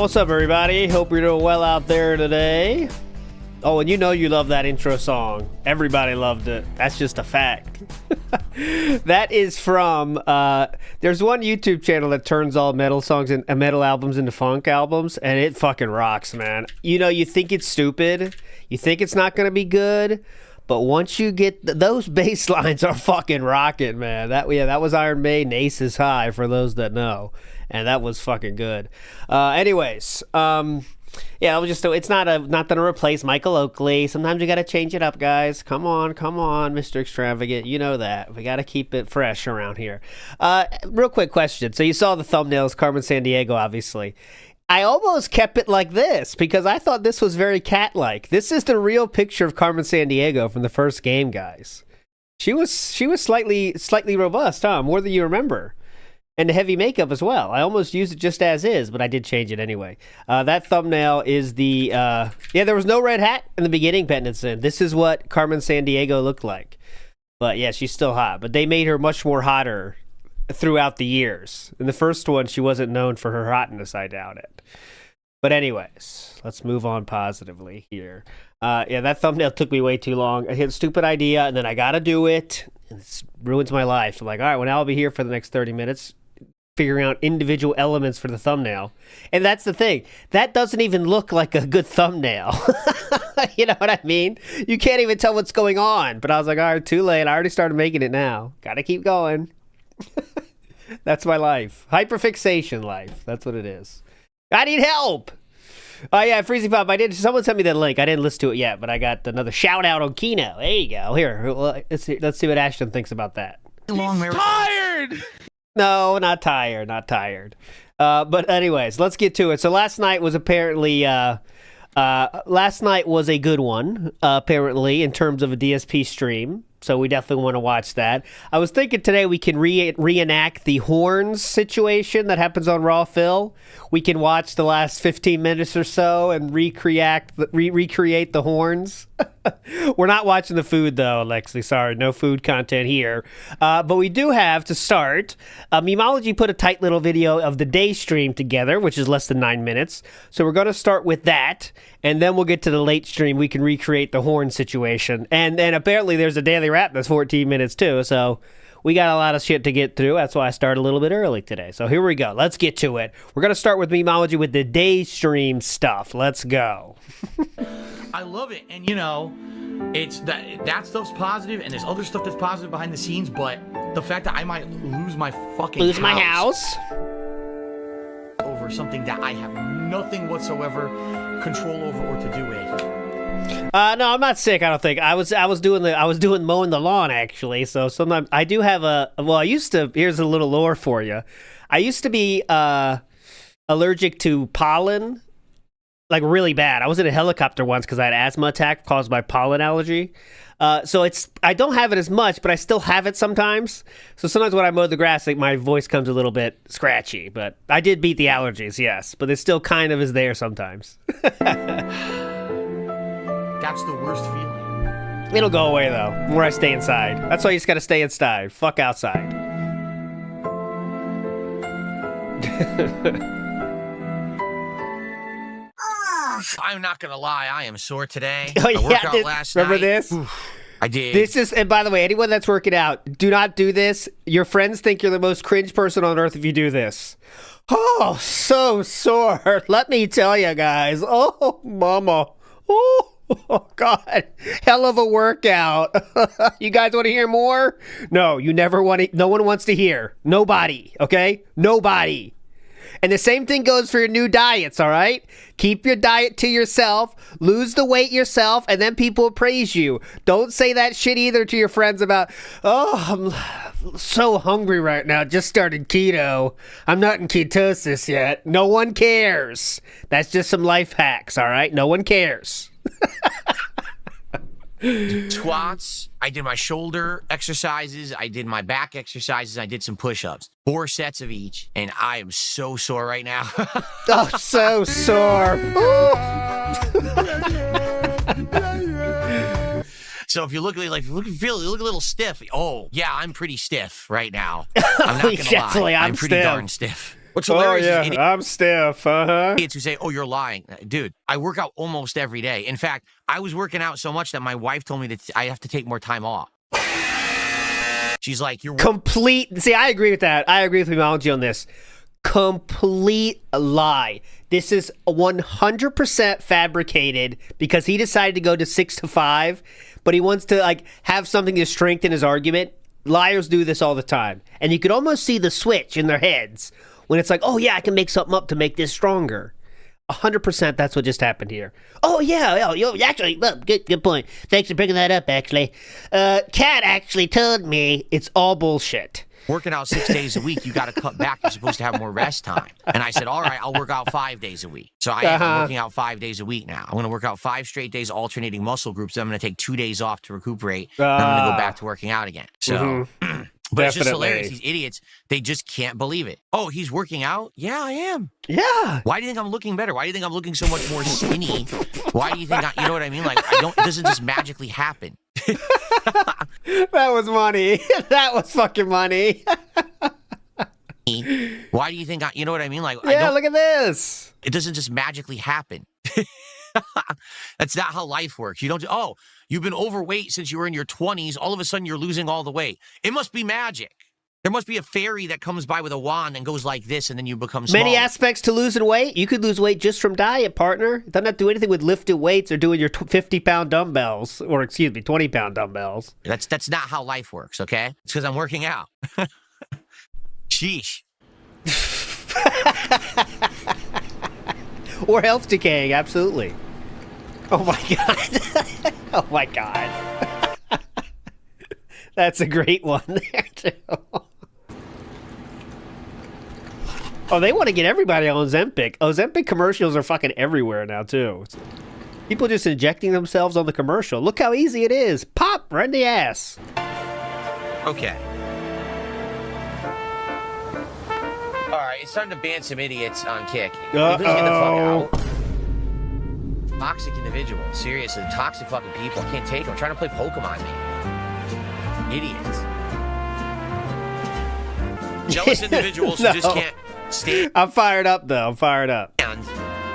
What's up, everybody? Hope you're doing well out there today. Oh, and you know you love that intro song. Everybody loved it. That's just a fact. That is from, there's one YouTube channel that turns all metal songs and metal albums into funk albums, and it fucking rocks, man. You know, you think it's stupid. You think it's not going to be good. But once you get those bass lines are fucking rocking, man. That was Iron Maiden, Aces High, for those that know, and that was fucking good. Anyways, yeah, it's not gonna replace Michael Oakley. Sometimes you gotta change it up, guys. Come on, Mr. Extravagant. You know that we gotta keep it fresh around here. Real quick question. So you saw the thumbnails, Carmen Sandiego, obviously. I almost kept it like this because I thought this was very cat-like. This is the real picture of Carmen Sandiego from the first game, guys. She was slightly robust, huh? More than you remember. And the heavy makeup as well. I almost used it just as is, but I did change it anyway. That thumbnail is the... yeah, there was no red hat in the beginning, Pentinson. This is what Carmen Sandiego looked like. But yeah, she's still hot. But they made her much more hotter throughout the years. In the first one, she wasn't known for her hotness, I doubt it. But anyways, let's move on positively here. Yeah, that thumbnail took me way too long. I had a stupid idea, and then I gotta do it. And it ruins my life. I'm like, all right, well, now I'll be here for the next 30 minutes figuring out individual elements for the thumbnail. And that's the thing. That doesn't even look like a good thumbnail. You know what I mean? You can't even tell what's going on. But I was like, all right, too late. I already started making it now. Gotta keep going. That's my life. Hyperfixation life. That's what it is. I need help. Oh yeah, Freezy Pop. Someone sent me that link. I didn't listen to it yet, but I got another shout out on Kino. There you go. Here, let's see what Ashton thinks about that. He's tired. No, not tired. Not tired. But anyways, let's get to it. So last night was apparently last night was a good one. Apparently, in terms of a DSP stream. So we definitely want to watch that. I was thinking today we can reenact the horns situation that happens on Raw Phil. We can watch the last 15 minutes or so and recreate the horns. We're not watching the food, though, Lexi. Sorry, no food content here. But we do have, to start, Memology put a tight little video of the day stream together, which is less than 9 minutes. So we're going to start with that, and then we'll get to the late stream. We can recreate the horn situation. And apparently there's a daily wrap that's 14 minutes, too. So we got a lot of shit to get through. That's why I started a little bit early today. So here we go. Let's get to it. We're going to start with Memology with the day stream stuff. Let's go. I love it, and you know, it's that stuff's positive, and there's other stuff that's positive behind the scenes. But the fact that I might lose my house over something that I have nothing whatsoever control over or to do with. No, I'm not sick. I don't think I was doing mowing the lawn actually. So sometimes I do have I used to. Here's a little lore for you. I used to be allergic to pollen. Like really bad. I was in a helicopter once because I had asthma attack caused by pollen allergy. So I don't have it as much, but I still have it sometimes. So sometimes when I mow the grass, like my voice comes a little bit scratchy. But I did beat the allergies, yes. But it still kind of is there sometimes. That's the worst feeling. It'll go away though. The more I stay inside. That's why you just gotta stay inside. Fuck outside. I'm not gonna lie, I am sore today. Oh, I worked out last night. Remember this? Oof, I did. This is, and by the way, anyone that's working out, do not do this. Your friends think you're the most cringe person on earth if you do this. Oh, so sore. Let me tell you guys. Oh, mama. Oh, God. Hell of a workout. You guys want to hear more? No, you never want to. No one wants to hear. Nobody. Okay? Nobody. And the same thing goes for your new diets, all right? Keep your diet to yourself, lose the weight yourself, and then people will praise you. Don't say that shit either to your friends about, oh, I'm so hungry right now, just started keto. I'm not in ketosis yet. No one cares. That's just some life hacks, all right? No one cares. Squats, I did my shoulder exercises, I did my back exercises, I did some push-ups. 4 sets of each, and I am so sore right now. Oh, so sore. So if you look like you look a little stiff. Oh yeah, I'm pretty stiff right now. I'm not gonna lie. I'm pretty darn stiff. What's hilarious is idiots I'm stiff. who say, "Oh, you're lying." Dude, I work out almost every day. In fact, I was working out so much that my wife told me that I have to take more time off. She's like, "You're complete." See, I agree with that. I agree with Mimology on this. Complete lie. This is 100% fabricated because he decided to go to 6 to 5, but he wants to like have something to strengthen his argument. Liars do this all the time, and you could almost see the switch in their heads when it's like, "Oh yeah, I can make something up to make this stronger." 100% that's what just happened here. Oh yeah, actually, look, good point. Thanks for bringing that up. Actually, Kat actually told me it's all bullshit. Working out 6 days a week, you got to cut back. You're supposed to have more rest time. And I said, all right, I'll work out 5 days a week. So I am working out 5 days a week now. I'm going to work out 5 straight days, alternating muscle groups. Then I'm going to take 2 days off to recuperate. And I'm going to go back to working out again. So, but it's just hilarious. These idiots, they just can't believe it. Oh, he's working out? Yeah, I am. Yeah. Why do you think I'm looking better? Why do you think I'm looking so much more skinny? Why do you think you know what I mean? Like, it doesn't just magically happen. That was money. That was fucking money. Why do you think you know what I mean? Like, yeah, look at this. It doesn't just magically happen. That's not how life works. You don't. Oh, you've been overweight since you were in your 20s. All of a sudden, you're losing all the weight. It must be magic. There must be a fairy that comes by with a wand and goes like this, and then you become small. Many aspects to losing weight. You could lose weight just from diet, partner. It doesn't have to do anything with lifted weights or doing your 50-pound dumbbells, or excuse me, 20-pound dumbbells. That's not how life works, okay? It's because I'm working out. Sheesh. Or health decaying, absolutely. Oh my God. Oh my God. That's a great one there, too. Oh, they want to get everybody on Ozempic. Ozempic commercials are fucking everywhere now, too. People just injecting themselves on the commercial. Look how easy it is. Pop, right in the ass. Okay. All right, it's time to ban some idiots on Kick. Get the fuck out. Toxic individual. Seriously, toxic fucking people. I can't take them. I'm trying to play Pokemon, man. Idiots. Jealous individuals who just can't stand. I'm fired up, though. I'm fired up. And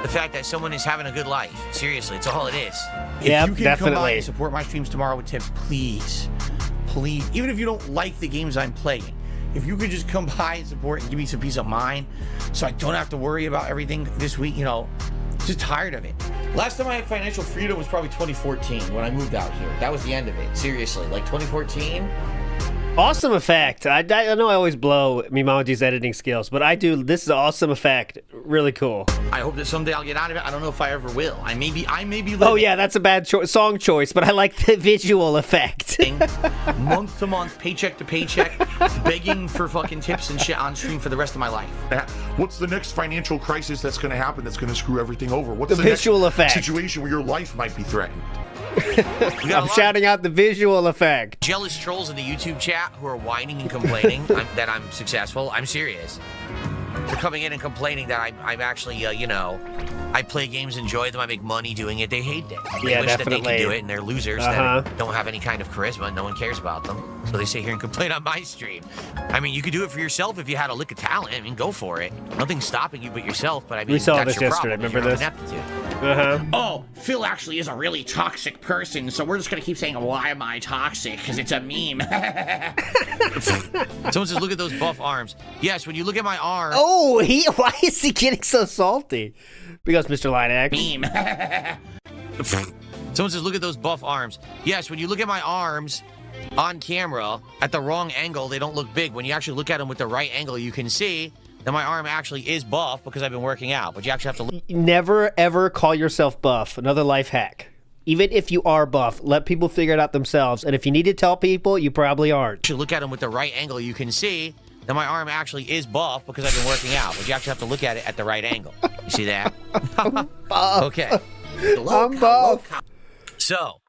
the fact that someone is having a good life. Seriously, it's all it is. Yeah, if you can definitely. come by and support my streams tomorrow with tips, please. Please. Even if you don't like the games I'm playing, if you could just come by and support and give me some peace of mind so I don't have to worry about everything this week, just tired of it. Last time I had financial freedom was probably 2014 when I moved out here. That was the end of it. Seriously, like 2014. Awesome effect. I know I always blow Mimology's editing skills, but I do. This is an awesome effect. Really cool. I hope that someday I'll get out of it. I don't know if I ever will. I may be living. Oh yeah, that's a bad song choice, but I like the visual effect. Month to month, paycheck to paycheck, begging for fucking tips and shit on stream for the rest of my life. What's the next financial crisis that's going to happen that's going to screw everything over? What's the visual effect situation where your life might be threatened? I'm shouting out the visual effect. Jealous trolls in the YouTube chat who are whining and complaining that I'm successful. I'm serious. They're coming in and complaining that I'm actually, I play games, enjoy them, I make money doing it. They hate it. They wish that they could do it, and they're losers that don't have any kind of charisma. No one cares about them. So they sit here and complain on my stream. I mean, you could do it for yourself if you had a lick of talent. I mean, go for it. Nothing's stopping you but yourself. But I mean, we saw that's this your yesterday. problem. Remember this? Oh, Phil actually is a really toxic person, so we're just gonna keep saying, "Why am I toxic?" Because it's a meme. Someone says, "Look at those buff arms." Yes, when you look at my arm. Oh, why is he getting so salty? Because Mr. Linex. Meme. Someone says, "Look at those buff arms." Yes, when you look at my arms on camera at the wrong angle, they don't look big. When you actually look at them with the right angle, you can see that my arm actually is buff because I've been working out. But you actually have to look. Never, ever call yourself buff. Another life hack. Even if you are buff, let people figure it out themselves. And if you need to tell people, you probably aren't. You look at them with the right angle, you can see that my arm actually is buff because I've been working out. But you actually have to look at it at the right angle. You see that? Buff. Okay. I'm buff. So.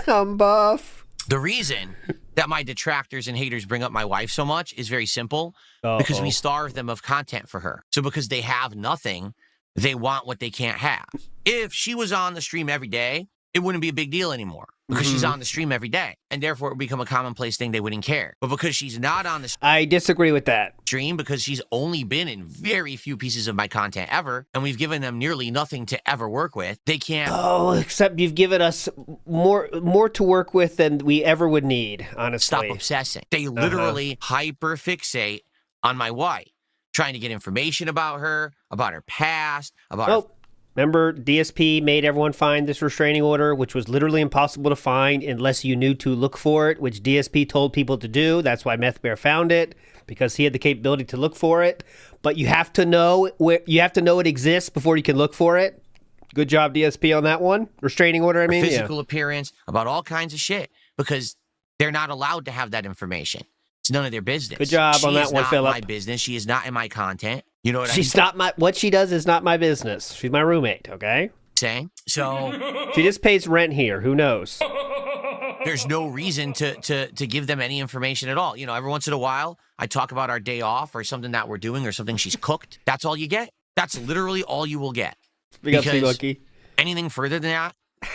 I'm buff. The reason that my detractors and haters bring up my wife so much is very simple. Because we starve them of content for her. So because they have nothing, they want what they can't have. If she was on the stream every day it wouldn't be a big deal anymore because she's on the stream every day, and therefore it would become a commonplace thing. They wouldn't care. But because she's not on the I disagree with that. stream, because she's only been in very few pieces of my content ever, and we've given them nearly nothing to ever work with, they can't. Oh, except you've given us more to work with than we ever would need, honestly. Stop obsessing. They literally hyperfixate on my wife, trying to get information about her past, about her. Remember, DSP made everyone find this restraining order, which was literally impossible to find unless you knew to look for it, which DSP told people to do. That's why Meth Bear found it, because he had the capability to look for it. But you have to know it exists before you can look for it. Good job, DSP, on that one. Restraining order, I mean. Physical appearance, about all kinds of shit, because they're not allowed to have that information. It's none of their business. Good job on that one, Philip. She is not my business. She is not in my content. You know what She's not my. What she does is not my business. She's my roommate. Okay. saying? So she just pays rent here. Who knows? There's no reason to give them any information at all. You know, every once in a while, I talk about our day off or something that we're doing or something she's cooked. That's all you get. That's literally all you will get. Because anything further than that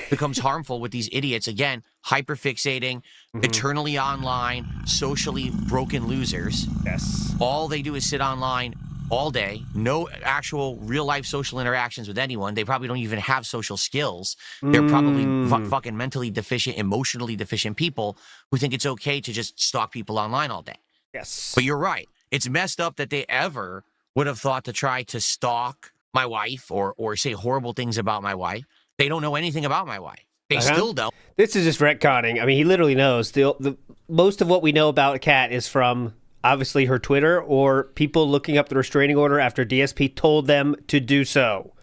becomes harmful with these idiots. Again, hyperfixating, eternally online, socially broken losers. Yes. All they do is sit online all day. No actual real-life social interactions with anyone. They probably don't even have social skills. They're probably fucking mentally deficient, emotionally deficient people who think it's okay to just stalk people online all day. Yes. But you're right. It's messed up that they ever would have thought to try to stalk my wife or say horrible things about my wife. They don't know anything about my wife. They still don't. This is just retconning. I mean, he literally knows. The most of what we know about Kat is from, obviously, her Twitter or people looking up the restraining order after DSP told them to do so.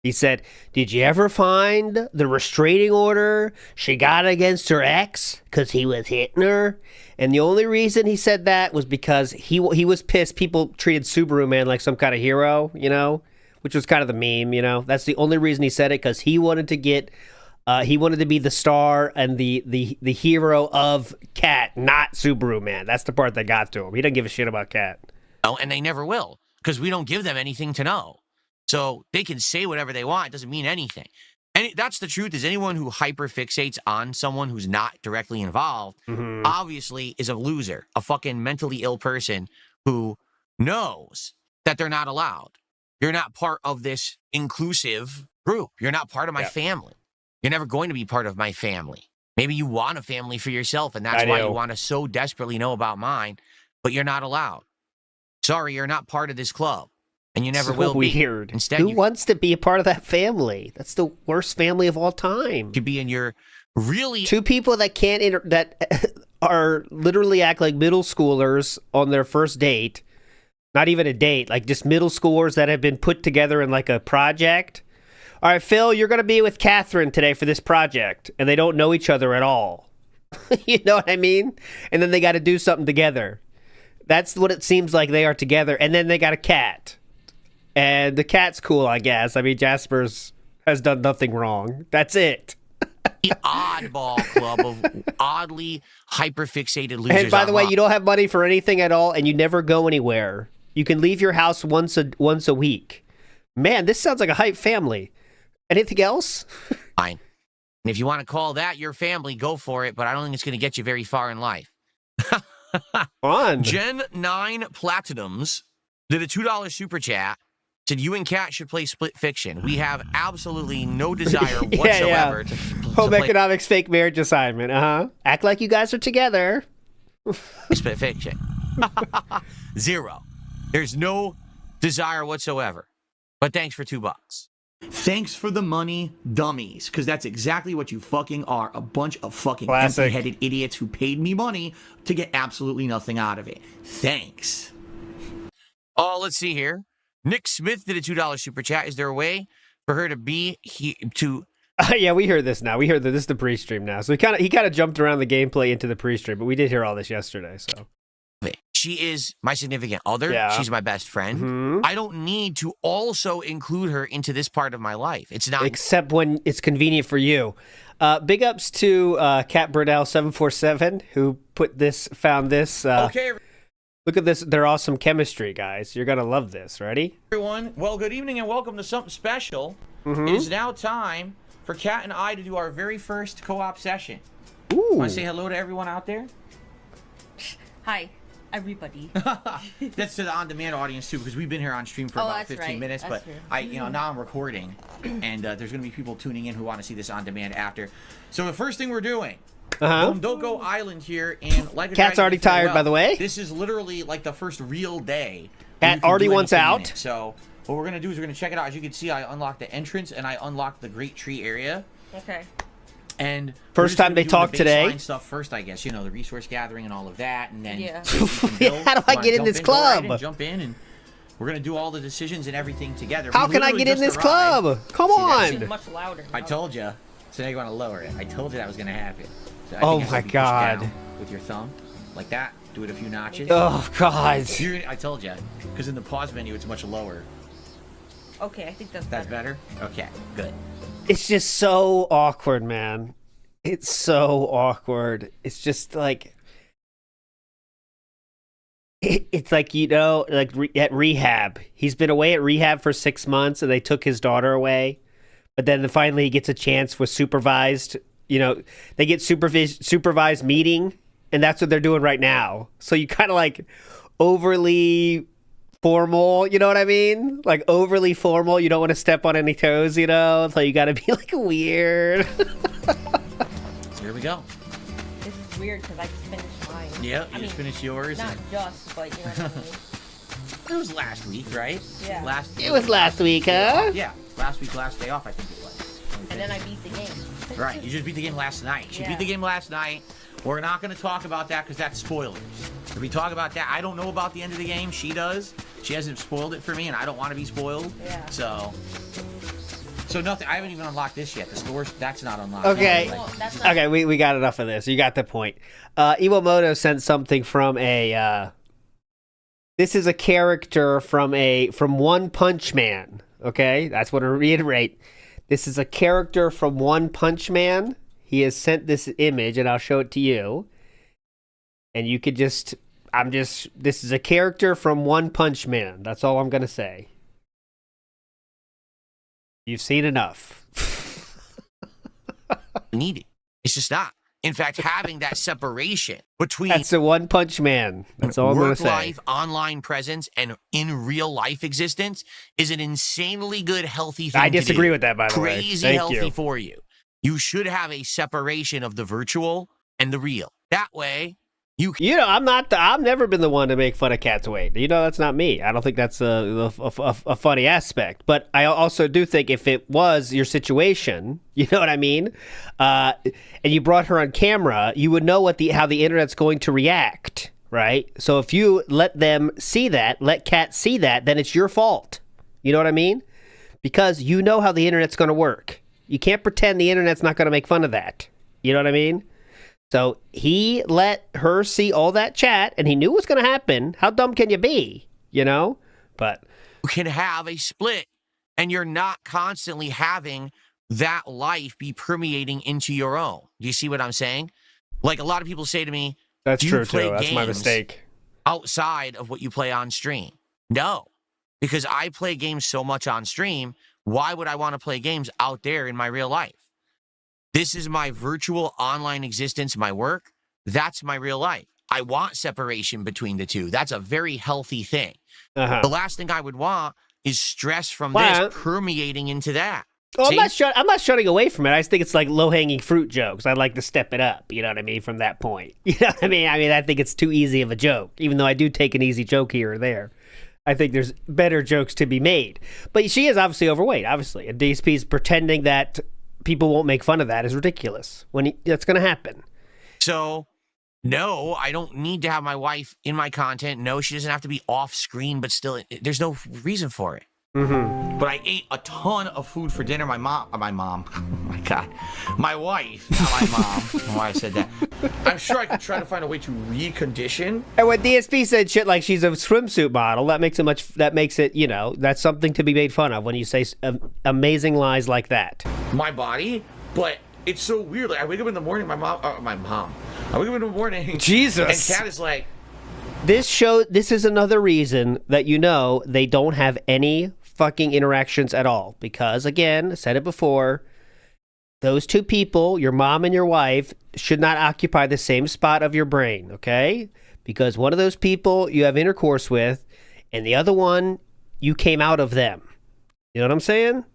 He said, did you ever find the restraining order she got against her ex because he was hitting her? And the only reason he said that was because he was pissed people treated Subaru Man like some kind of hero, you know? Which was kind of the meme, you know. That's the only reason he said it, because he wanted to get, he wanted to be the star and the hero of Kat, not Subaru Man. That's the part that got to him. He doesn't give a shit about Kat. Oh, and they never will, because we don't give them anything to know. So they can say whatever they want. It doesn't mean anything. And that's the truth, is anyone who hyperfixates on someone who's not directly involved, obviously is a loser, a fucking mentally ill person who knows that they're not allowed. You're not part of this inclusive group. You're not part of my family. You're never going to be part of my family. Maybe you want a family for yourself, and that's why you want to so desperately know about mine, but you're not allowed. Sorry, you're not part of this club, and you never will be. Weird. Instead, who wants to be a part of that family? That's the worst family of all time. To be in your really... Two people that can't that are literally act like middle schoolers on their first date. Not even a date, like just middle schoolers that have been put together in like a project. All right, Phil, you're going to be with Catherine today for this project. And they don't know each other at all. You know what I mean? And then they got to do something together. That's what it seems like they are together. And then they got a cat. And the cat's cool, I guess. I mean, Jasper's has done nothing wrong. That's it. The oddball club of oddly hyperfixated losers. And by the way, you don't have money for anything at all, and you never go anywhere. You can leave your house once a week. Man, this sounds like a hype family. Anything else? Fine. And if you want to call that your family, go for it, but I don't think it's going to get you very far in life. On. Gen 9 Platinums did a $2 super chat. Said you and Kat should play Split Fiction. We have absolutely no desire whatsoever to Home play economics fake marriage assignment. Act like you guys are together. Split Fiction. Zero. There's no desire whatsoever. But thanks for $2. Thanks for the money, dummies, because that's exactly what you fucking are. A bunch of fucking Classic. empty-headed idiots who paid me money to get absolutely nothing out of it. Thanks. Oh, let's see here. Nick Smith did a $2 super chat. Is there a way for her to be Yeah, we heard this now. We heard that this is the pre-stream now. So he kind of jumped around the gameplay into the pre-stream, but we did hear all this yesterday. So she is my significant other. Yeah. She's my best friend. I don't need to also include her into this part of my life. It's not, except when it's convenient for you. Big ups to Cat Burnell 747 who found this. Okay, Look at this. Their awesome chemistry, guys. You're going to love this. Ready? everyone. Well, good evening and welcome to something special. It is now time for for Kat and I to do our very first co-op session. Ooh. Want to say hello to everyone out there? Hi, everybody. That's to the on-demand audience too, because we've been here on stream for about that's 15 right. minutes. That's But true. now I'm recording, and there's gonna be people tuning in who want to see this on demand after. So the first thing we're doing, Don't Island here, and like a Cat's Dragon already Bid Farewell. tired, by the way. This is literally like the first real day. Cat you can already do wants anything in out. it. So what we're gonna do is we're gonna check it out. As you can see, I unlocked the entrance and I unlocked the Great Tree area. Okay. And we're First just time gonna they be doing talked the today. baseline stuff first, I guess. You know, the resource gathering and all of that, and then Yeah. see what we can build. How do I You wanna get in jump this Go right in, club? jump in, and we're gonna do all the decisions and everything together. How We can I literally get in just this arrived. club? Come See, that's on. It's much louder. I told you. So now you want to lower it. I told you that was gonna happen. So I Oh think it has my to be pushed God. down with your thumb, like that. Do it a few notches. Oh God. I told you, because in the pause menu it's much lower. Okay, I think that's That's better. Okay, good. It's just so awkward, man. It's so awkward. It's just like it's like, you know, like at rehab. He's been away at rehab for 6 months, and they took his daughter away. But then finally he gets a chance with supervised. You know, they get supervised meeting, and that's what they're doing right now. So you kind of like overly formal, you know what I mean? Like overly formal. You don't want to step on any toes, you know? So you got to be like weird. So here we go. This is weird because I just finished mine. Yeah, I you mean, just finished yours. Not and just, but you know what I mean. it was last week, right? Yeah. It was last week, huh? Yeah, last week, last day off, I think it was. And then I beat the game. Right, you just beat the game last night. She Yeah. beat the game last night. We're not going to talk about that because that's spoilers. If we talk about that, I don't know about the end of the game. She does. She hasn't spoiled it for me, and I don't want to be spoiled. Yeah. So nothing. I haven't even unlocked this yet. The store, that's not unlocked. Okay. Well, that's not Okay, we got enough of this. You got the point. Iwamoto sent something from a. This is a character from One Punch Man. Okay, that's what I reiterate. This is a character from One Punch Man. He has sent this image, and I'll show it to you. And you could just. This is a character from One Punch Man. That's all I'm gonna say. You've seen enough. Needed. It's just not. In fact, having that separation between That's the One Punch Man. That's all I'm gonna work say. life, online presence, and in real life existence is an insanely good, healthy thing I to disagree do. with that, by the way. Crazy Thank healthy you. for you. You should have a separation of the virtual and the real. That way, you can. You know, I've never been the one to make fun of Cat's weight. You know, that's not me. I don't think that's a funny aspect. But I also do think if it was your situation, you know what I mean, and you brought her on camera, you would know how the internet's going to react, right? So if you let them see that, let Cat see that, then it's your fault. You know what I mean? Because you know how the internet's going to work. You can't pretend the internet's not going to make fun of that. You know what I mean? So he let her see all that chat, and he knew what's going to happen. How dumb can you be? You know? But You can have a split, and you're not constantly having that life be permeating into your own. Do you see what I'm saying? Like a lot of people say to me, that's "Do you true, play too. That's my games mistake. outside of what you play on stream?" No, because I play games so much on stream. Why would I want to play games out there in my real life? This is my virtual online existence, my work. That's my real life. I want separation between the two. That's a very healthy thing. Uh-huh. The last thing I would want is stress from Well, this permeating into that. Well, See? I'm not shutting away from it. I just think it's like low-hanging fruit jokes. I'd like to step it up, you know what I mean, from that point. You know what I mean? I think it's too easy of a joke, even though I do take an easy joke here or there. I think there's better jokes to be made. But she is obviously overweight, obviously. And DSP's pretending that people won't make fun of that is ridiculous. That's going to happen. So, no, I don't need to have my wife in my content. No, she doesn't have to be off screen, but still, there's no reason for it. Mm-hmm. But I ate a ton of food for dinner. My mom, oh my God, my wife, not my mom. I don't know why I said that. I'm sure I could try to find a way to recondition. And when DSP said shit like she's a swimsuit model, that makes it, you know, that's something to be made fun of when you say amazing lies like that. My body, but it's so weird. Like I wake up in the morning, my mom. I wake up in the morning. Jesus. And Kat is like, This is another reason that, you know, they don't have any fucking interactions at all. Because, again, I said it before, those two people, your mom and your wife, should not occupy the same spot of your brain, okay? Because one of those people you have intercourse with, and the other one, you came out of them. You know what I'm saying?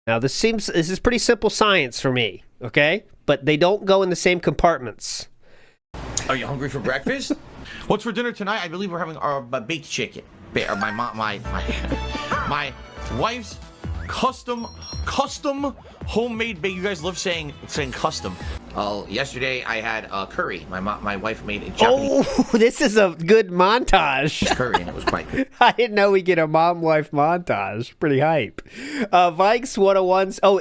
Now, this is pretty simple science for me, okay? But they don't go in the same compartments. Are you hungry for breakfast? What's for dinner tonight? I believe we're having our baked chicken. My wife's custom homemade bake. You guys love saying custom. Yesterday I had curry. My wife made a Japanese this is a good montage. curry, and it was quite good. I didn't know we get a mom-wife montage. Pretty hype. Vikes 101's. Oh,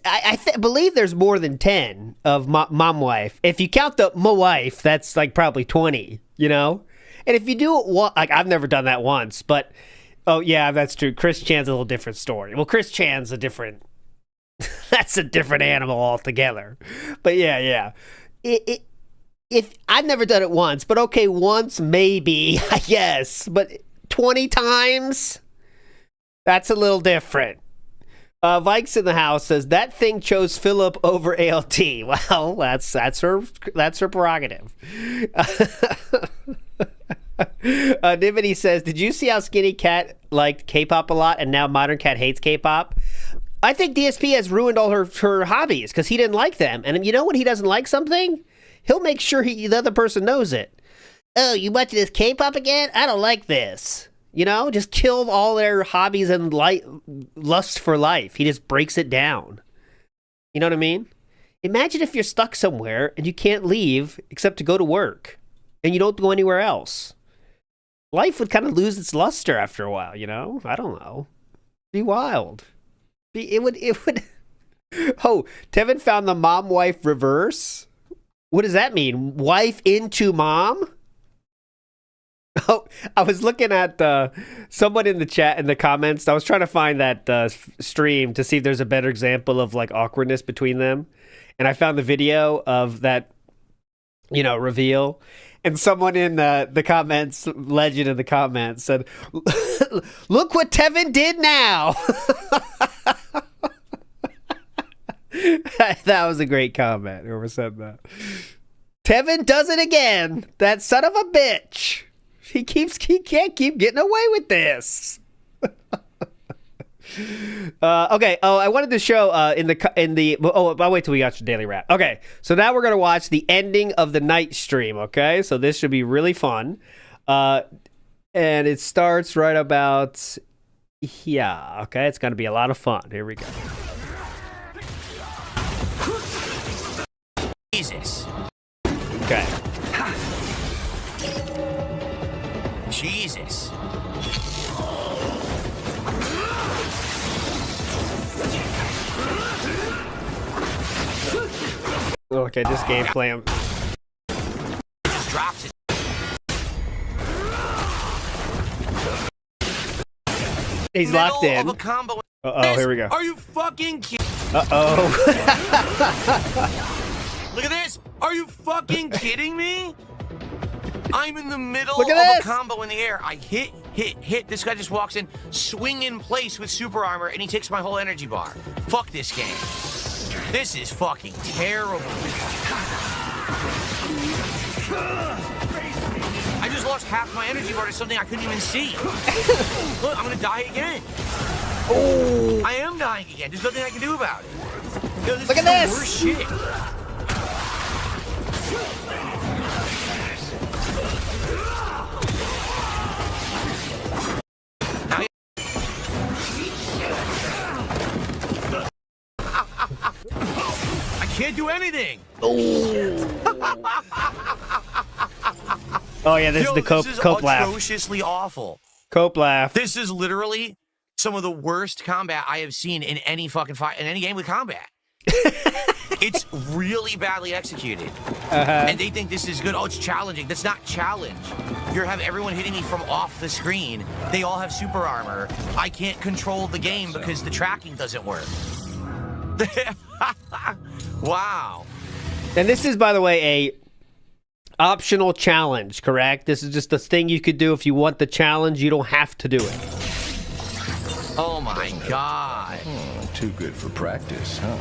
I believe there's more than 10 of mom-wife. If you count the wife, that's like probably 20, you know? And if you do it like I've never done that once, but oh yeah, that's true. Chris Chan's a little different story. Well, Chris Chan's a different that's a different animal altogether. But yeah. If I've never done it once, but okay, once maybe, I guess. But 20 times? That's a little different. Vikes in the house says that thing chose Philip over ALT. Well, that's her prerogative. Nivity says, did you see how Skinny Cat liked K-pop a lot and now Modern Cat hates K-pop? I think DSP has ruined all her hobbies because he didn't like them. And you know when he doesn't like something? He'll make sure the other person knows it. Oh, you watching this K-pop again? I don't like this. You know, just kill all their hobbies and lust for life. He just breaks it down. You know what I mean? Imagine if you're stuck somewhere and you can't leave except to go to work and you don't go anywhere else. Life would kind of lose its luster after a while, you know? I don't know. Be wild. It would. Oh, Tevin found the mom-wife reverse. What does that mean? Wife into mom? Oh, I was looking at someone in the chat in the comments. I was trying to find that stream to see if there's a better example of like awkwardness between them, and I found the video of that, reveal. And someone in the comments, legend in the comments, said, "Look what Tevin did now." That was a great comment. Whoever said that. Tevin does it again. That son of a bitch. He can't keep getting away with this. Okay. Oh, I wanted to show I'll wait till we got your daily wrap. Okay. So now we're gonna watch the ending of the night stream. Okay. So this should be really fun. And it starts right about okay. It's gonna be a lot of fun. Here we go. Jesus. Okay. Jesus. Okay, this gameplay. Just drops it. He's locked in. Of a combo. Uh-oh, here we go. Are you fucking kidding? Uh-oh. Look at this. Are you fucking kidding me? I'm in the middle Look of at a this. combo in the air. I hit. This guy just walks in, swing in place with super armor, and he takes my whole energy bar. Fuck this game. This is fucking terrible. I just lost half my energy bar to something I couldn't even see. Look, I'm gonna die again. Oh. I am dying again. There's nothing I can do about it. Yo, this Look is at the this. worst shit. I can't do anything. Oh yeah, this is the cope laugh. Atrociously awful. Cope laugh. This is literally some of the worst combat I have seen in any fucking fight, in any game with combat. It's really badly executed. And they think this is good. Oh, it's challenging. That's not challenge. You have everyone hitting me from off the screen. They all have super armor. I can't control the game because the tracking doesn't work. Wow. And this is, by the way, a optional challenge, correct? This is just a thing you could do if you want the challenge. You don't have to do it. Oh my god. Too good for practice, huh?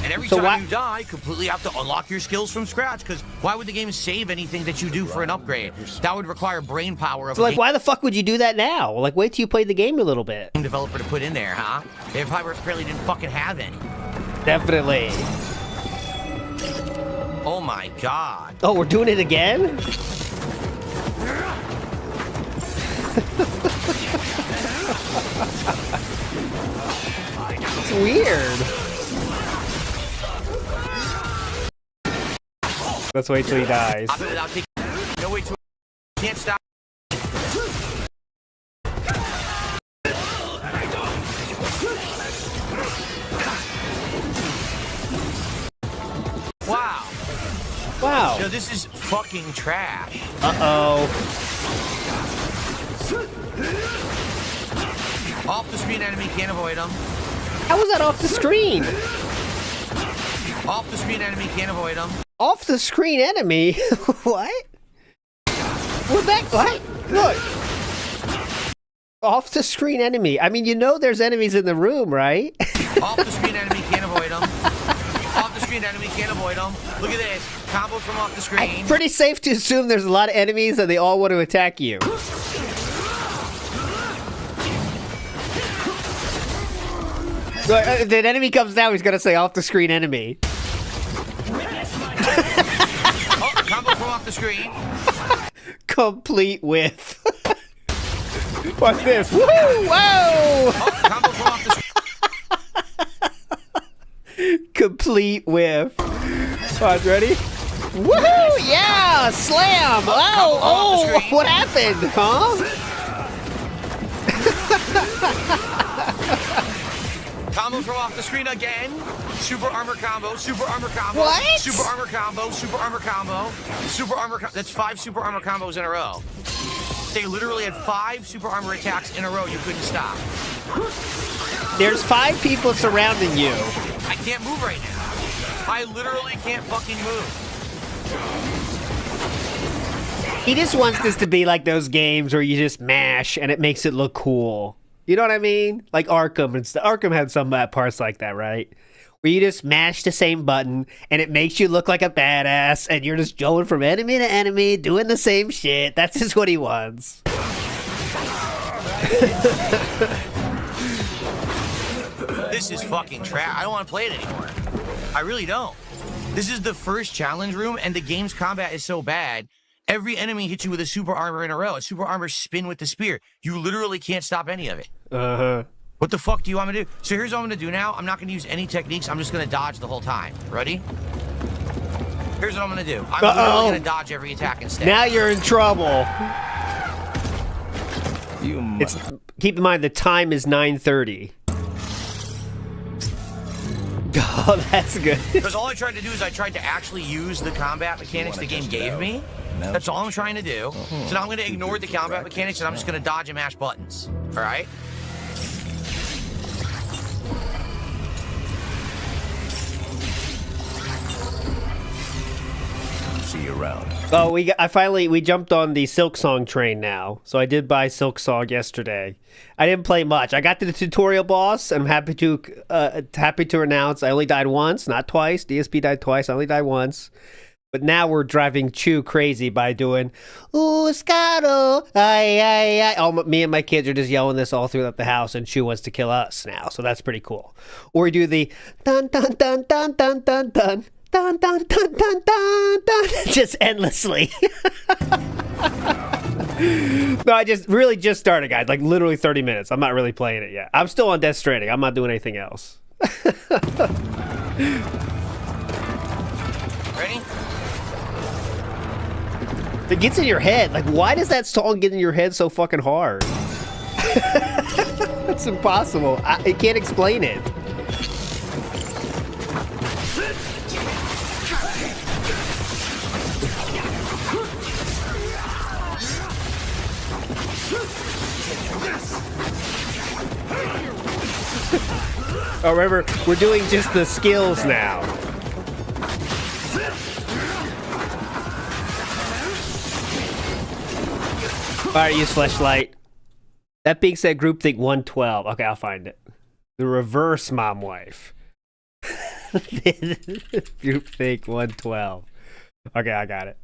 And every So time why- you die, completely have to unlock your skills from scratch. Because why would the game save anything that you do for an upgrade? That would require brain power of So, a like, game why the fuck would you do that now? Like, wait till you play the game a little bit. developer to put in there, huh? They probably apparently didn't fucking have any. Definitely. Oh my god. Oh, we're doing it again? It's weird. Let's wait till he dies. Stop it without taking. No way to. Can't stop. Wow. Wow. Yo, this is fucking trash. Uh-oh. Off the screen enemy, can't avoid them. How was that off the screen? Off the screen enemy, can't avoid them. Off the screen enemy? What? What that? What? Look. Off the screen enemy. I mean, you know there's enemies in the room, right? Off the screen enemy, can't avoid them. Off the screen enemy, can't avoid them. Look at this. Combos from off the screen. Pretty safe to assume there's a lot of enemies and they all want to attack you. If an enemy comes down, he's gonna say off the screen enemy. Oh, combo from off the screen. Complete whiff. What's this? Woo! Whoa! Oh, combo from off the screen. Complete whiff. Alright, ready? Woohoo! Yeah! Slam! Oh! What happened? Huh? Combo from off the screen again. Super armor combo, super armor combo. What? Super armor combo, super armor combo, super armor combo. That's 5 super armor combos in a row. They literally had 5 super armor attacks in a row you couldn't stop. There's 5 people surrounding you. I can't move right now. I literally can't fucking move. He just wants this to be like those games where you just mash and it makes it look cool. You know what I mean? Like Arkham and stuff. Arkham had some parts like that, right? Where you just mash the same button and it makes you look like a badass and you're just going from enemy to enemy doing the same shit. That's just what he wants. This is fucking trash. I don't want to play it anymore. I really don't. This is the first challenge room and the game's combat is so bad. Every enemy hits you with a super armor in a row. A super armor spin with the spear. You literally can't stop any of it. Uh-huh. What the fuck do you want me to do? So here's what I'm going to do now. I'm not going to use any techniques. I'm just going to dodge the whole time. Ready? Here's what I'm going to do. I'm literally going to dodge every attack instead. Now you're in trouble. Keep in mind the time is 9:30. Oh, that's good. Because all I tried to do is I tried to actually use the combat mechanics the game gave me. That's all I'm trying to do. So now I'm going to ignore the combat mechanics and I'm just going to dodge and mash buttons. All right? See you around. Oh, we jumped on the Silksong train now. So I did buy Silksong yesterday. I didn't play much. I got to the tutorial boss, and I'm happy to announce I only died once, not twice. DSP died twice. I only died once. But now we're driving Chew crazy by doing Scotto, ay ay ay. Me and my kids are just yelling this all throughout the house, and Chew wants to kill us now. So that's pretty cool. Or we do the dun dun dun dun dun dun dun. Dun, dun, dun, dun, dun, dun, just endlessly. No, I just started, guys. Like literally 30 minutes. I'm not really playing it yet. I'm still on Death Stranding. I'm not doing anything else. Ready? It gets in your head. Like, why does that song get in your head so fucking hard? It's impossible. I can't explain it. Oh, remember, we're doing just the skills now. Alright, use flashlight. That being said, groupthink 112. Okay, I'll find it. The reverse mom wife. Group fake 112. Okay, I got it.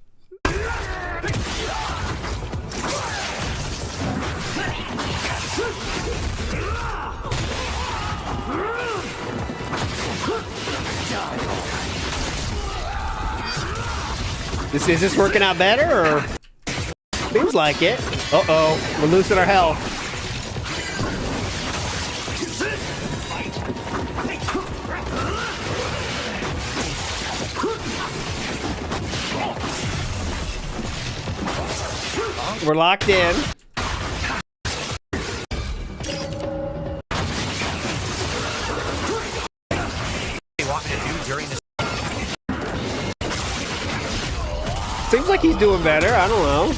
Is this working out better, or? Seems like it. Uh-oh, we're losing our health. We're locked in. Want me to do during this? Seems like he's doing better. I don't know.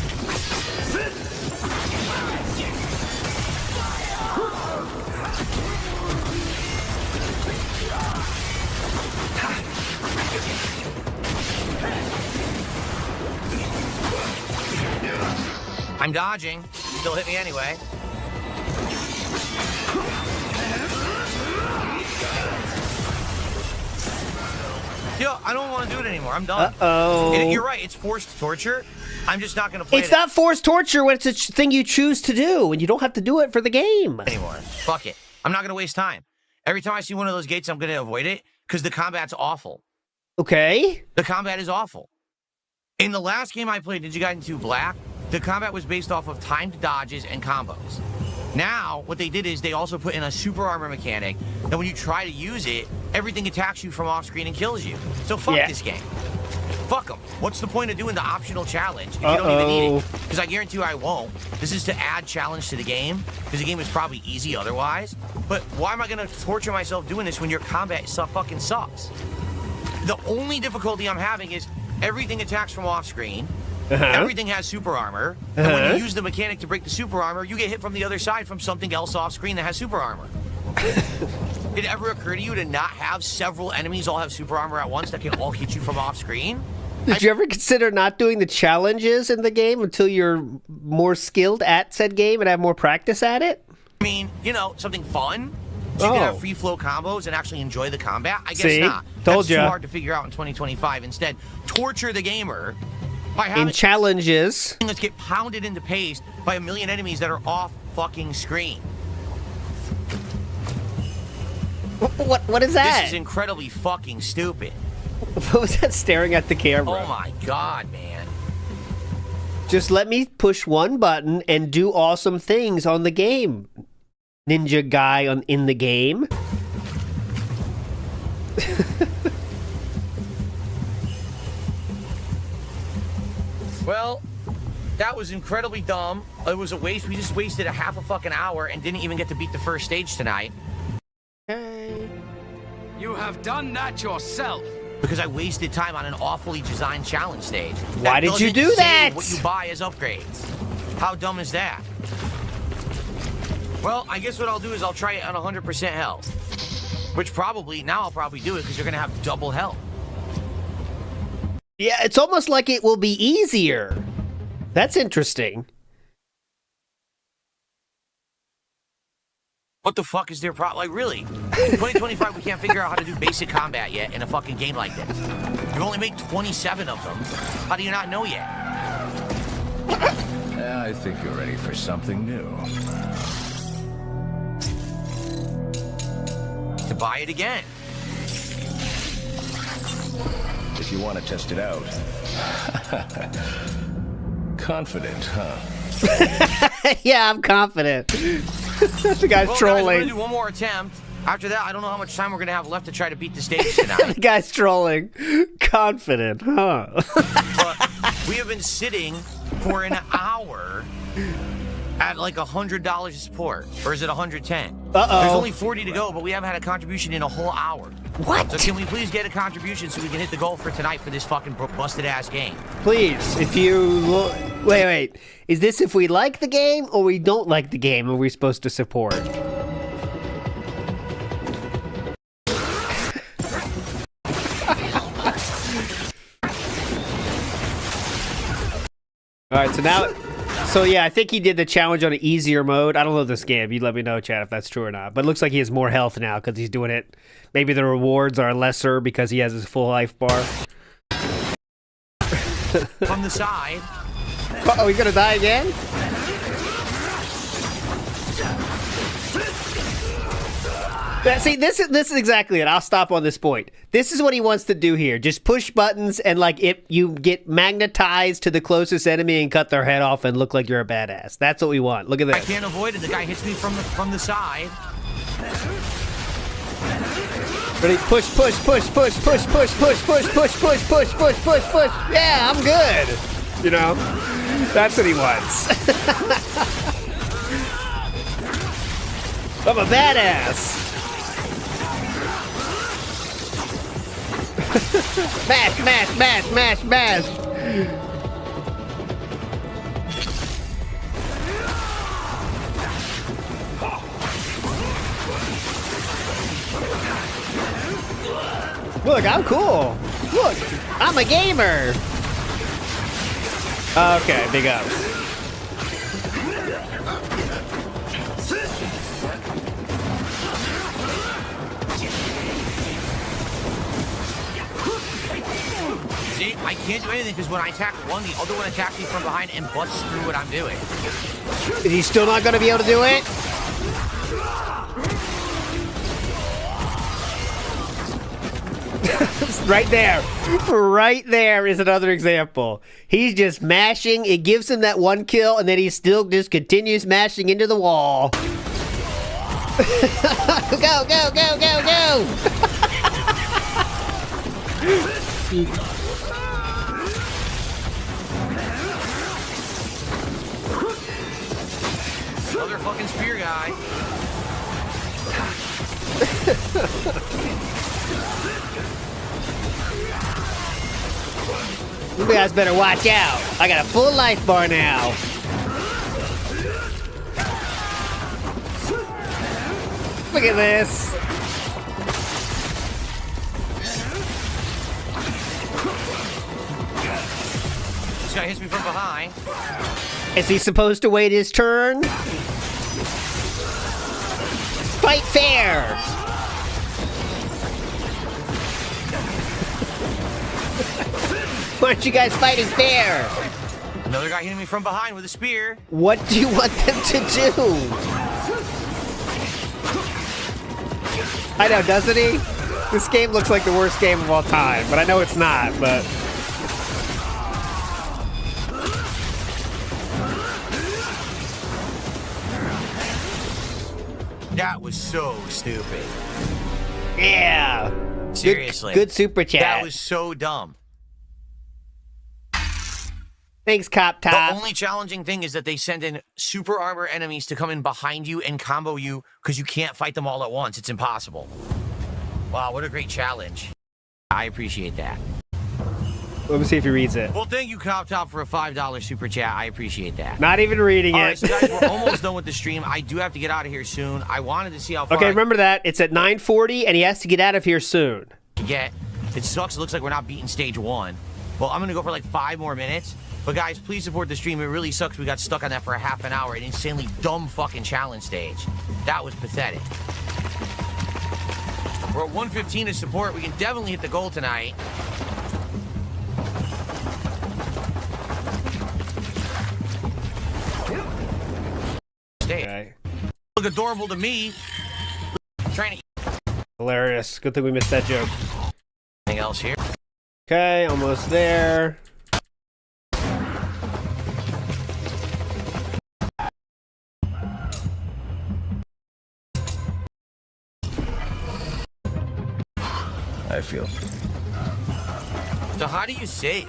I'm dodging. Still hit me anyway. Yo, I don't want to do it anymore. I'm done. Uh-oh. You're right. It's forced torture. I'm just not going to play It's not forced torture when it's a thing you choose to do, and you don't have to do it for the game. Anymore. Fuck it. I'm not going to waste time. Every time I see one of those gates, I'm going to avoid it because the combat's awful. Okay. The combat is awful. In the last game I played, Ninja Gaiden 2 Black, the combat was based off of timed dodges and combos. Now, what they did is they also put in a super armor mechanic, and when you try to use it, everything attacks you from off screen and kills you. So fuck this game. Fuck them. What's the point of doing the optional challenge if you don't even need it? Because I guarantee you I won't. This is to add challenge to the game, because the game is probably easy otherwise. But why am I going to torture myself doing this when your combat fucking sucks? The only difficulty I'm having is everything attacks from off screen. Everything has super armor, and when you use the mechanic to break the super armor, you get hit from the other side from something else off screen that has super armor. Did it ever occur to you to not have several enemies all have super armor at once that can all hit you from off screen? Did you ever consider not doing the challenges in the game until you're more skilled at said game and have more practice at it? I mean, you know, something fun? So you can have free flow combos and actually enjoy the combat? I guess not. Told That's you. too hard to figure out in 2025. Instead, torture the gamer by having In challenges. let's get pounded into paste by a million enemies that are off fucking screen. What is that? This is incredibly fucking stupid. What was that staring at the camera? Oh my god, man. Just let me push one button and do awesome things on the game. Ninja guy in the game. Well, that was incredibly dumb. It was a waste. We just wasted a half a fucking hour and didn't even get to beat the first stage tonight. You have done that yourself. Because I wasted time on an awfully designed challenge stage. Why did you do doesn't say that? What you buy as upgrades. How dumb is that? Well, I guess what I'll do is I'll try it on 100% health. Which probably, now I'll probably do it because you're going to have double health. Yeah, it's almost like it will be easier. That's interesting. What the fuck is their problem? Like, really? In 2025, we can't figure out how to do basic combat yet in a fucking game like this. You've only made 27 of them. How do you not know yet? I think you're ready for something new. To buy it again. If you want to test it out. Confident, huh? Yeah, I'm confident. The guy's Well, trolling. guys, we're gonna do one more attempt. After that, I don't know how much time we're gonna have left to try to beat the stage tonight. The guy's trolling. Confident, huh? But we have been sitting for an hour at like $100 a support, or is it 110? Uh-oh. There's only 40 to go, but we haven't had a contribution in a whole hour. What? So can we please get a contribution so we can hit the goal for tonight for this fucking busted ass game? Please, if you... Wait. Is this if we like the game or we don't like the game and we're supposed to support? Alright, so now... So yeah, I think he did the challenge on an easier mode. I don't know this game. You let me know, Chad, if that's true or not. But it looks like he has more health now because he's doing it. Maybe the rewards are lesser because he has his full life bar. From the side. Oh, he's gonna die again? See, this is exactly it. I'll stop on this point. This is what he wants to do here. Just push buttons and like you get magnetized to the closest enemy and cut their head off and look like you're a badass. That's what we want. Look at this. I can't avoid it. The guy hits me from the side. Ready? Push. Yeah, I'm good. You know, that's what he wants. I'm a badass. Mash. Look, I'm cool. Look, I'm a gamer. Okay, big up. See, I can't do anything because when I attack one, the other one attacks me from behind and busts through what I'm doing. Is he still not going to be able to do it? Right there is another example. He's just mashing. It gives him that one kill, and then he still just continues mashing into the wall. Go! Another fucking spear guy. You guys better watch out. I got a full life bar now. Look at this. This guy hits me from behind. Is he supposed to wait his turn? Fight fair. Why aren't you guys fighting fair? Another guy hitting me from behind with a spear. What do you want them to do? I know, doesn't he? This game looks like the worst game of all time, but I know it's not, but... That was so stupid. Yeah. Seriously. Good super chat. That was so dumb. Thanks, Cop Top. The only challenging thing is that they send in super armor enemies to come in behind you and combo you because you can't fight them all at once. It's impossible. Wow, what a great challenge. I appreciate that. Let me see if he reads it. Well, thank you, Cop Top, for a $5 super chat. I appreciate that. Not even reading All it. right, so guys, we're almost done with the stream. I do have to get out of here soon. I wanted to see how far Okay, I remember that. It's at 9:40, and he has to get out of here soon. can get. It sucks. It looks like we're not beating stage 1. Well, I'm going to go for like 5 more minutes. But guys, please support the stream. It really sucks we got stuck on that for a half an hour. An insanely dumb fucking challenge stage. That was pathetic. We're at 115 to support. We can definitely hit the goal tonight. Okay. Look adorable to me. Trying to Hilarious. Good thing we missed that joke. anything else here? Okay, almost there. I feel. So how do you save?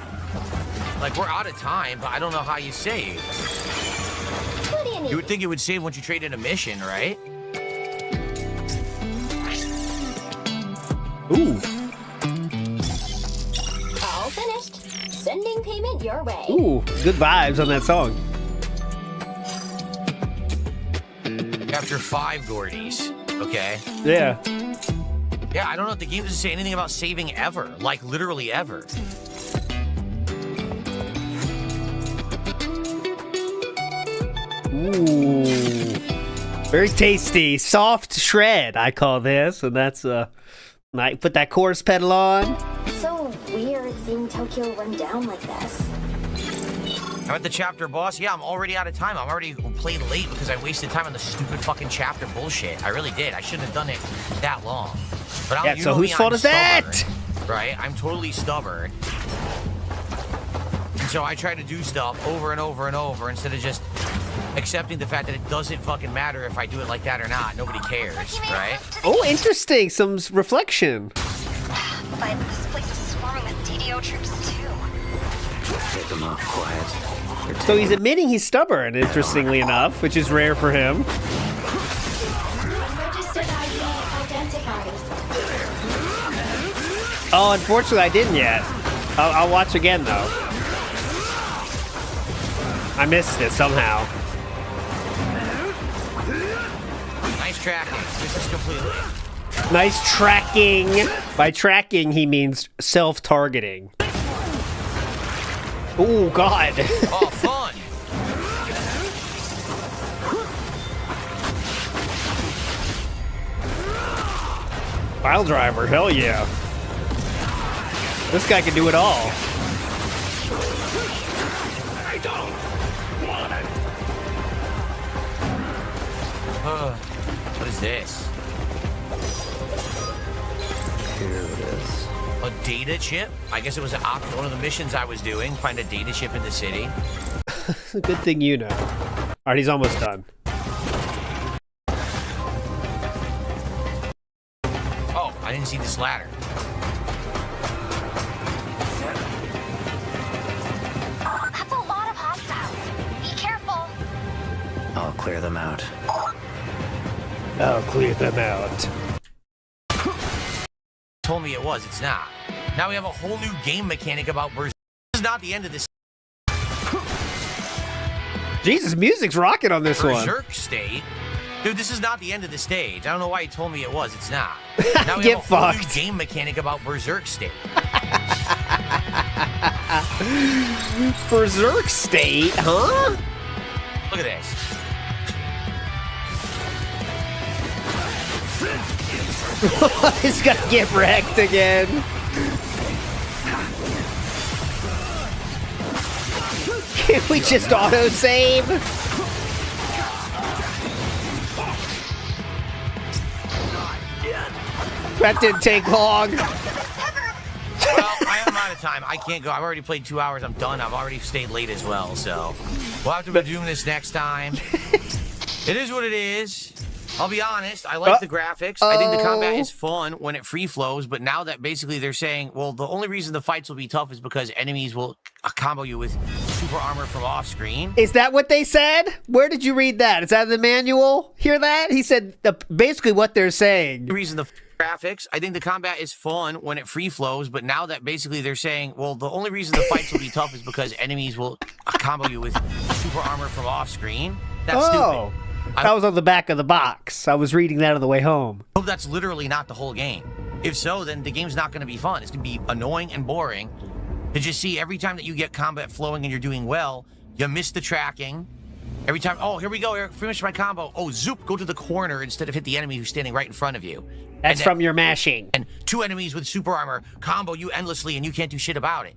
Like, we're out of time, but I don't know how you save. What do you need? You would think it would save once you trade in a mission, right? Ooh. All finished. Sending payment your way. Ooh. Good vibes on that song. After 5 Gordies, okay? Yeah. Yeah, I don't know if the game doesn't say anything about saving ever. Like, literally ever. Ooh. Very tasty. Soft shred, I call this. And that's, put that chorus pedal on. So weird seeing Tokyo run down like this. I'm at the chapter boss. Yeah, I'm already out of time. I'm already played late because I wasted time on the stupid fucking chapter bullshit. I really did. I shouldn't have done it that long. But Yeah, so whose fault is that? Right? I'm totally stubborn. And so I try to do stuff over and over and over instead of just accepting the fact that it doesn't fucking matter if I do it like that or not. Nobody cares, right? Oh, interesting. Some reflection. But this place is swarming with DDO troops too. Get them up, quiet. So he's admitting he's stubborn, interestingly enough, which is rare for him. Registered ID identified. Oh, unfortunately, I didn't yet. I'll watch again, though. I missed it somehow. Nice tracking. This is completely. Nice tracking. By tracking, he means self-targeting. Oh, God. Oh, fun. Pile driver, hell yeah. This guy can do it all. I don't want it. What is this? Here it is. A data chip? I guess it was one of the missions I was doing. Find a data chip in the city. Good thing you know. Alright, he's almost done. Oh, I didn't see this ladder. That's a lot of hostiles. Be careful. I'll clear them out. I'll clear them out. Told me it was. It's not. Now we have a whole new game mechanic about Berserk. This is not the end of this. Jesus, music's rocking on this one. Berserk state. Dude, this is not the end of the stage. I don't know why he told me it was. It's not. Now we Get have a whole new fucked. game mechanic about Berserk state. Berserk state, huh? Look at this. He's gonna get wrecked again. Can't we just auto-save? That didn't take long. Well, I am out of time. I can't go. I've already played 2 hours. I'm done. I've already stayed late as well, so we'll have to be doing this next time. It is what it is. I'll be honest, I like the graphics. I think the combat is fun when it free flows, but now that basically they're saying, well, the only reason the fights will be tough is because enemies will combo you with super armor from off screen. Is that what they said? Where did you read that? Is that in the manual? Hear that? He said basically what they're saying. The reason the graphics, I think the combat is fun when it free flows, but now that basically they're saying, well, the only reason the fights will be tough is because enemies will combo you with super armor from off screen. That's stupid. That was on the back of the box. I was reading that on the way home. I hope that's literally not the whole game. If so, then the game's not going to be fun. It's going to be annoying and boring to just see every time that you get combat flowing and you're doing well, you miss the tracking. Every time, oh, here we go, Eric, finish my combo. Oh, zoop, go to the corner instead of hit the enemy who's standing right in front of you. That's from your mashing. And two enemies with super armor combo you endlessly and you can't do shit about it.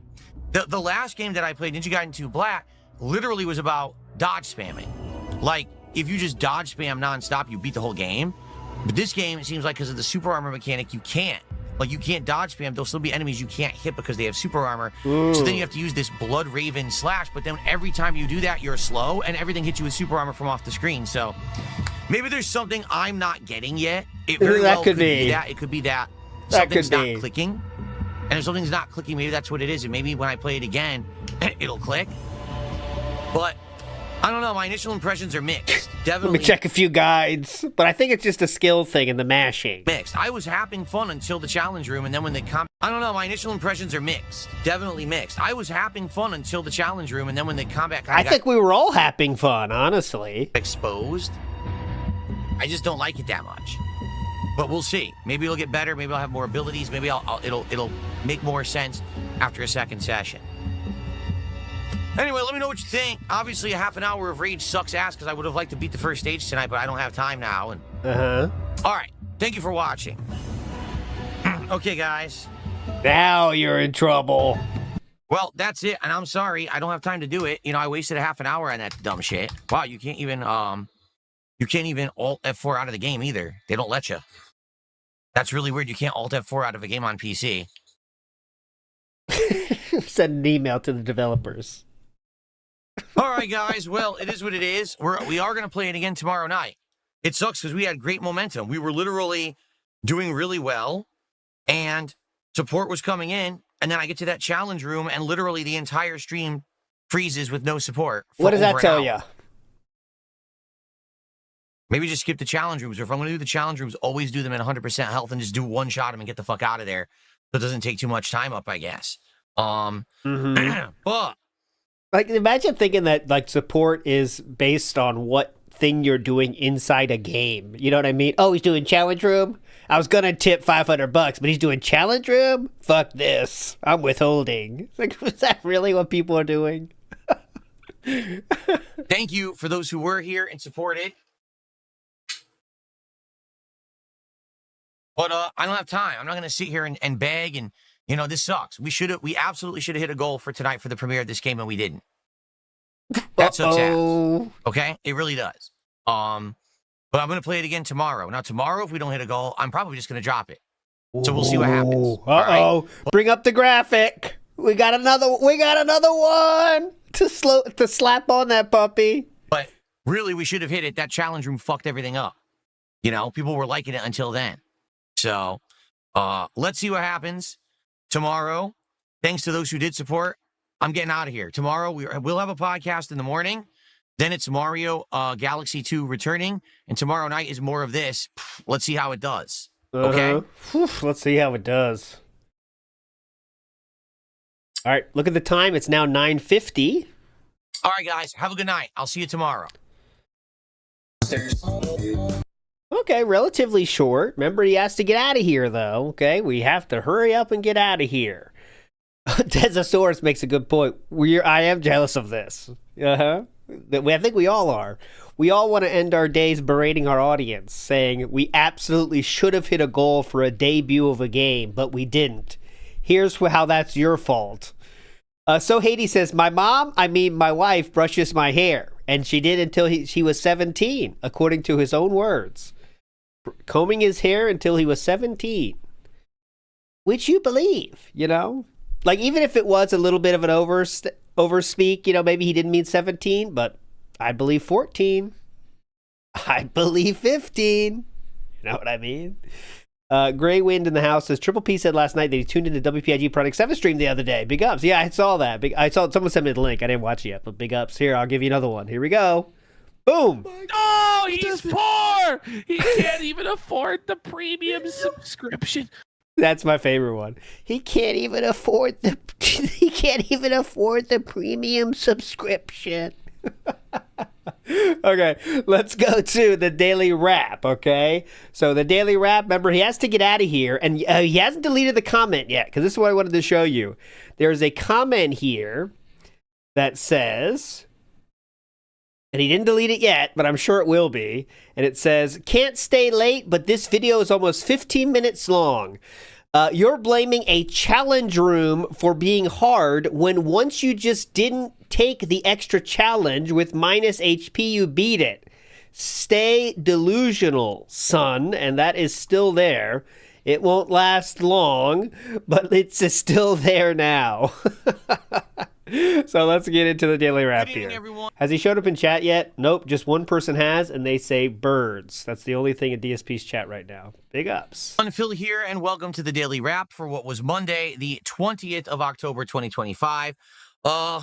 The last game that I played, Ninja Gaiden 2 Black, literally was about dodge spamming. Like, if you just dodge spam nonstop, you beat the whole game. But this game, it seems like because of the super armor mechanic, you can't. Like, you can't dodge spam. There'll still be enemies you can't hit because they have super armor. So then you have to use this Blood Raven slash. But then every time you do that, you're slow, and everything hits you with super armor from off the screen. So maybe there's something I'm not getting yet. It very well could be that. It could be that something's not clicking. And if something's not clicking, maybe that's what it is. And maybe when I play it again, it'll click. But I don't know. My initial impressions are mixed. Definitely. Let me check a few guides. But I think it's just a skill thing in the mashing. Mixed. I was having fun until the challenge room, and then when they I don't know. My initial impressions are mixed. Definitely mixed. I was having fun until the challenge room, and then when the combat I think we were all having fun, honestly. Exposed. I just don't like it that much. But we'll see. Maybe it'll get better. Maybe I'll have more abilities. Maybe it'll make more sense after a second session. Anyway, let me know what you think. Obviously, a half an hour of rage sucks ass because I would have liked to beat the first stage tonight, but I don't have time now. And all right, thank you for watching. Okay, guys. Now you're in trouble. Well, that's it, and I'm sorry. I don't have time to do it. You know, I wasted a half an hour on that dumb shit. Wow, you can't even Alt F4 out of the game either. They don't let you. That's really weird. You can't Alt F4 out of a game on PC. Send an email to the developers. All right, guys. Well, it is what it is. We are going to play it again tomorrow night. It sucks because we had great momentum. We were literally doing really well, and support was coming in, and then I get to that challenge room, and literally the entire stream freezes with no support. What does that tell you? Maybe just skip the challenge rooms, or if I'm going to do the challenge rooms, always do them at 100% health and just do one shot them and get the fuck out of there. So it doesn't take too much time up, I guess. But like, imagine thinking that like support is based on what thing you're doing inside a game. You know what I mean? Oh, he's doing challenge room. I was gonna tip $500, but he's doing challenge room. Fuck this. I'm withholding. Like, is that really what people are doing? Thank you for those who were here and supported. But I don't have time. I'm not going to sit here and beg, and, you know, this sucks. We absolutely should have hit a goal for tonight for the premiere of this game, and we didn't. That sucks ass. Okay? It really does. But I'm going to play it again tomorrow. Now, tomorrow, if we don't hit a goal, I'm probably just going to drop it. So we'll see what happens. Right? Bring up the graphic. We got another one to slap on that puppy. But really, we should have hit it. That challenge room fucked everything up. You know, people were liking it until then. So, let's see what happens tomorrow. Thanks to those who did support. I'm getting out of here. Tomorrow, we'll have a podcast in the morning. Then it's Mario Galaxy 2 returning. And tomorrow night is more of this. Let's see how it does. Okay? Let's see how it does. All right, look at the time. It's now 9:50. All right, guys. Have a good night. I'll see you tomorrow. Okay, relatively short. Remember, he has to get out of here, though. Okay, we have to hurry up and get out of here. Tezosaurus makes a good point. I am jealous of this. I think we all are. We all want to end our days berating our audience, saying we absolutely should have hit a goal for a debut of a game, but we didn't. Here's how that's your fault. So Haiti says, my wife brushes my hair, and she did until she was 17, according to his own words. Combing his hair until he was 17. Which you believe, you know? Like, even if it was a little bit of an overspeak, you know, maybe he didn't mean 17, but I believe 14. I believe 15. You know what I mean? Gray Wind in the house says, Triple P said last night that he tuned into WPIG Product 7 stream the other day. Big ups. Yeah, I saw that. I saw someone sent me the link. I didn't watch it yet, but big ups. Here, I'll give you another one. Here we go. Boom. Oh, he's poor. He can't even afford the premium subscription. That's my favorite one. He can't even afford the premium subscription. Okay, let's go to the daily wrap, okay? So the daily wrap, remember, he has to get out of here, and he hasn't deleted the comment yet, because this is what I wanted to show you. There's a comment here that says, and he didn't delete it yet, but I'm sure it will be, and it says, can't stay late, but this video is almost 15 minutes long. You're blaming a challenge room for being hard when once you just didn't take the extra challenge with minus HP, you beat it. Stay delusional, son, and that is still there. It won't last long, but it's still there now. So let's get into the daily wrap here. Everyone. Has he showed up in chat yet? Nope, just one person has, and they say birds. That's the only thing in DSP's chat right now. Big ups. Phil here, and welcome to the daily wrap for what was Monday, the 20th of October, 2025. An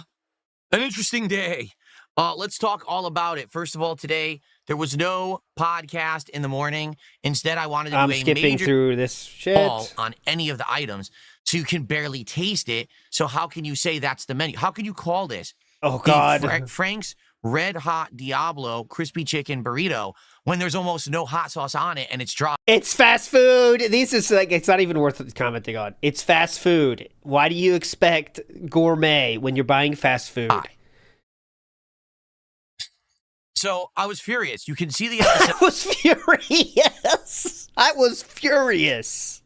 interesting day. Let's talk all about it. First of all, today, there was no podcast in the morning. Instead, I wanted to do a skipping major through this shit on any of the items. So you can barely taste it. So how can you say that's the menu? How can you call this? Oh, God. Frank's Red Hot Diablo Crispy Chicken Burrito when there's almost no hot sauce on it and it's dry. It's fast food. These is like, it's not even worth commenting on. It's fast food. Why do you expect gourmet when you're buying fast food? So I was furious. You can see the episode. I was furious. I was furious.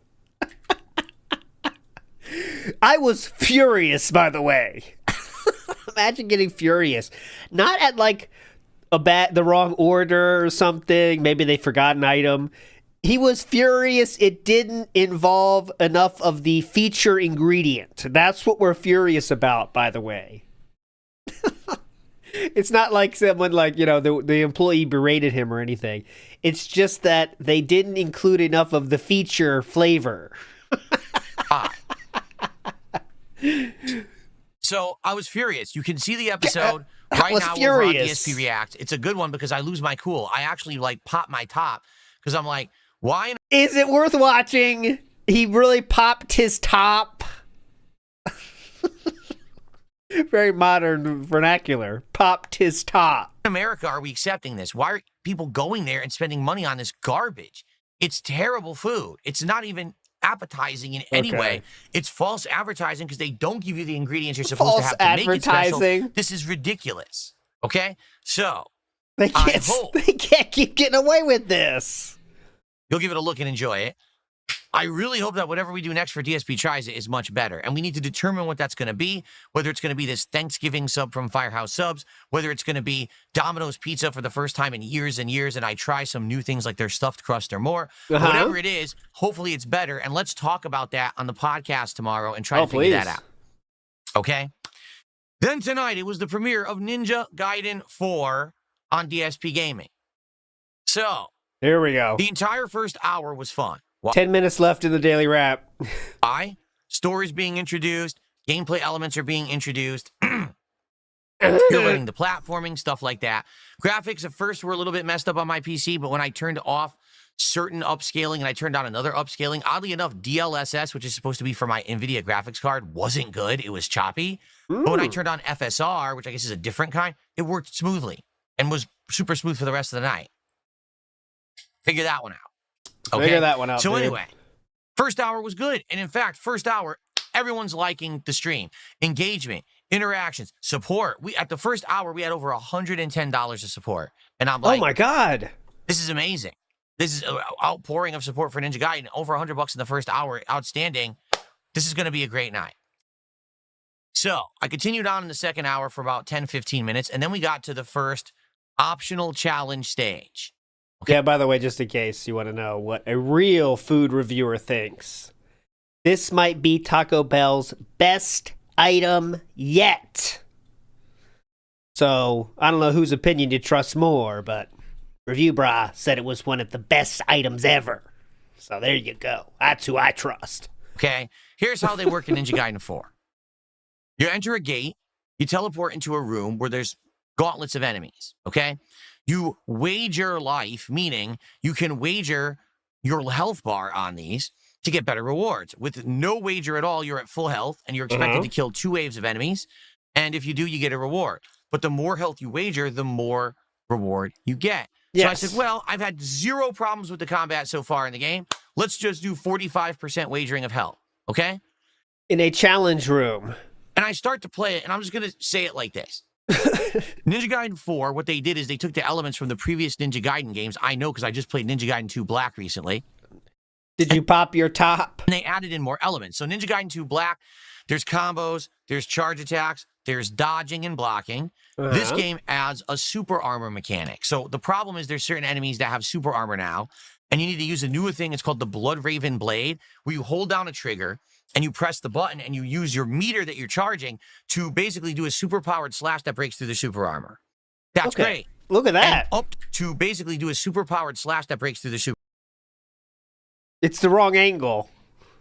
I was furious, by the way. Imagine getting furious. Not at like the wrong order or something. Maybe they forgot an item. He was furious it didn't involve enough of the feature ingredient. That's what we're furious about, by the way. It's not like someone like, the employee berated him or anything. It's just that they didn't include enough of the feature flavor. So I was furious. You can see the episode right now over on DSP React. It's a good one because I lose my cool. I actually pop my top because I'm like, why? Is it worth watching? He really popped his top. Very modern vernacular. Popped his top. In America, are we accepting this? Why are people going there and spending money on this garbage? It's terrible food. It's not even appetizing in any way. It's false advertising because they don't give you the ingredients you're supposed to have to make it special. This is ridiculous. Okay? So, they can't keep getting away with this. You'll give it a look and enjoy it. I really hope that whatever we do next for DSP Tries It is much better. And we need to determine what that's going to be, whether it's going to be this Thanksgiving sub from Firehouse Subs, whether it's going to be Domino's Pizza for the first time in years and years, and I try some new things like their stuffed crust or more. Whatever it is, hopefully it's better. And let's talk about that on the podcast tomorrow and try to figure that out. Okay? Then tonight, it was the premiere of Ninja Gaiden 4 on DSP Gaming. So, here we go. The entire first hour was fun. 10 minutes left in the daily wrap. Stories being introduced, gameplay elements are being introduced. You're learning the platforming, stuff like that. Graphics at first were a little bit messed up on my PC, but when I turned off certain upscaling and I turned on another upscaling, oddly enough, DLSS, which is supposed to be for my NVIDIA graphics card, wasn't good. It was choppy. But when I turned on FSR, which I guess is a different kind, it worked smoothly and was super smooth for the rest of the night. Figure that one out. Okay? Figure that one out. So anyway, first hour was good. And in fact, first hour, everyone's liking the stream. Engagement, interactions, support. At the first hour, we had over $110 of support. And I'm like, oh my God. This is amazing. This is an outpouring of support for Ninja Gaiden. Over $100 in the first hour. Outstanding. This is going to be a great night. So I continued on in the second hour for about 10, 15 minutes. And then we got to the first optional challenge stage. Okay. Yeah, by the way, just in case you want to know what a real food reviewer thinks, this might be Taco Bell's best item yet. So, I don't know whose opinion you trust more, but Review Bra said it was one of the best items ever. So, there you go. That's who I trust. Okay, here's how they work in Ninja Gaiden 4. You enter a gate, you teleport into a room where there's gauntlets of enemies, okay? You wager life, meaning you can wager your health bar on these to get better rewards. With no wager at all, you're at full health, and you're expected to kill 2 waves of enemies. And if you do, you get a reward. But the more health you wager, the more reward you get. Yes. So I said, well, I've had 0 problems with the combat so far in the game. Let's just do 45% wagering of health, okay? In a challenge room. And I start to play it, and I'm just going to say it like this. Ninja Gaiden 4, what they did is they took the elements from the previous Ninja Gaiden games. I know because I just played Ninja Gaiden 2 Black recently. Did you pop your top? And they added in more elements. So Ninja Gaiden 2 Black, there's combos, there's charge attacks, there's dodging and blocking. This game adds a super armor mechanic. So the problem is there's certain enemies that have super armor now, and you need to use a newer thing. It's called the Blood Raven Blade, where you hold down a trigger, and you press the button, and you use your meter that you're charging to basically do a super-powered slash that breaks through the super armor. That's great. Look at that. And up to basically do a super-powered slash that breaks through the super. It's the wrong angle.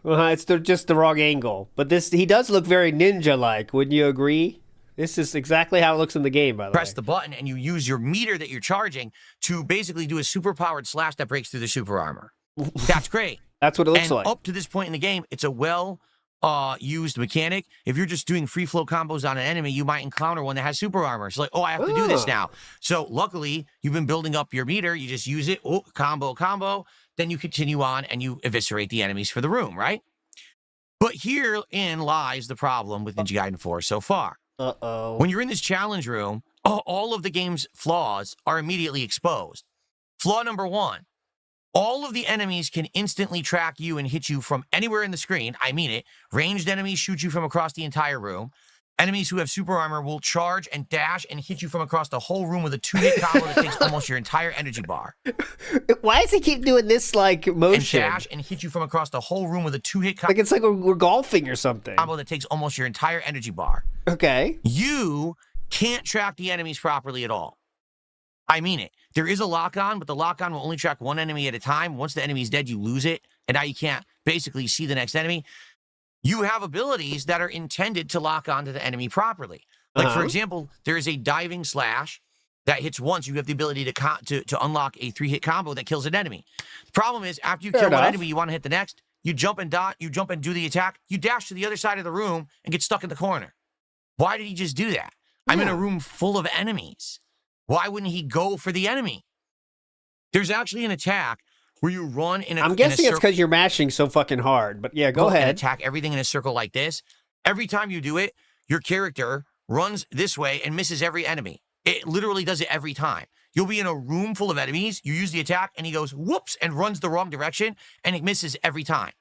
It's just the wrong angle. But he does look very ninja-like. Wouldn't you agree? This is exactly how it looks in the game, by the way. Press the button, and you use your meter that you're charging to basically do a super-powered slash that breaks through the super armor. That's great. That's what it looks like. Up to this point in the game, it's a used mechanic. If you're just doing free flow combos on an enemy, you might encounter one that has super armor. It's like, oh, I have to do this now. So luckily, you've been building up your meter. You just use it. Oh, combo. Then you continue on and you eviscerate the enemies for the room, right? But herein lies the problem with Ninja Gaiden 4 so far. Uh-oh. When you're in this challenge room, all of the game's flaws are immediately exposed. Flaw number 1, all of the enemies can instantly track you and hit you from anywhere in the screen. I mean it. Ranged enemies shoot you from across the entire room. Enemies who have super armor will charge and dash and hit you from across the whole room with a 2-hit combo that takes almost your entire energy bar. Why does he keep doing this like motion? And dash and hit you from across the whole room with a 2-hit combo. Like it's like we're golfing or something. Combo that takes almost your entire energy bar. Okay. You can't track the enemies properly at all. I mean it. There is a lock-on, but the lock-on will only track one enemy at a time. Once the enemy's dead, you lose it, and now you can't basically see the next enemy. You have abilities that are intended to lock onto the enemy properly. Like, for example, there is a diving slash that hits once. You have the ability to unlock a 3-hit combo that kills an enemy. The problem is, after you kill one enemy, you want to hit the next. You jump and do the attack. You dash to the other side of the room and get stuck in the corner. Why did he just do that? I'm in a room full of enemies. Why wouldn't he go for the enemy? There's actually an attack where you run in a I'm guessing it's because you're mashing so fucking hard. But yeah, go ahead. And attack everything in a circle like this. Every time you do it, your character runs this way and misses every enemy. It literally does it every time. You'll be in a room full of enemies. You use the attack, and he goes, whoops, and runs the wrong direction, and it misses every time.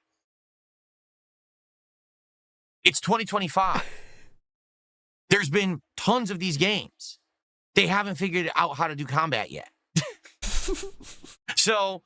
It's 2025. There's been tons of these games. They haven't figured out how to do combat yet. So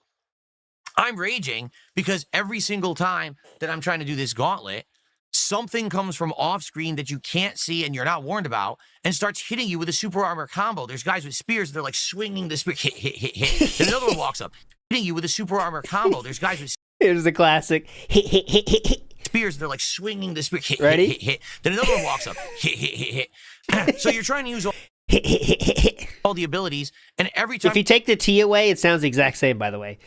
I'm raging because every single time that I'm trying to do this gauntlet, something comes from off screen that you can't see and you're not warned about and starts hitting you with a super armor combo. There's guys with spears. They're like swinging the spear. Hit, hit, hit, hit. Then another one walks up, hitting you with a super armor combo. There's guys with Here's the classic. Hit, hit, hit, hit, hit. Spears. They're like swinging the spear. Hit, Ready? hit, hit, hit. Then another one walks up. Hit, hit, hit, hit. So you're trying to use all the abilities, and every time if you take the T away, it sounds the exact same, by the way.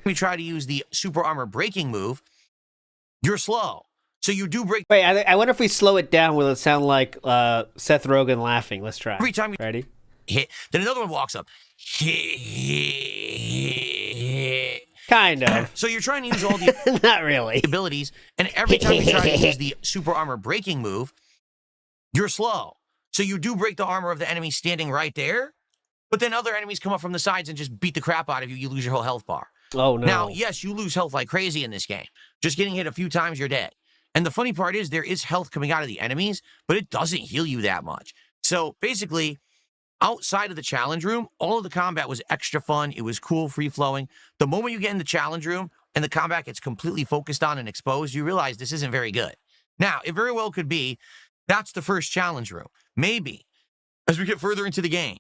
we try to use the super armor breaking move, you're slow. So you do break. Wait, I wonder if we slow it down, will it sound like Seth Rogen laughing? Let's try. Every time you Ready? Hit. Then another one walks up. Hit. Kind of. So you're trying to use all the not really abilities, and every time you try to use the super armor breaking move, you're slow. So you do break the armor of the enemy standing right there, but then other enemies come up from the sides and just beat the crap out of you. You lose your whole health bar. Oh, no. Now, yes, you lose health like crazy in this game. Just getting hit a few times, you're dead. And the funny part is there is health coming out of the enemies, but it doesn't heal you that much. So basically, outside of the challenge room, all of the combat was extra fun. It was cool, free-flowing. The moment you get in the challenge room and the combat gets completely focused on and exposed, you realize this isn't very good. Now, it very well could be that's the first challenge room. Maybe, as we get further into the game,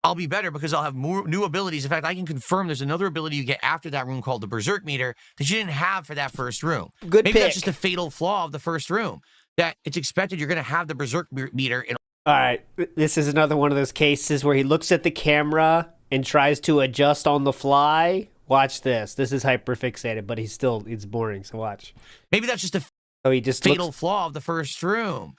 I'll be better because I'll have more new abilities. In fact, I can confirm there's another ability you get after that room called the Berserk Meter that you didn't have for that first room. Good Maybe pick. that's just a fatal flaw of the first room, that it's expected you're going to have the Berserk Meter in. All right, this is another one of those cases where he looks at the camera and tries to adjust on the fly. Watch this. This is hyperfixated, but it's boring, so watch. Maybe that's just a he just fatal flaw of the first room.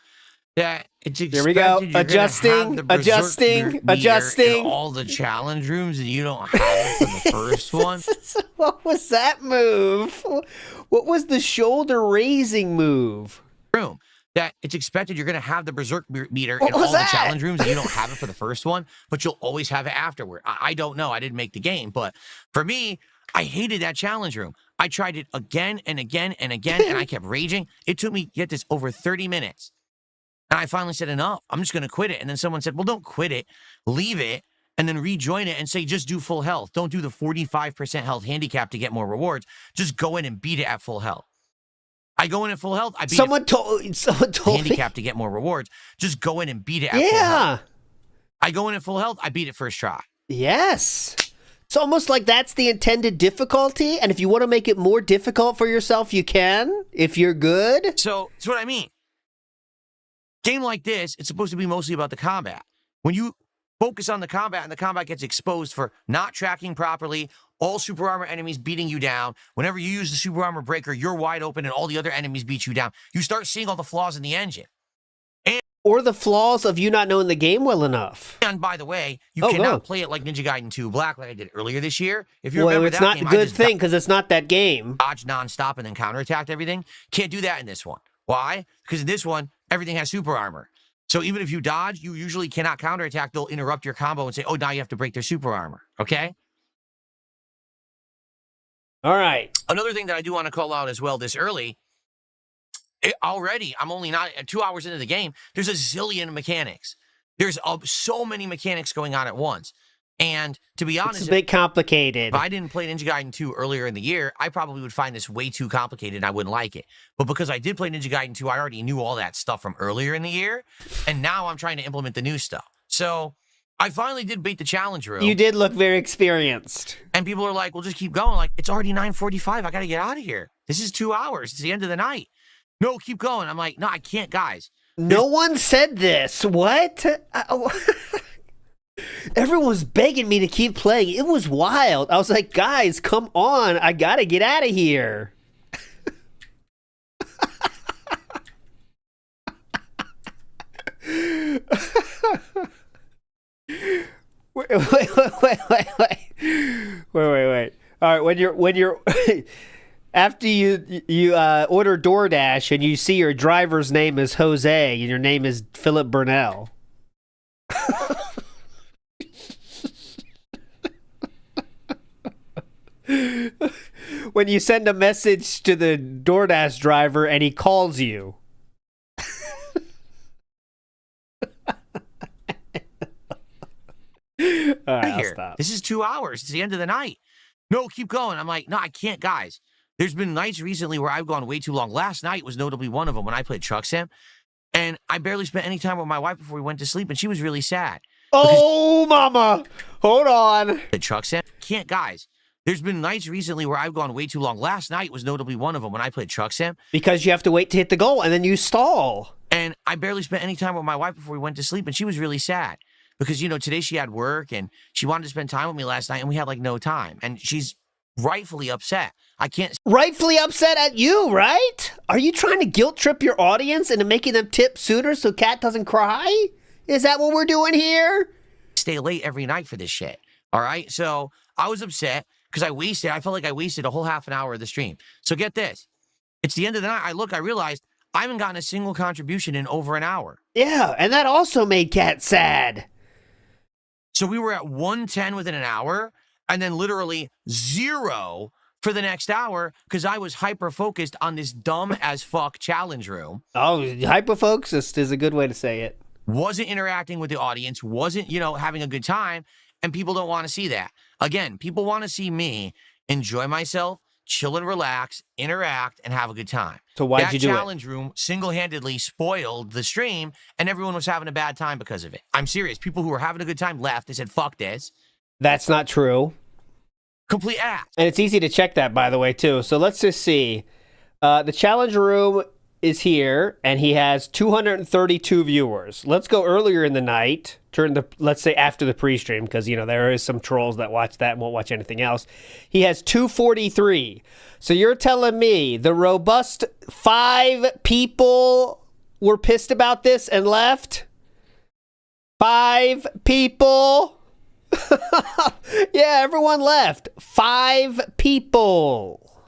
That it's Here we go. Adjusting. In all the challenge rooms, and you don't have it for the first one. What was that move? What was the shoulder raising move? Room. That it's expected you're going to have the Berserk Meter in all the challenge rooms, and you don't have it for the first one, but you'll always have it afterward. I don't know. I didn't make the game, but for me, I hated that challenge room. I tried it again and again and again, and I kept raging. It took me, get this, over 30 minutes. And I finally said, enough. I'm just going to quit it. And then someone said, well, don't quit it. Leave it, and then rejoin it and say, just do full health. Don't do the 45% health handicap to get more rewards. Just go in and beat it at full health. I go in at full health. I beat someone told handicap to get more rewards. Just go in and beat it at full health. I go in at full health. I beat it first try. Yes. It's almost like that's the intended difficulty. And if you want to make it more difficult for yourself, you can, if you're good. So that's what I mean. Game like this, it's supposed to be mostly about the combat. When you focus on the combat and the combat gets exposed for not tracking properly, all super armor enemies beating you down, whenever you use the super armor breaker, you're wide open and all the other enemies beat you down, you start seeing all the flaws in the engine. Or the flaws of you not knowing the game well enough. And by the way, you cannot play it like Ninja Gaiden 2 Black like I did earlier this year. If you remember it's that not game, a good thing because it's not that game. Dodged nonstop and then counterattacked everything. Can't do that in this one. Why? Because in this one, everything has super armor. So even if you dodge, you usually cannot counterattack. They'll interrupt your combo and say, oh, now you have to break their super armor. Okay? All right. Another thing that I do want to call out as well this early, already, I'm only not 2 hours into the game, there's a zillion mechanics. There's so many mechanics going on at once. And to be honest, it's a bit complicated. If I didn't play Ninja Gaiden 2 earlier in the year, I probably would find this way too complicated and I wouldn't like it. But because I did play Ninja Gaiden 2, I already knew all that stuff from earlier in the year. And now I'm trying to implement the new stuff. So I finally did beat the challenge room. You did look very experienced. And people are like, well, just keep going. Like, it's already 9:45. I got to get out of here. This is 2 hours. It's the end of the night. No, keep going. I'm like, no, I can't, guys. No one said this. What? Everyone was begging me to keep playing. It was wild. I was like, guys, come on. I got to get out of here. Wait. All right, when you're after you order DoorDash and you see your driver's name is Jose and your name is Philip Burnell. When you send a message to the DoorDash driver and he calls you. All right, I'll stop. This is 2 hours. It's the end of the night. No, keep going. I'm like, no, I can't, guys. There's been nights recently where I've gone way too long. Last night was notably one of them when I played Truck Sim. And I barely spent any time with my wife before we went to sleep, and she was really sad. Oh, mama. Hold on. The Truck Sim. Can't, guys. There's been nights recently where I've gone way too long. Last night was notably one of them when I played Truck Sim. Because you have to wait to hit the goal, and then you stall. And I barely spent any time with my wife before we went to sleep, and she was really sad. Because, you know, today she had work, and she wanted to spend time with me last night, and we had, like, no time. And she's rightfully upset. I can't... Rightfully upset at you, right? Are you trying to guilt trip your audience into making them tip sooner so Kat doesn't cry? Is that what we're doing here? Stay late every night for this shit. All right? So I was upset because I felt like I wasted a whole half an hour of the stream. So get this. It's the end of the night. I realized I haven't gotten a single contribution in over an hour. Yeah, and that also made Kat sad. So we were at 110 within an hour, and then literally 0 for the next hour because I was hyper-focused on this dumb-as-fuck challenge room. Oh, hyper-focused is a good way to say it. Wasn't interacting with the audience, wasn't, having a good time, and people don't want to see that. Again, people want to see me enjoy myself, chill and relax, interact, and have a good time. So why'd you do it? That challenge room single-handedly spoiled the stream, and everyone was having a bad time because of it. I'm serious. People who were having a good time left. They said, fuck this. That's not true. Complete ass. And it's easy to check that, by the way, too. So let's just see. The challenge room is here, and he has 232 viewers. Let's go earlier in the night. Let's say after the pre-stream, because, there is some trolls that watch that and won't watch anything else. He has 243. So you're telling me the robust 5 people were pissed about this and left? 5 people? Yeah, everyone left. 5 people.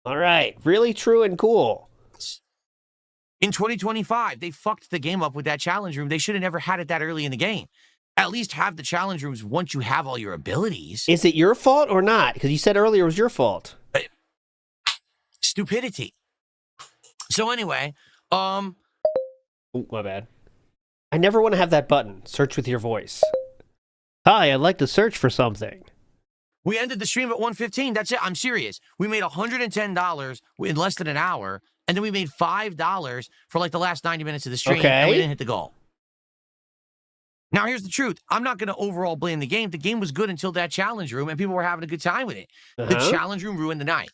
All right. Really true and cool. In 2025, they fucked the game up with that challenge room. They should have never had it that early in the game. At least have the challenge rooms once you have all your abilities. Is it your fault or not? Because you said earlier it was your fault. Stupidity. So anyway, Ooh, my bad. I never want to have that button. Search with your voice. Hi, I'd like to search for something. We ended the stream at 1:15. That's it. I'm serious. We made $110 in less than an hour. And then we made $5 for like the last 90 minutes of the stream, and we didn't hit the goal. Now, here's the truth. I'm not going to overall blame the game. The game was good until that challenge room, and people were having a good time with it. The challenge room ruined the night.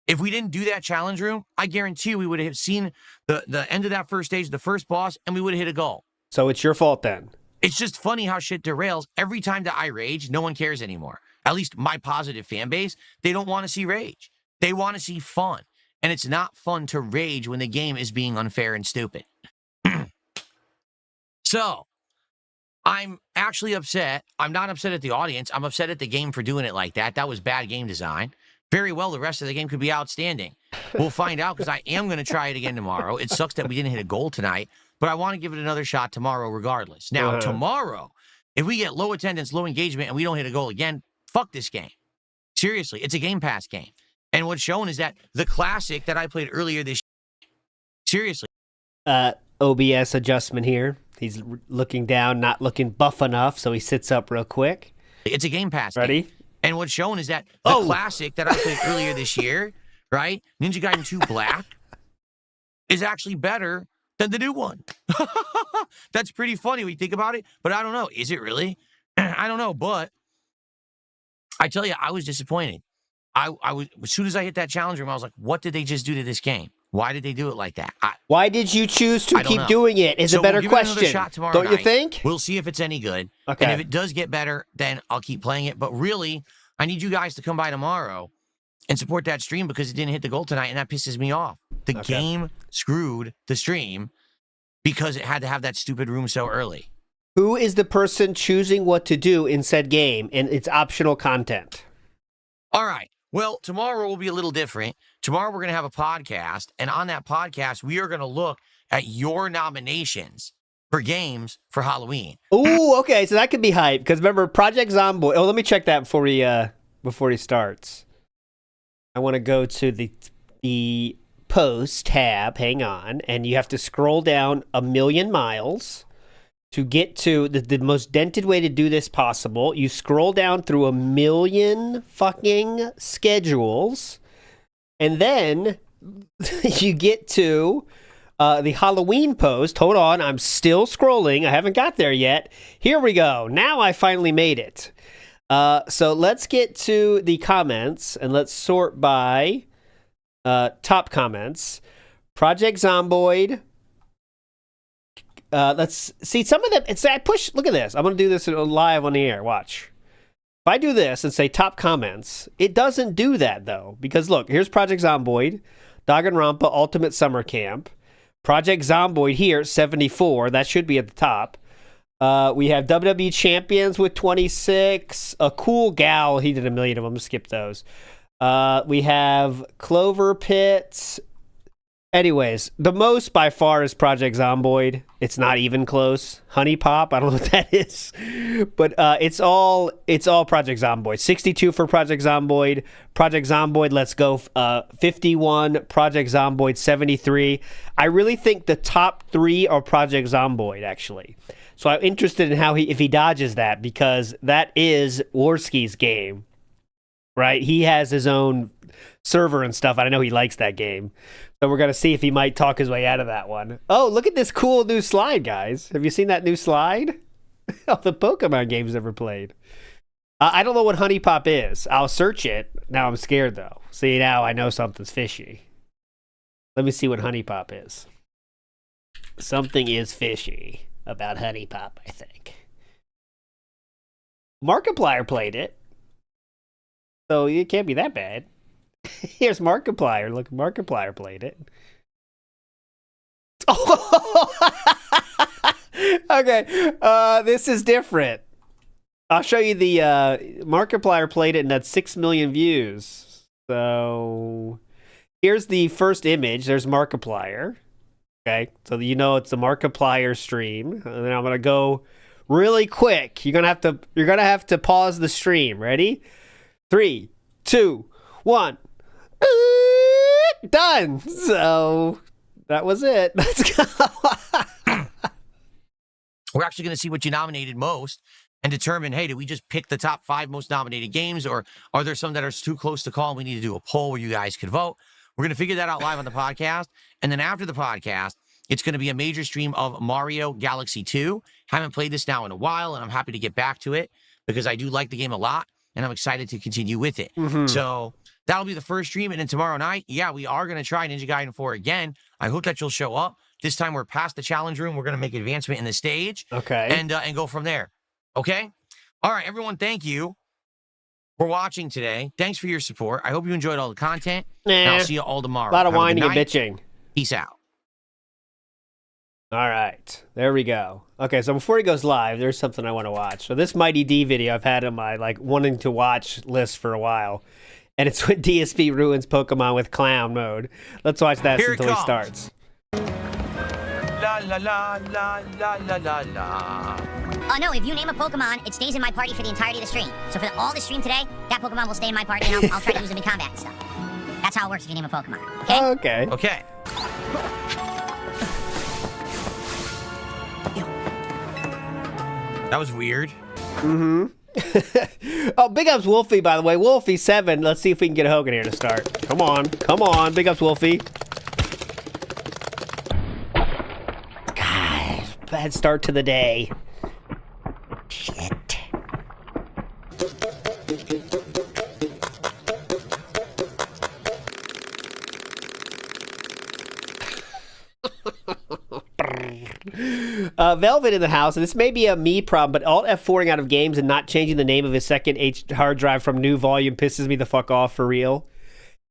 If we didn't do that challenge room, I guarantee you we would have seen the end of that first stage, the first boss, and we would have hit a goal. So it's your fault then? It's just funny how shit derails. Every time that I rage, no one cares anymore. At least my positive fan base, they don't want to see rage. They want to see fun. And it's not fun to rage when the game is being unfair and stupid. So, I'm actually upset. I'm not upset at the audience. I'm upset at the game for doing it like that. That was bad game design. Very well, the rest of the game could be outstanding. We'll find out because I am going to try it again tomorrow. It sucks that we didn't hit a goal tonight. but I want to give it another shot tomorrow regardless. Now, tomorrow, if we get low attendance, low engagement, and we don't hit a goal again, fuck this game. Seriously, it's a Game Pass game. And what's shown is that the classic that I played earlier this year, seriously. OBS adjustment here. He's looking down, not looking buff enough, so he sits up real quick. It's a Game Pass Ready? game. And what's shown is that the classic that I played earlier this year, right, Ninja Gaiden 2 Black, is actually better than the new one. That's pretty funny when you think about it, but I don't know. Is it really? I don't know, but I tell you, I was disappointed. I was, as soon as I hit that challenge room, I was like, what did they just do to this game? Why did they do it like that? Why did you choose to keep doing it? Is a better question. Don't you think? We'll see if it's any good. Okay. And if it does get better, then I'll keep playing it. But really, I need you guys to come by tomorrow and support that stream because it didn't hit the goal tonight, and that pisses me off. The game screwed the stream because it had to have that stupid room so early. Who is the person choosing what to do in said game, and it's optional content? All right. Well, tomorrow will be a little different. Tomorrow we're going to have a podcast, and on that podcast, we are going to look at your nominations for games for Halloween. Ooh, okay, so that could be hype, because remember, Project Zomboid... Oh, let me check that before he starts. I want to go to the post tab, hang on, and you have to scroll down 1,000,000 miles to get to the most dented way to do this possible. You scroll down through 1,000,000 fucking schedules, and then you get to the Halloween post. Hold on, I'm still scrolling. I haven't got there yet. Here we go. Now I finally made it. So let's get to the comments, and let's sort by top comments. Project Zomboid. Let's see some of them. I push. Look at this. I'm going to do this live on the air. Watch. If I do this and say top comments, it doesn't do that though. Because look, here's Project Zomboid, Danganronpa Ultimate Summer Camp. Project Zomboid here, 74. That should be at the top. We have WWE Champions with 26. A Cool Gal. He did 1,000,000 of them. Skip those. We have Clover Pit. Anyways, the most by far is Project Zomboid. It's not even close. Honey Pop, I don't know what that is. But it's all Project Zomboid. 62 for Project Zomboid. Project Zomboid, let's go. 51. Project Zomboid, 73. I really think the top 3 are Project Zomboid, actually. So I'm interested in if he dodges that, because that is Worski's game, right? He has his own server and stuff. I know he likes that game. So we're going to see if he might talk his way out of that one. Oh, look at this cool new slide, guys. Have you seen that new slide? All the Pokemon games ever played. I don't know what Honey Pop is. I'll search it. Now I'm scared, though. See, now I know something's fishy. Let me see what Honey Pop is. Something is fishy about Honey Pop, I think. Markiplier played it. So it can't be that bad. Here's Markiplier. Look, Markiplier played it. Okay, this is different. I'll show you the Markiplier played it and had 6 million views. So here's the first image. There's Markiplier. Okay, so you know it's the Markiplier stream. And then I'm gonna go really quick. You're gonna have to pause the stream. Ready? 3, 2, 1. Done. So that was it. Let's go. We're actually going to see what you nominated most and determine, hey, did we just pick the top 5 most nominated games, or are there some that are too close to call and we need to do a poll where you guys could vote? We're going to figure that out live on the podcast. And then after the podcast, it's going to be a major stream of Mario Galaxy 2. Haven't played this now in a while, and I'm happy to get back to it because I do like the game a lot, and I'm excited to continue with it. Mm-hmm. So that'll be the first stream. And then tomorrow night, yeah, we are going to try Ninja Gaiden 4 again. I hope that you'll show up. This time we're past the challenge room. We're going to make advancement in the stage. Okay. And go from there. Okay? All right, everyone, thank you for watching today. Thanks for your support. I hope you enjoyed all the content. And I'll see you all tomorrow. A lot of whining and bitching. Peace out. All right. There we go. Okay, so before he goes live, there's something I want to watch. So this Mighty D video I've had on my wanting to watch list for a while. And it's when DSP ruins Pokemon with clown mode. Let's watch that until he starts. La la la la la la la la. Oh no, if you name a Pokemon, it stays in my party for the entirety of the stream. So for all the stream today, that Pokemon will stay in my party and I'll try to use them in combat and stuff. That's how it works if you name a Pokemon. Okay? Okay. Okay. That was weird. Mm-hmm. Oh, big ups Wolfie, by the way. Wolfie7. Let's see if we can get Hogan here to start. Come on. Come on. Big ups Wolfie. God, bad start to the day. Shit. Velvet in the house, and this may be a me problem, but Alt F4ing out of games and not changing the name of his second hard drive from new volume pisses me the fuck off for real.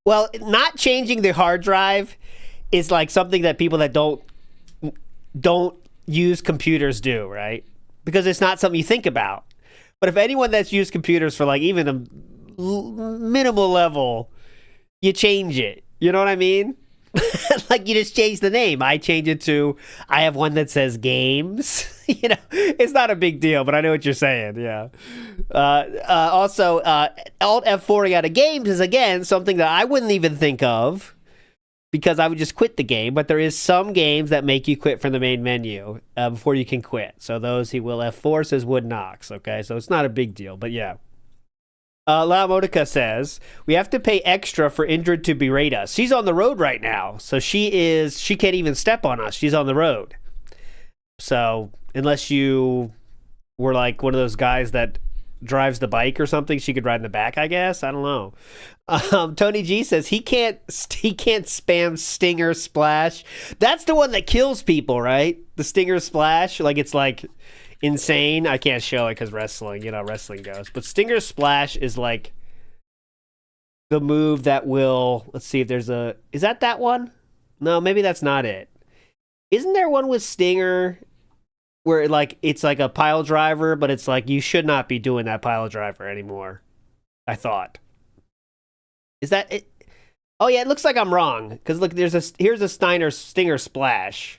Well, not changing the hard drive is like something that people that don't use computers do, right? Because it's not something you think about. But if anyone that's used computers for like even a minimal level, you change it. You know what I mean? Like you just change the name. I change it to, I have one that says games. You know, it's not a big deal, but I know what you're saying. Yeah. Also, Alt F4ing out of games is again something that I wouldn't even think of because I would just quit the game. But there is some games that make you quit from the main menu before you can quit. So those he will F4 says Wood Knox. Okay, so it's not a big deal, but yeah. La Modica says, we have to pay extra for Indrid to berate us. She's on the road right now, so she can't even step on us. She's on the road. So unless you were like one of those guys that drives the bike or something, she could ride in the back, I guess. I don't know. Tony G says he can't spam Stinger Splash. That's the one that kills people, right? The Stinger Splash, like it's like insane. I can't show it because wrestling, you know how wrestling goes. But Stinger Splash is like the move that will, let's see if there's a, is that one? No, maybe that's not it. Isn't there one with Stinger where like it's like a pile driver, but it's like you should not be doing that pile driver anymore, I thought. Is that it? Oh yeah, it looks like I'm wrong. Because look, here's a Stinger Splash.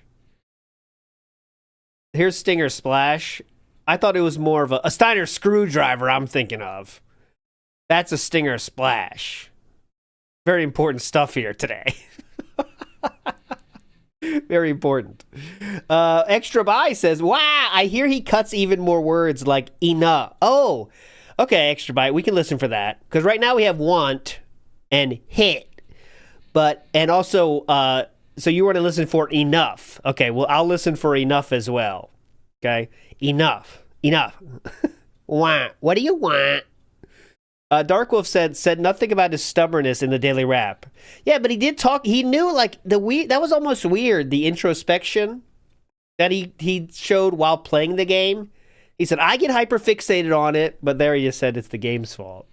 Here's Stinger Splash. I thought it was more of a Steiner Screwdriver I'm thinking of. That's a Stinger Splash. Very important stuff here today. Very important. Extra Buy says, wow, I hear he cuts even more words like enough. Oh, okay, Extra Buy. We can listen for that. Because right now we have want and hit. And also, so you want to listen for enough. Okay, well, I'll listen for enough as well. Okay? Enough. Want. What do you want? Dark Wolf said nothing about his stubbornness in the daily rap. Yeah, but he did talk. He knew, like, that was almost weird, the introspection that he showed while playing the game. He said, I get hyperfixated on it, but there he just said it's the game's fault.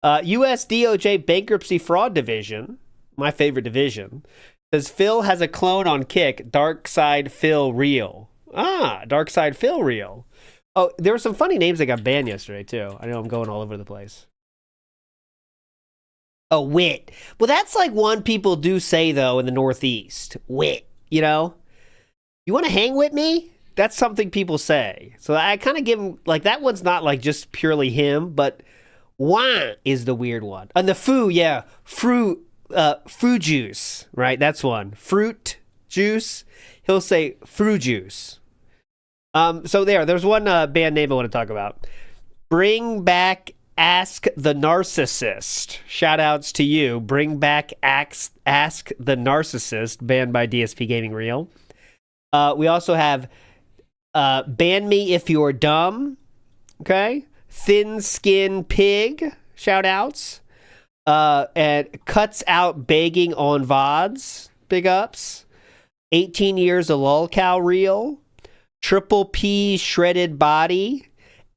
U.S. DOJ Bankruptcy Fraud Division, my favorite division, says Phil has a clone on Kick, Darkside Phil Real. Darkside Phil Real. Oh, there were some funny names that got banned yesterday, too. I know I'm going all over the place. Oh, Wit. Well, that's like one people do say, though, in the Northeast. Wit, you know? You want to hang with me? That's something people say. So I kind of give him, like, that one's not, like, just purely him, but wah is the weird one. And the foo, yeah. Fruit juice, right? That's one. Fruit juice. He'll say fruit juice. So there's one band name I want to talk about. Bring back Ask the Narcissist. Shout outs to you. Bring back Ask the Narcissist, banned by DSP Gaming Real. We also have Ban Me If You're Dumb. Okay. Thin Skin Pig. Shout outs. And Cuts Out Begging on VODs. Big ups. 18 Years of Lolcow Reel. Triple P Shredded Body.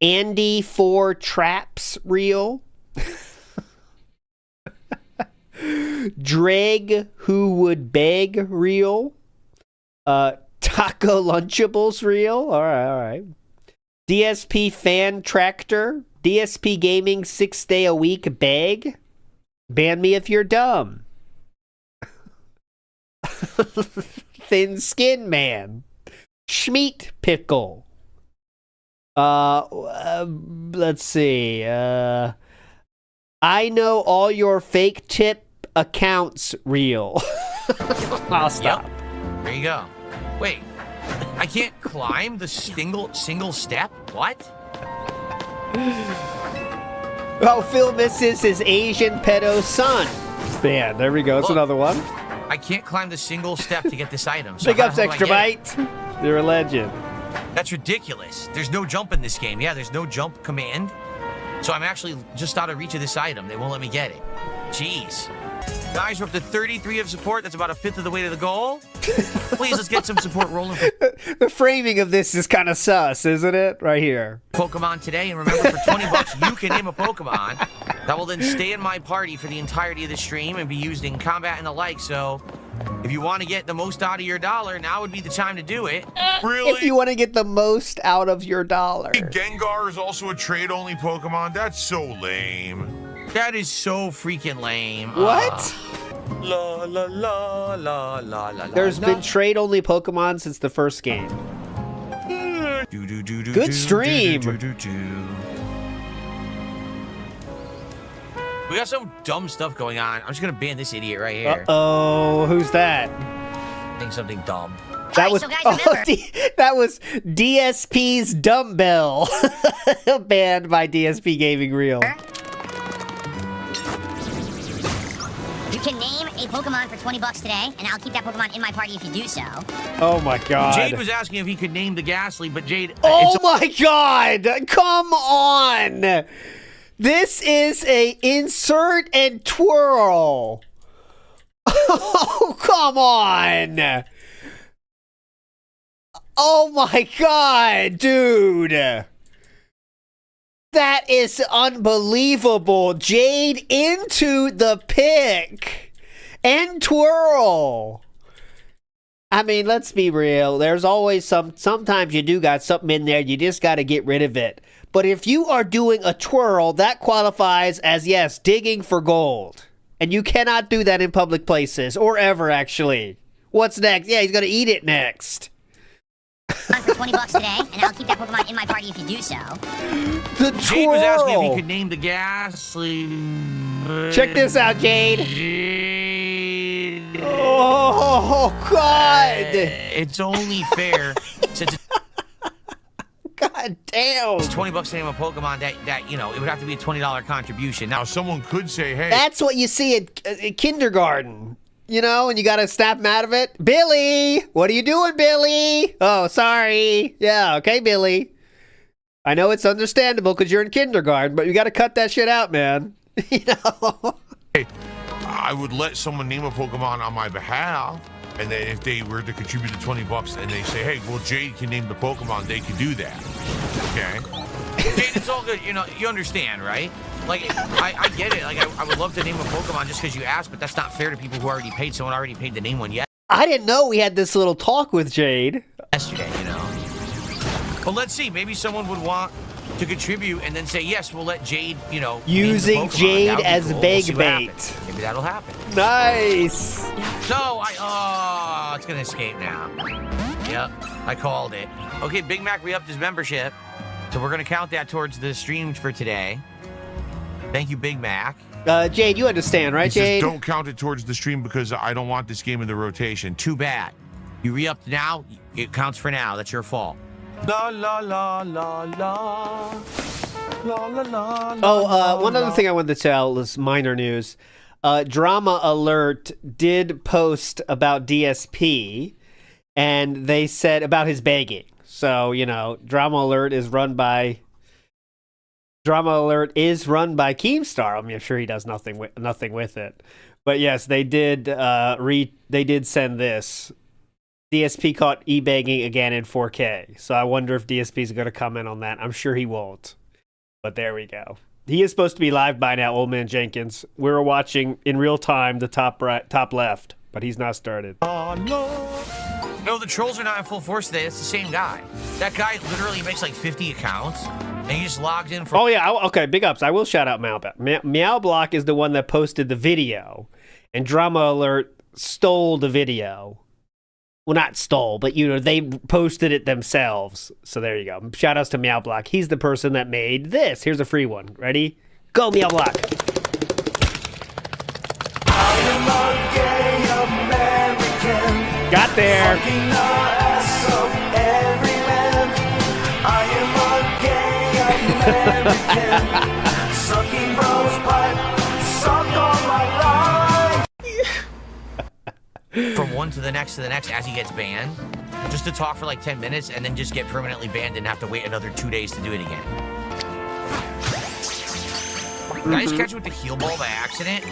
Andy 4 Traps Reel. Dreg Who Would Beg Reel. Taco Lunchables Reel. All right. DSP Fan Tractor. DSP Gaming 6 Day a Week Beg. Ban Me If You're Dumb. Thin Skin Man. Schmeat Pickle. Let's see. I know all your fake tip accounts real. I'll stop. Yep. There you go. Wait, I can't climb the single step? What? Oh, Phil misses his Asian pedo son. Man, there we go. That's another one. I can't climb the single step to get this item. So Big how ups, do I Extra get it? Bite. You're a legend. That's ridiculous. There's no jump in this game. Yeah, there's no jump command. So I'm actually just out of reach of this item. They won't let me get it. Jeez. Guys, we're up to 33 of support. That's about a fifth of the way to the goal. Please, let's get some support rolling for The framing of this is kind of sus, isn't it? Right here. Pokemon today. And remember, for 20 bucks, you can name a Pokemon that will then stay in my party for the entirety of the stream and be used in combat and the like. So if you want to get the most out of your dollar, now would be the time to do it. Really? If you want to get the most out of your dollar. Gengar is also a trade-only Pokemon? That's so lame. That is so freaking lame. What? La la la la la la. There's been trade-only Pokemon since the first game. Good stream. We got some dumb stuff going on. I'm just gonna ban this idiot right here. Uh-oh, who's that? I think something dumb. That Alright, was so guys, remember- that was DSP's dumbbell, banned by DSP Gaming Reel. You can name a Pokemon for 20 bucks today, and I'll keep that Pokemon in my party if you do so. Oh my god! Jade was asking if he could name the Ghastly, but Jade. Oh my god! Come on! This is a insert and twirl. Oh, come on! Oh my god, dude! That is unbelievable. Jade into the pick and twirl. I mean, let's be real. There's always sometimes you do got something in there. You just got to get rid of it. But if you are doing a twirl, that qualifies as, yes, digging for gold. And you cannot do that in public places or ever, actually. What's next? Yeah, he's going to eat it next. For 20 bucks today, and I'll keep that Pokemon in my party if you do so. The Jade was asking if he twirl. could name the Ghastly. Check this out, Jade. Jade. Oh, God. It's only fair since God damn. it's 20 bucks to name a Pokemon that you know, it would have to be a $20 contribution. Now, Now, someone could say, hey, That's what you see at kindergarten. You know, and you got to snap him out of it. Billy, what are you doing, Billy? Oh, sorry. Yeah, okay, Billy. I know it's understandable because you're in kindergarten, but you got to cut that shit out, man. You know? hey, I would let someone name a Pokemon on my behalf, and then if they were to contribute the 20 bucks and they say, hey, well, Jade can name the Pokemon, they could do that. Okay? Jade, it's all good. You know, you understand, right? Like, I get it. Like, I would love to name a Pokemon just because you asked, but that's not fair to people who already paid. Someone already paid to name one I didn't know we had this little talk with Jade. yesterday, you know? But let's see. Maybe someone would want to contribute and then say, yes, we'll let Jade, you know, name the Using Pokemon. Jade That would be as cool. We'll big see what bait. happens. Maybe that'll happen. Nice. So, it's going to escape now. Yep, I called it. Okay, Big Mac re-upped his membership. So we're going to count that towards the stream for today. Thank you, Big Mac. Jade, you understand, right, He says, Jade? don't count it towards the stream because I don't want this game in the rotation. Too bad. You re-upped now, it counts for now. That's your fault. La la la la la. La la la. Oh, one other thing I wanted to tell is minor news. Drama Alert did post about DSP, and they said about his begging. So, you know, Drama Alert is run by Keemstar. I mean, I'm sure he does nothing with it. But yes, they did send this. DSP caught e-begging again in 4K. So I wonder if DSP is going to comment on that. I'm sure he won't. But there we go. He is supposed to be live by now, Old Man Jenkins. We were watching in real time the top left, but he's not started. No, the trolls are not in full force today. It's the same guy. That guy literally makes like 50 accounts, and he just logs in for... Oh, yeah. Okay, big ups. I will shout out Meowblock. Meowblock is the one that posted the video, and Drama Alert stole the video. Well, not stole, but they posted it themselves. So there you go. Shout outs to Meow Block. He's the person that made this. Here's a free one. Ready? Go, Meow Block. I am a gay American. Got there. Fucking the ass of every man. I am a gay American. Sucking bros pipe. Suck all my life. From one to the next as he gets banned, just to talk for like 10 minutes and then just get permanently banned and have to wait another 2 days to do it again. Did I just catch it with the heel ball by accident?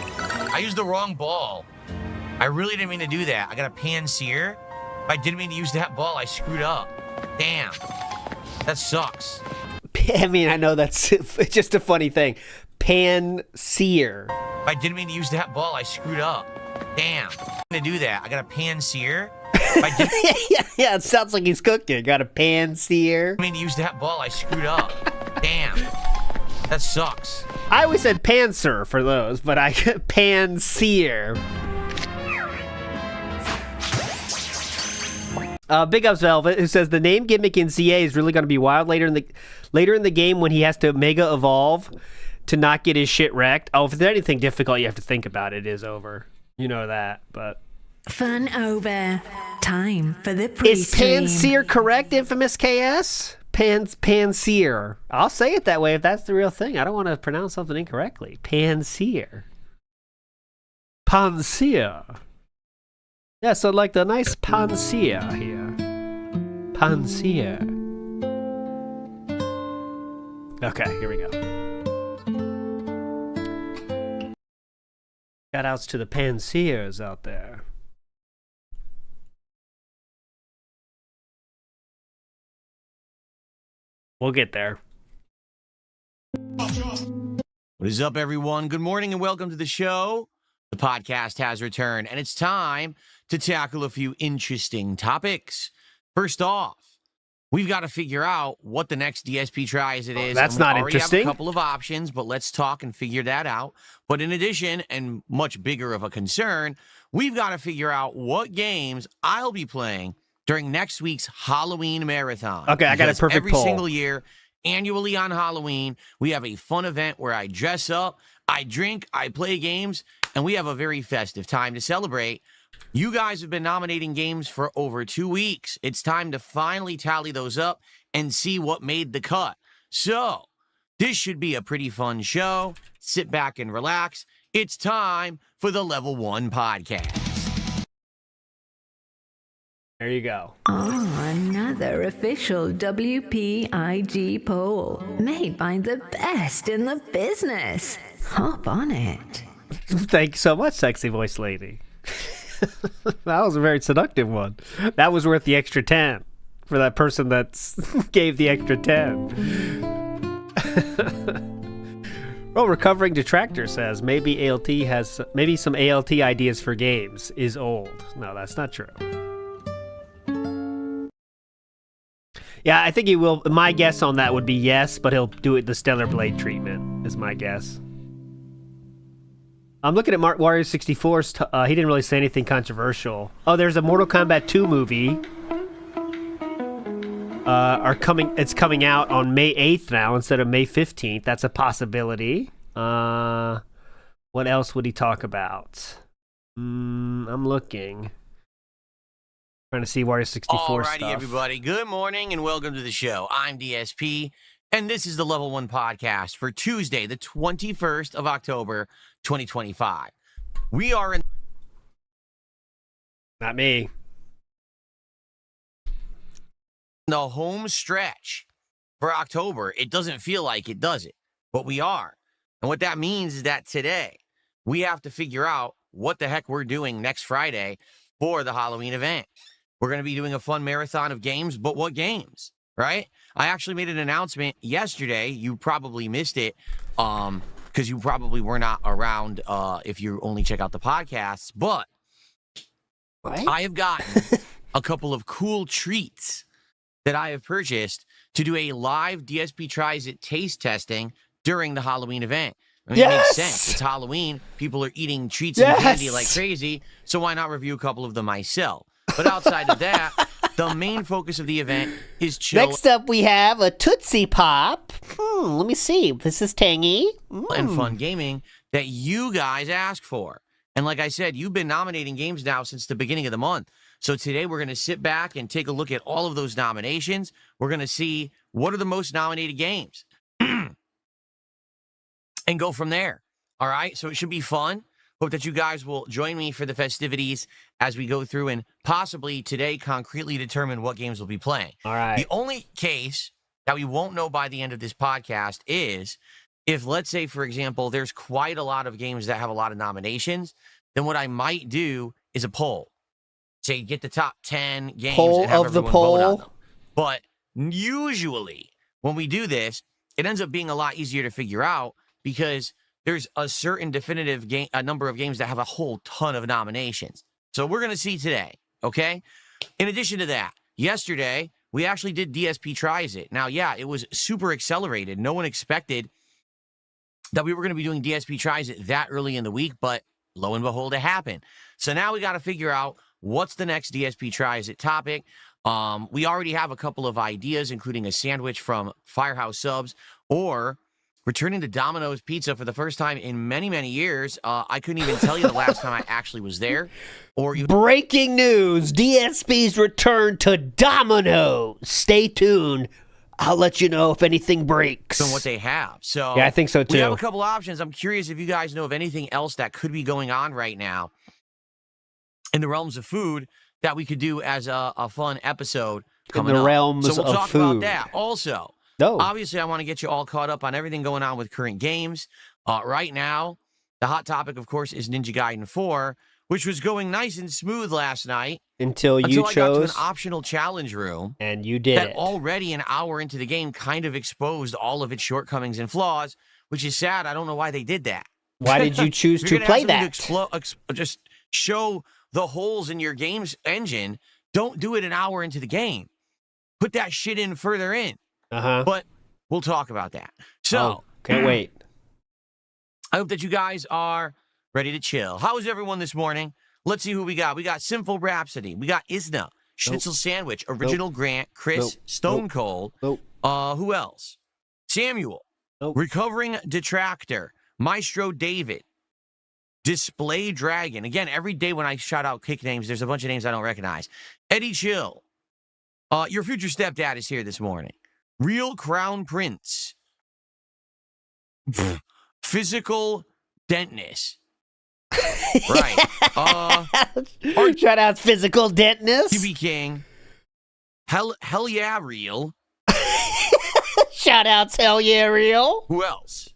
I used the wrong ball. I really didn't mean to do that. I got a pan-sear. I didn't mean to use that ball. I screwed up. Damn. That sucks. I mean, I know that's it's just a funny thing. Pan-sear. I didn't mean to use that ball. I screwed up. Damn. To do that. I got a pan-sear. Yeah, it sounds like he's cooking. Got a pan-sear. I mean to use that ball. I screwed up. Damn. That sucks. I always said panzer for those, but I pan-sear. Big ups Velvet, who says the name gimmick in CA is really going to be wild later in the game when he has to mega evolve to not get his shit wrecked. Oh, if there's anything difficult you have to think about, it is over. You know that, but fun over. Time for the PreeStream. Is pan-sear correct, Infamous KS? Pan-sear. I'll say it that way if that's the real thing. I don't want to pronounce something incorrectly. Pan-sear. Pan-sear. Yeah, so like the nice pan-sear here. Pan-sear. Okay, here we go. Shout outs to the pan-sears out there. We'll get there. What is up, everyone? Good morning and welcome to the show. The podcast has returned, and it's time to tackle a few interesting topics. First off, we've got to figure out what the next DSP tries it is. That's not interesting. interesting. We have a couple of options, but let's talk and figure that out. But in addition, and much bigger of a concern, we've got to figure out what games I'll be playing during next week's Halloween marathon. Okay, I got a perfect every poll. Single year, annually on Halloween, we have a fun event where I dress up, I drink, I play games, and we have a very festive time to celebrate. You guys have been nominating games for over 2 weeks. It's time to finally tally those up and see what made the cut. So, this should be a pretty fun show. Sit back and relax. It's time for the Level 1 podcast. There you go. Oh, another official WPIG poll made by the best in the business. Hop on it. Thanks so much, sexy voice lady. That was a very seductive one. That was worth the extra 10 for that person that gave the extra 10. Well, Recovering Detractor says maybe some ALT ideas for games is old. No, that's not true. Yeah, I think he will. My guess on that would be yes, but he'll do it the Stellar Blade treatment, is my guess. I'm looking at Mark Warrior 64's. He didn't really say anything controversial. Oh, there's a Mortal Kombat 2 movie. It's coming out on May 8th now instead of May 15th. That's a possibility. What else would he talk about? I'm looking. Trying to see Warrior 64 Alrighty, stuff. everybody. Good morning and welcome to the show. I'm DSP, and this is the Level 1 podcast for Tuesday, the 21st of October, 2025. We are in... Not me. The home stretch for October. It doesn't feel like it, does it? But we are. And what that means is that today, we have to figure out what the heck we're doing next Friday for the Halloween event. We're going to be doing a fun marathon of games, but what games, right? I actually made an announcement yesterday. You probably missed it because you probably were not around if you only check out the podcasts. But what? I have gotten a couple of cool treats that I have purchased to do a live DSP Tries It taste testing during the Halloween event. I mean, It makes sense. It's Halloween. People are eating treats and candy like crazy. So why not review a couple of them myself? But outside of that, the main focus of the event is chill. Next up, we have a Tootsie Pop. Let me see. This is tangy. And fun gaming that you guys ask for. And like I said, you've been nominating games now since the beginning of the month. So today we're going to sit back and take a look at all of those nominations. We're going to see what are the most nominated games and go from there. All right? So it should be fun. Hope that you guys will join me for the festivities as we go through and possibly today concretely determine what games we'll be playing. All right. The only case that we won't know by the end of this podcast is if, let's say, for example, there's quite a lot of games that have a lot of nominations, then what I might do is a poll. Say, get the top 10 games Poll and have of the everyone vote on poll. them. But usually when we do this, it ends up being a lot easier to figure out because there's a certain definitive game, a number of games that have a whole ton of nominations. So we're going to see today, okay? In addition to that, yesterday, we actually did DSP Tries It. Now, yeah, it was super accelerated. No one expected that we were going to be doing DSP Tries It that early in the week, but lo and behold, it happened. So now we got to figure out what's the next DSP Tries It topic. We already have a couple of ideas, including a sandwich from Firehouse Subs or returning to Domino's Pizza for the first time in many, many years. I couldn't even tell you the last time I actually was there. Or Breaking news. DSP's return to Domino's. Stay tuned. I'll let you know if anything breaks. And what they have. So yeah, I think so too. We have a couple options. I'm curious if you guys know of anything else that could be going on right now in the realms of food that we could do as a fun episode coming in the up. realms so we'll of talk food. about that. Also, No. obviously, I want to get you all caught up on everything going on with current games. Right now, the hot topic, of course, is Ninja Gaiden 4, which was going nice and smooth last night. Until you I got to an chose. optional challenge room. And you did That it. already an hour into the game kind of exposed all of its shortcomings and flaws, which is sad. I don't know why they did that. Why did you choose If to you're gonna play have something that? to just show the holes in your game's engine. Don't do it an hour into the game. Put that shit in further in. Uh-huh. But we'll talk about that. So, can't wait. I hope that you guys are ready to chill. How is everyone this morning? Let's see who we got. We got Sinful Rhapsody. We got Isna, Schnitzel Sandwich, Original Grant, Chris, Stone Cold. Who else? Samuel, Recovering Detractor, Maestro David, Display Dragon. Again, every day when I shout out kick names, there's a bunch of names I don't recognize. Eddie Chill. Your future stepdad is here this morning. Real Crown Prince. Physical Dentness. Right. Shout out Physical Dentness. QB King. Hell yeah, real. Shout outs, hell yeah, real. Who else?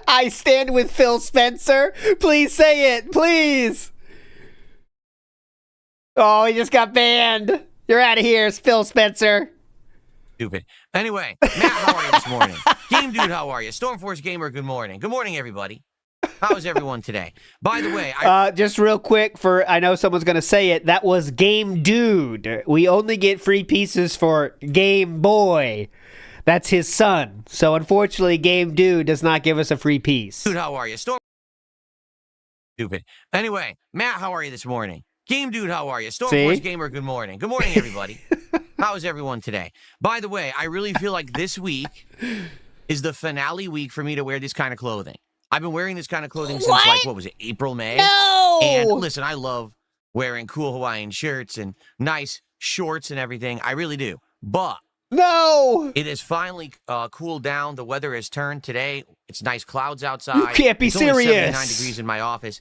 I stand with Phil Spencer. Please say it, please. Oh, he just got banned. You're out of here, Phil Spencer. Stupid. Anyway, Matt, how are you this morning? Game Dude, how are you? Stormforce Gamer, good morning. Good morning, everybody. How is everyone today? By the way, just real quick, I know someone's going to say it, that was Game Dude. We only get free pieces for Game Boy. That's his son. So unfortunately, Game Dude does not give us a free piece. Dude, how are you? Stupid. Anyway, Matt, how are you this morning? Game Dude, how are you? Stormforce Gamer, good morning. Good morning, everybody. How is everyone today? By the way, I really feel like this week is the finale week for me to wear this kind of clothing. I've been wearing this kind of clothing since, what was it, April, May? No! And listen, I love wearing cool Hawaiian shirts and nice shorts and everything. I really do. But no! It has finally cooled down. The weather has turned today. It's nice clouds outside. You can't be it's serious. Only 79 degrees in my office.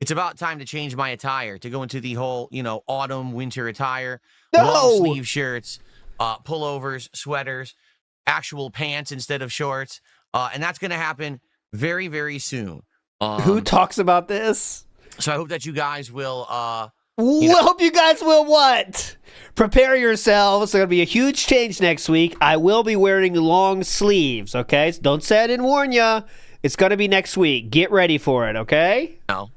It's about time to change my attire, to go into the whole, autumn, winter attire. No! Long sleeve shirts, pullovers, sweaters, actual pants instead of shorts. And that's going to happen very, very soon. Who talks about this? So I hope that you guys will... I hope you guys will what? Prepare yourselves. There's going to be a huge change next week. I will be wearing long sleeves, okay? So don't say I didn't warn you. It's going to be next week. Get ready for it, okay? No.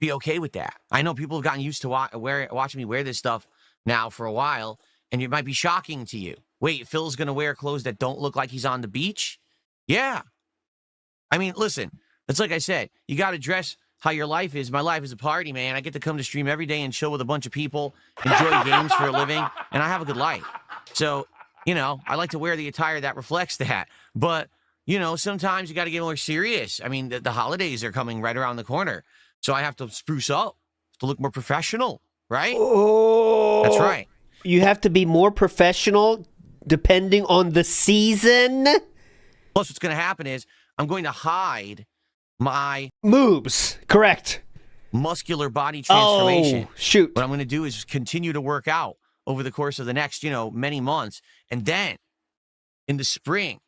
Be okay with that. I know people have gotten used to watching me wear this stuff now for a while, and it might be shocking to you. Wait, Phil's going to wear clothes that don't look like he's on the beach? Yeah. I mean, listen, it's like I said, you got to dress how your life is. My life is a party, man. I get to come to stream every day and chill with a bunch of people, enjoy games for a living, and I have a good life. So, you know, I like to wear the attire that reflects that. But, you know, sometimes you got to get more serious. I mean, the holidays are coming right around the corner. So I have to spruce up, to look more professional, right? Oh, that's right. You have to be more professional depending on the season. Plus, what's going to happen is I'm going to hide my moves. Correct. Muscular body transformation. Oh, shoot. What I'm going to do is continue to work out over the course of the next, you know, many months. And then in the spring,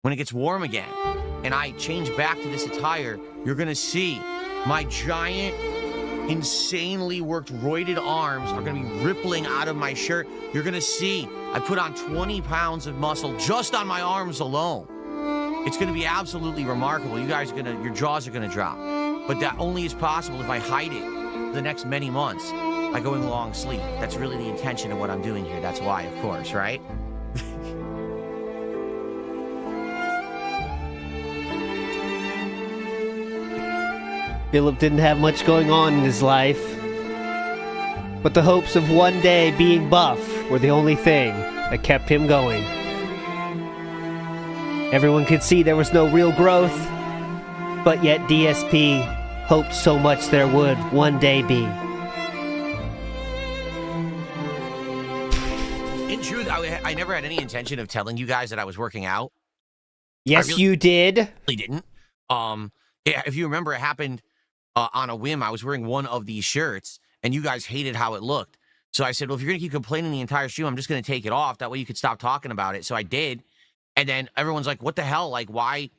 when it gets warm again, and I change back to this attire, you're going to see my giant, insanely worked, roided arms are going to be rippling out of my shirt. You're going to see I put on 20 pounds of muscle just on my arms alone. It's going to be absolutely remarkable. You guys are going to, your jaws are going to drop. But that only is possible if I hide it for the next many months by going long sleep. That's really the intention of what I'm doing here. That's why, of course, right? Philip didn't have much going on in his life, but the hopes of one day being buff were the only thing that kept him going. Everyone could see there was no real growth, but yet DSP hoped so much there would one day be. In truth, I never had any intention of telling you guys that I was working out. Yes, you did. Really didn't. Yeah, if you remember, it happened on a whim. I was wearing one of these shirts, and you guys hated how it looked. So I said, well, if you're going to keep complaining the entire stream, I'm just going to take it off. That way you could stop talking about it. So I did. And then everyone's like, what the hell? Like, why?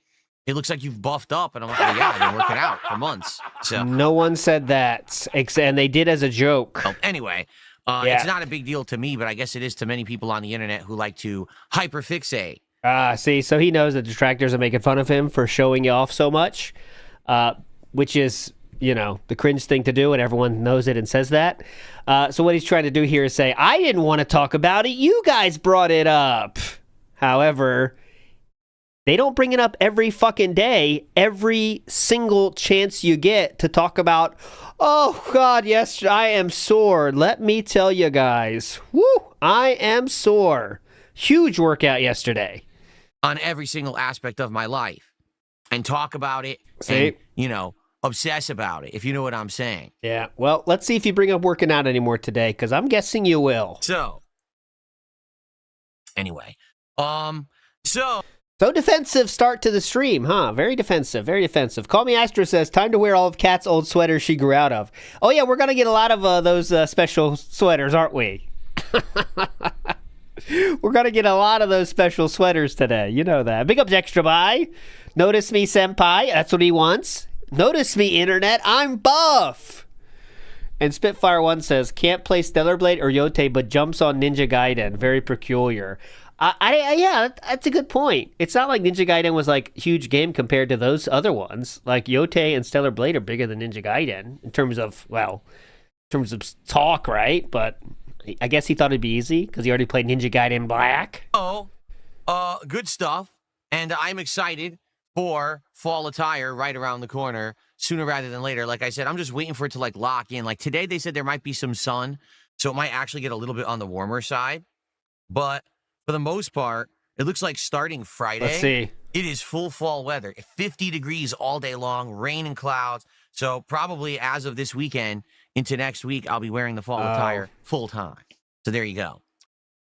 It looks like you've buffed up. And I'm like, oh, yeah, I've been working out for months. So no one said that, and they did as a joke. Well, anyway, it's not a big deal to me, but I guess it is to many people on the internet who like to hyperfixate. See, so he knows the detractors are making fun of him for showing you off so much, which is, you know, the cringe thing to do, and everyone knows it and says that. So what he's trying to do here is say, I didn't want to talk about it. You guys brought it up. However, they don't bring it up every fucking day, every single chance you get to talk about, oh, God, yes, I am sore. Let me tell you guys. Woo, I am sore. Huge workout yesterday. On every single aspect of my life. And talk about it. See? And, you know, obsess about it, if you know what I'm saying. Yeah, well, let's see if you bring up working out anymore today, because I'm guessing you will. So, anyway. So defensive start to the stream, huh? Very defensive, very defensive. Call Me Astra says, time to wear all of Kat's old sweaters she grew out of. Oh, yeah, we're going to get a lot of those special sweaters, aren't we? We're going to get a lot of those special sweaters today. You know that. Big up to Extra Buy. Notice me, senpai. That's what he wants. Notice me, internet. I'm buff. And Spitfire1 says, can't play Stellar Blade or Yotei, but jumps on Ninja Gaiden. Very peculiar. Yeah, that's a good point. It's not like Ninja Gaiden was like huge game compared to those other ones. Like Yotei and Stellar Blade are bigger than Ninja Gaiden in terms of talk, right? But I guess he thought it'd be easy because he already played Ninja Gaiden Black. Good stuff. And I'm excited for fall attire right around the corner sooner rather than later. Like I said, I'm just waiting for it to like lock in. Like today they said there might be some sun, so it might actually get a little bit on the warmer side. But for the most part, it looks like starting Friday, let's see, it is full fall weather. 50 degrees all day long, rain and clouds. So probably as of this weekend into next week, I'll be wearing the fall attire full time. So there you go.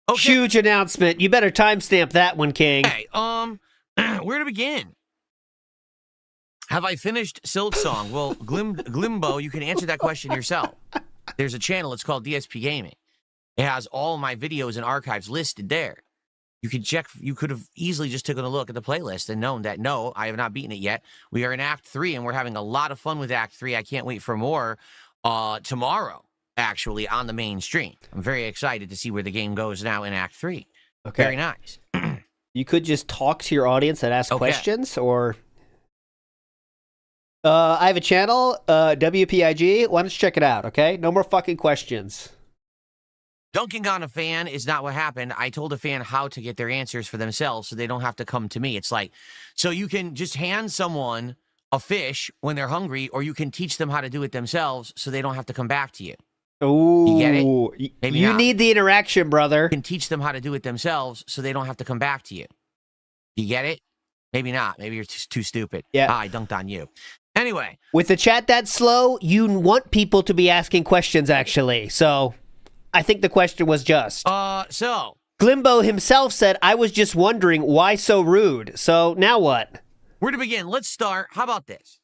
Okay. Huge announcement. You better timestamp that one, King. Hey, where to begin? Have I finished Silksong? Well, Glimbo, you can answer that question yourself. There's a channel, it's called DSP Gaming. It has all my videos and archives listed there. You can check, you could have easily just taken a look at the playlist and known that, no, I have not beaten it yet. We are in Act 3, and we're having a lot of fun with Act 3. I can't wait for more tomorrow, actually, on the main stream. I'm very excited to see where the game goes now in Act 3. Okay. Very nice. You could just talk to your audience and ask questions, or... I have a channel, WPIG. Why don't you check it out, okay? No more fucking questions. Dunking on a fan is not what happened. I told a fan how to get their answers for themselves so they don't have to come to me. It's like, so you can just hand someone a fish when they're hungry, or you can teach them how to do it themselves so they don't have to come back to you. Ooh, You get it? Maybe you not. need the interaction, brother. You can teach them how to do it themselves so they don't have to come back to you. You get it? Maybe not. Maybe you're too stupid. Yeah. I dunked on you. Anyway. With the chat that slow, you want people to be asking questions, actually. So I think the question was just. So. Glimbo himself said, I was just wondering why so rude. So now what? Where to begin? Let's start. How about this?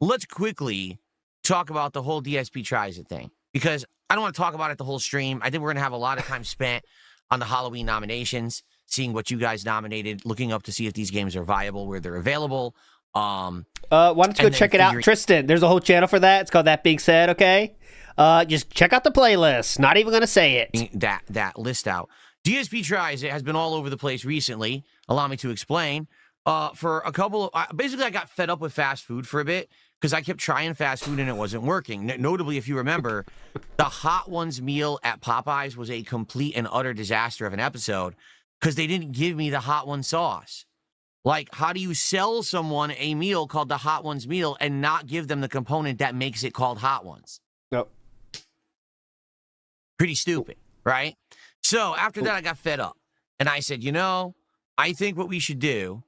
Let's quickly talk about the whole DSP Tries It thing, because I don't want to talk about it the whole stream. I think we're going to have a lot of time spent on the Halloween nominations, seeing what you guys nominated, looking up to see if these games are viable, where they're available. Why don't you go check it out, Tristan? There's a whole channel for that. It's called That Being Said, okay? Just check out the playlist. Not even going to say it. That list out. DSP Tries It has been all over the place recently. Allow me to explain. For a couple of, basically I got fed up with fast food for a bit because I kept trying fast food and it wasn't working. Notably, if you remember, the Hot Ones meal at Popeyes was a complete and utter disaster of an episode because they didn't give me the Hot One sauce. Like, how do you sell someone a meal called the Hot Ones meal and not give them the component that makes it called Hot Ones? Nope. Pretty stupid, right? So after that, I got fed up. And I said, I think what we should do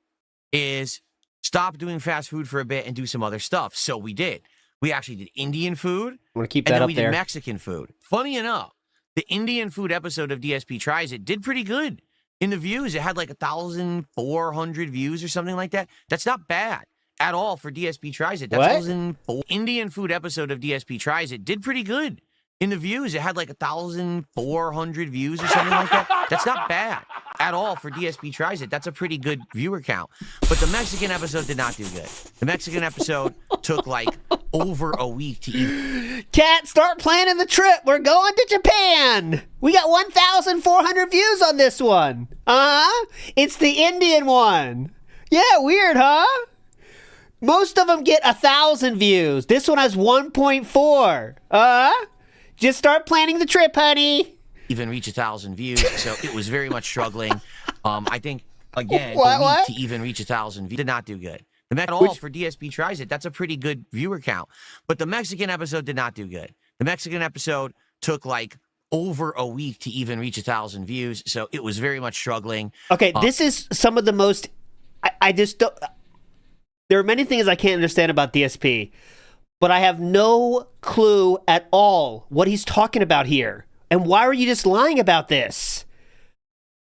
is stop doing fast food for a bit and do some other stuff. So we did. We actually did Indian food. I want to keep and that then up we there. did Mexican food. Funny enough, the Indian food episode of DSP Tries It did pretty good in the views. It had like 1,400 views or something like that. That's not bad at all for DSP Tries It. That's Indian food episode of DSP Tries It did pretty good in the views. It had like 1,400 views or something like that. That's not bad at all for DSP Tries It. That's a pretty good viewer count. But the Mexican episode did not do good. The Mexican episode took like over a week to even. Cat, start planning the trip. We're going to Japan. We got 1,400 views on this one. It's the Indian one. Yeah, weird, huh? Most of them get 1,000 views. This one has 1.4. Just start planning the trip, honey. Even reach 1,000 views, so it was very much struggling. I think, again, what? To even reach 1,000 views did not do good. The Mexican for DSP Tries It, that's a pretty good viewer count. But the Mexican episode did not do good. The Mexican episode took like over a week to even reach 1,000 views, so it was very much struggling. Okay, this is some of the most. I just don't. There are many things I can't understand about DSP, but I have no clue at all what he's talking about here. And why are you just lying about this?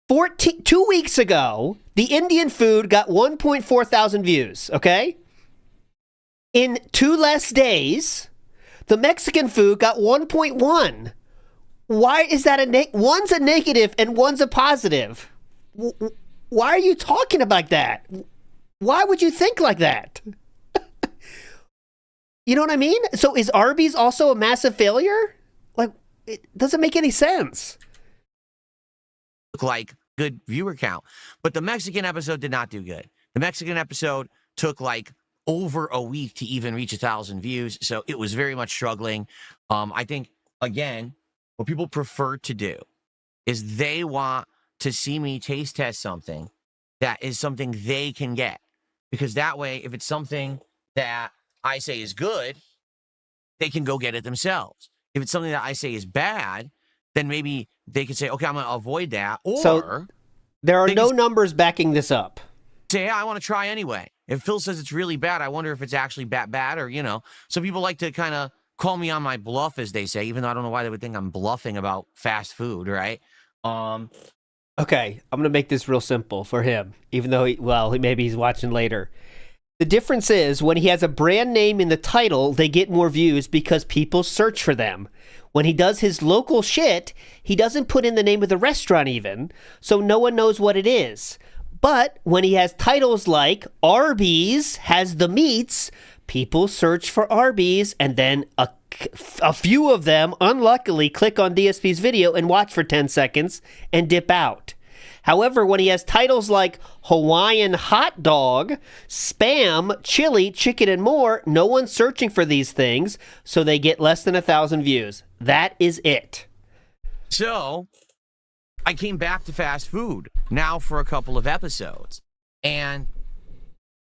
2 weeks ago, the Indian food got 1.4 thousand views, okay? In 2 less days, the Mexican food got 1.1. Why is that one's a negative and one's a positive? Why are you talking about that? Why would you think like that? You know what I mean? So is Arby's also a massive failure? Like, it doesn't make any sense. Like good viewer count. But the Mexican episode did not do good. The Mexican episode took like over a week to even reach 1,000 views. So it was very much struggling. I think, again, what people prefer to do is they want to see me taste test something that is something they can get. Because that way, if it's something that I say is good, they can go get it themselves. If it's something that I say is bad, then maybe they could say, okay, I'm going to avoid that. Or so there are no numbers backing this up. Say, yeah, I want to try anyway. If Phil says it's really bad, I wonder if it's actually bad or, Some people like to kind of call me on my bluff, as they say, even though I don't know why they would think I'm bluffing about fast food, right? Okay, I'm going to make this real simple for him, even though, maybe he's watching later. The difference is when he has a brand name in the title, they get more views because people search for them. When he does his local shit, he doesn't put in the name of the restaurant even, so no one knows what it is. But when he has titles like Arby's has the meats, people search for Arby's, and then a few of them, unluckily, click on DSP's video and watch for 10 seconds and dip out. However, when he has titles like Hawaiian Hot Dog, Spam, Chili, Chicken, and more, no one's searching for these things, so they get less than 1,000 views. That is it. So, I came back to fast food now for a couple of episodes. And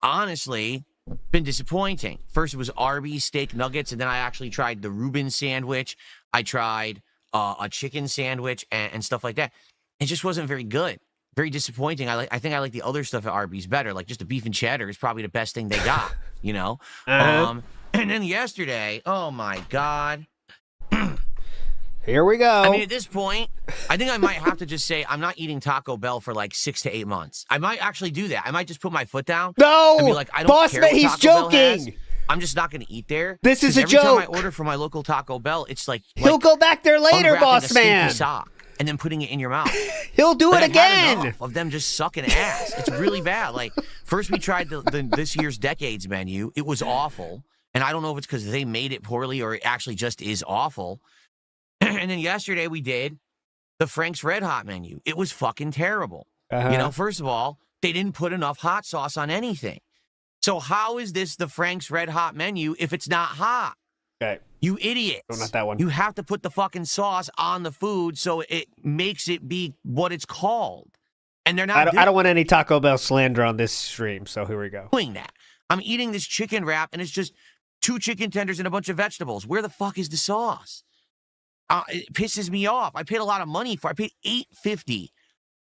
honestly, been disappointing. First, it was Arby's steak nuggets, and then I actually tried the Reuben sandwich. I tried a chicken sandwich and stuff like that. It just wasn't very good. Very disappointing. I think I like the other stuff at Arby's better. Like just the beef and cheddar is probably the best thing they got, you know? And then yesterday, oh my God. Here we go. I mean, at this point, I think I might have to just say I'm not eating Taco Bell for like 6 to 8 months. I might actually do that. I might just put my foot down. No! And be like, I don't Boss care man, what he's Taco Bell has. joking! I'm just not going to eat there. This is a every time I joke. order from my local Taco Bell, it's like He'll go back there later, unwrapping boss a stinky man. sock and then putting it in your mouth. He'll do it I've had again. enough of them just sucking ass. It's really bad. Like, first we tried this year's Decades menu. It was awful. And I don't know if it's because they made it poorly or it actually just is awful. And then yesterday we did the Frank's Red Hot menu. It was fucking terrible. You know, first of all, they didn't put enough hot sauce on anything. So how is this the Frank's Red Hot menu if it's not hot? Okay. You idiots. No, not that one. You have to put the fucking sauce on the food so it makes it be what it's called. And they're not I don't want any Taco Bell slander on this stream, so here we go. doing that. I'm eating this chicken wrap, and it's just 2 chicken tenders and a bunch of vegetables. Where the fuck is the sauce? It pisses me off. I paid a lot of money for it. I paid $8.50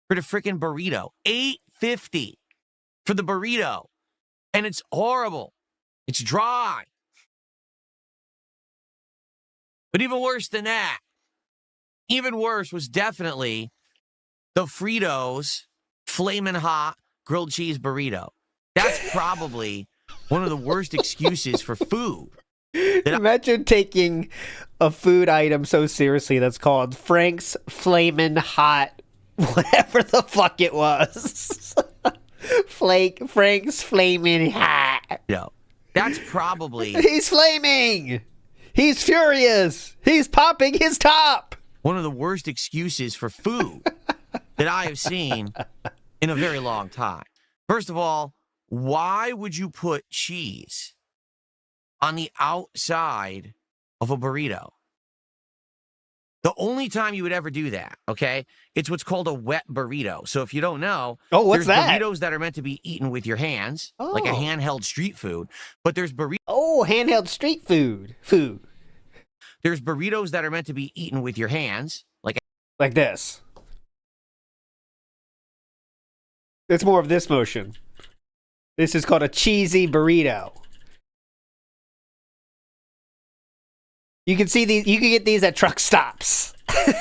for the freaking burrito. $8.50 for the burrito. And it's horrible. It's dry. But even worse than that, even worse was definitely the Fritos Flamin' Hot grilled cheese burrito. That's probably one of the worst excuses for food. Imagine taking a food item so seriously that's called Frank's Flamin' Hot, whatever the fuck it was. Frank's Flamin' Hot. No, that's probably... He's flaming! He's furious! He's popping his top! One of the worst excuses for food that I have seen in a very long time. First of all, why would you put cheese on the outside of a burrito? The only time you would ever do that, okay, it's what's called a wet burrito. So if you don't know, what's there's that? burritos that are meant to be eaten with your hands, like a handheld street food, but there's burritos. Oh, handheld street food. There's burritos that are meant to be eaten with your hands, like this. It's more of this motion. This is called a cheesy burrito. You can see these. You can get these at truck stops.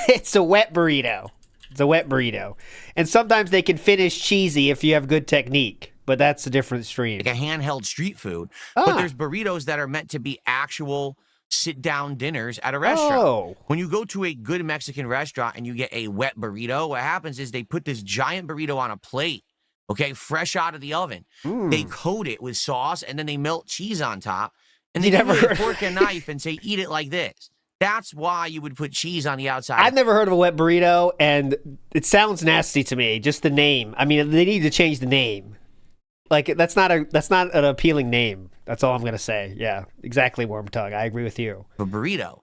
It's a wet burrito. It's a wet burrito, and sometimes they can finish cheesy if you have good technique. But that's a different stream. Like a handheld street food. But there's burritos that are meant to be actual sit-down dinners at a restaurant. When you go to a good Mexican restaurant and you get a wet burrito, what happens is they put this giant burrito on a plate, okay, fresh out of the oven. They coat it with sauce, and then they melt cheese on top. And they give you a fork and knife and say, eat it like this. That's why you would put cheese on the outside. I've never heard of a wet burrito, and it sounds nasty to me. Just the name. I mean, they need to change the name. Like that's not an appealing name. That's all I'm gonna say. Yeah, exactly, Worm Tongue. I agree with you. A burrito.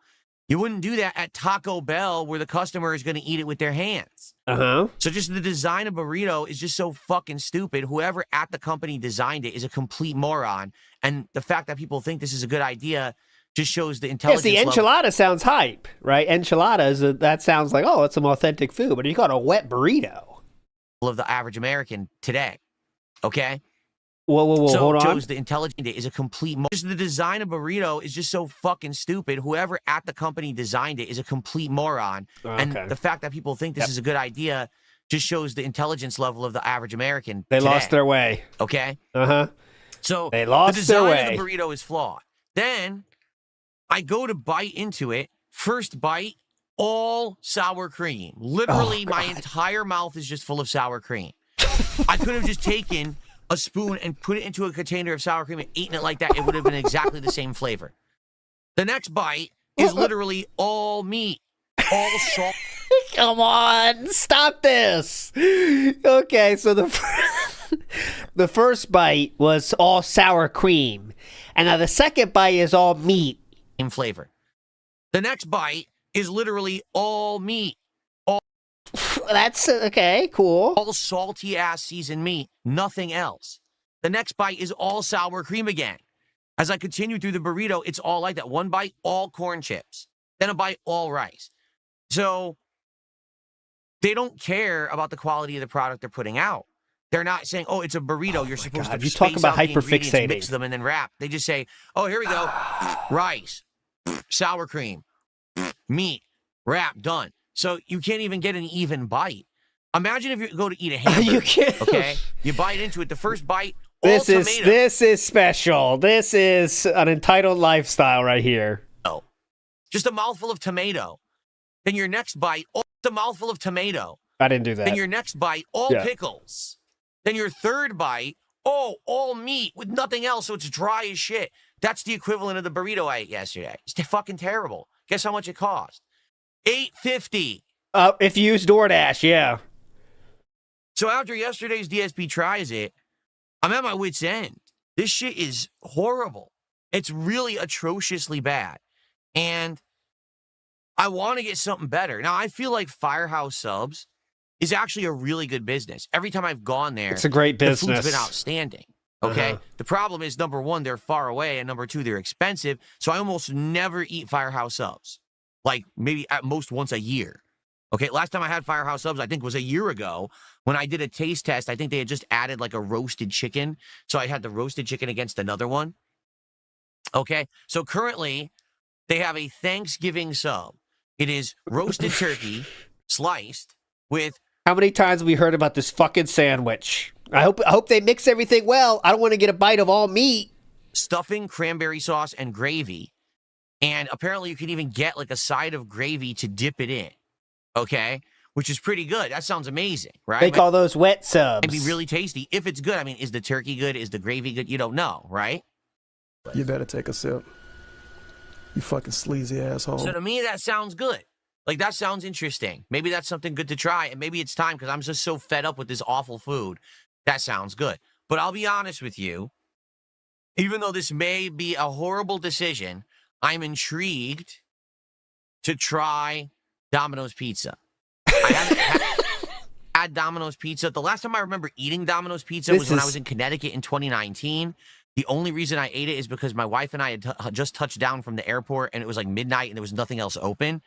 You wouldn't do that at Taco Bell where the customer is going to eat it with their hands. So just the design of burrito is just so fucking stupid. Whoever at the company designed it is a complete moron. And the fact that people think this is a good idea just shows the intelligence Yes, the enchilada sounds hype, right? Enchilada that sounds like, oh, it's some authentic food. But you got a wet burrito of the average American today. Okay? Whoa, so hold on. Shows the intelligence is a complete... Just the design of burrito is just so fucking stupid. Whoever at the company designed it is a complete moron. And the fact that people think this is a good idea just shows the intelligence level of the average American They today. lost their way. Okay? So they lost the design their way. of the burrito is flawed. Then I go to bite into it. First bite, all sour cream. Literally, my entire mouth is just full of sour cream. I could have just taken a spoon and put it into a container of sour cream and eaten it like that. It would have been exactly the same flavor. The next bite is literally all meat, all salt. Come on, stop this. Okay, so the first bite was all sour cream, and now the second bite is all meat. Same flavor. The next bite is literally all meat. That's okay, cool. All salty ass seasoned meat, nothing else. the next bite is all sour cream again. As I continue through the burrito, it's all like that. One bite, all corn chips. Then a bite, all rice. So they don't care about the quality of the product they're putting out. They're not saying, oh, it's a burrito. You're supposed to You talk space about out the ingredients, hyperfixating. mix them, and then wrap. They just say, oh, here we go. Rice, sour cream, meat, wrap, done. So you can't even get an even bite. Imagine if you go to eat a hamburger. You can't. Okay? You bite into it. The first bite, This all is tomato. this is special. This is an entitled lifestyle right here. Oh, just a mouthful of tomato. Then your next bite, oh, just a mouthful of tomato. I didn't do that. Then your next bite, all pickles. Then your third bite, oh, all meat with nothing else, so it's dry as shit. That's the equivalent of the burrito I ate yesterday. It's fucking terrible. Guess how much it cost? $8.50. If you use DoorDash, yeah. So after yesterday's DSP tries it, I'm at my wit's end. This shit is horrible. It's really atrociously bad. And I want to get something better. Now, I feel like Firehouse Subs is actually a really good business. Every time I've gone there, it's a great business. The food's been outstanding. Okay? The problem is, number one, they're far away, and number two, they're expensive. So I almost never eat Firehouse Subs. Like, maybe at most once a year. Okay, last time I had Firehouse Subs, I think, was a year ago when I did a taste test. I think they had just added like a roasted chicken. So I had the roasted chicken against another one. Okay, so currently they have a Thanksgiving sub. It is roasted turkey sliced with... How many times have we heard about this fucking sandwich? I hope they mix everything well. I don't want to get a bite of all meat. Stuffing, cranberry sauce, and gravy. And apparently you can even get like a side of gravy to dip it in. Okay, which is pretty good. That sounds amazing, right? They call those wet subs. It'd be really tasty if it's good. I mean, is the turkey good? Is the gravy good? You don't know, right? You better take a sip. You fucking sleazy asshole. So to me, that sounds good. Like, that sounds interesting. Maybe that's something good to try, and maybe it's time because I'm just so fed up with this awful food. That sounds good. But I'll be honest with you, even though this may be a horrible decision, I'm intrigued to try Domino's Pizza. I haven't had Domino's Pizza. The last time I remember eating Domino's Pizza was when I was in Connecticut in 2019. The only reason I ate it is because my wife and I had just touched down from the airport, and it was like midnight, and there was nothing else open.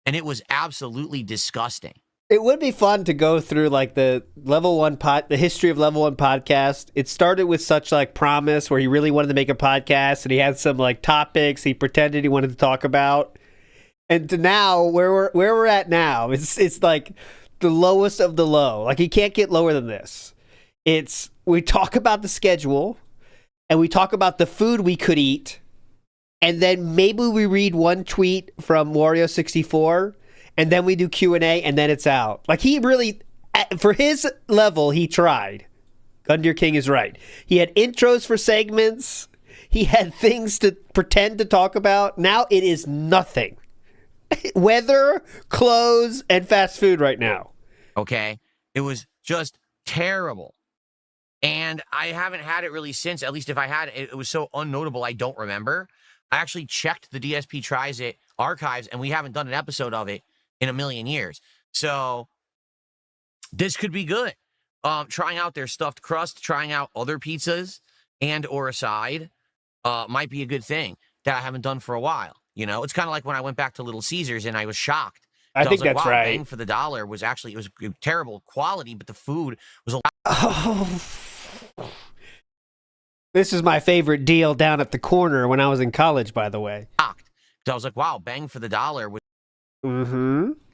And it was absolutely disgusting. It would be fun to go through like the the history of Level 1 podcast. It started with such like promise where he really wanted to make a podcast, and he had some like topics he pretended he wanted to talk about. And to now, where we're at now, it's like the lowest of the low. Like, you can't get lower than this. We talk about the schedule, and we talk about the food we could eat, and then maybe we read one tweet from Wario64, and then we do Q&A, and then it's out. Like, he really, for his level, he tried. Gundyr King is right. He had intros for segments. He had things to pretend to talk about. Now it is nothing. Weather, clothes, and fast food right now. Okay? It was just terrible. And I haven't had it really since. At least if I had it, it was so unnotable I don't remember. I actually checked the DSP Tries It archives, and we haven't done an episode of it in a million years. So this could be good. Trying out their stuffed crust, trying out other pizzas and or a side might be a good thing that I haven't done for a while. You know, it's kind of like when I went back to Little Caesars and I was shocked. I think like, that's wow, right. Bang for the dollar was actually, it was terrible quality, but the food was a lot. Oh. This is my favorite deal down at the corner when I was in college, by the way. So I was like, wow, bang for the dollar.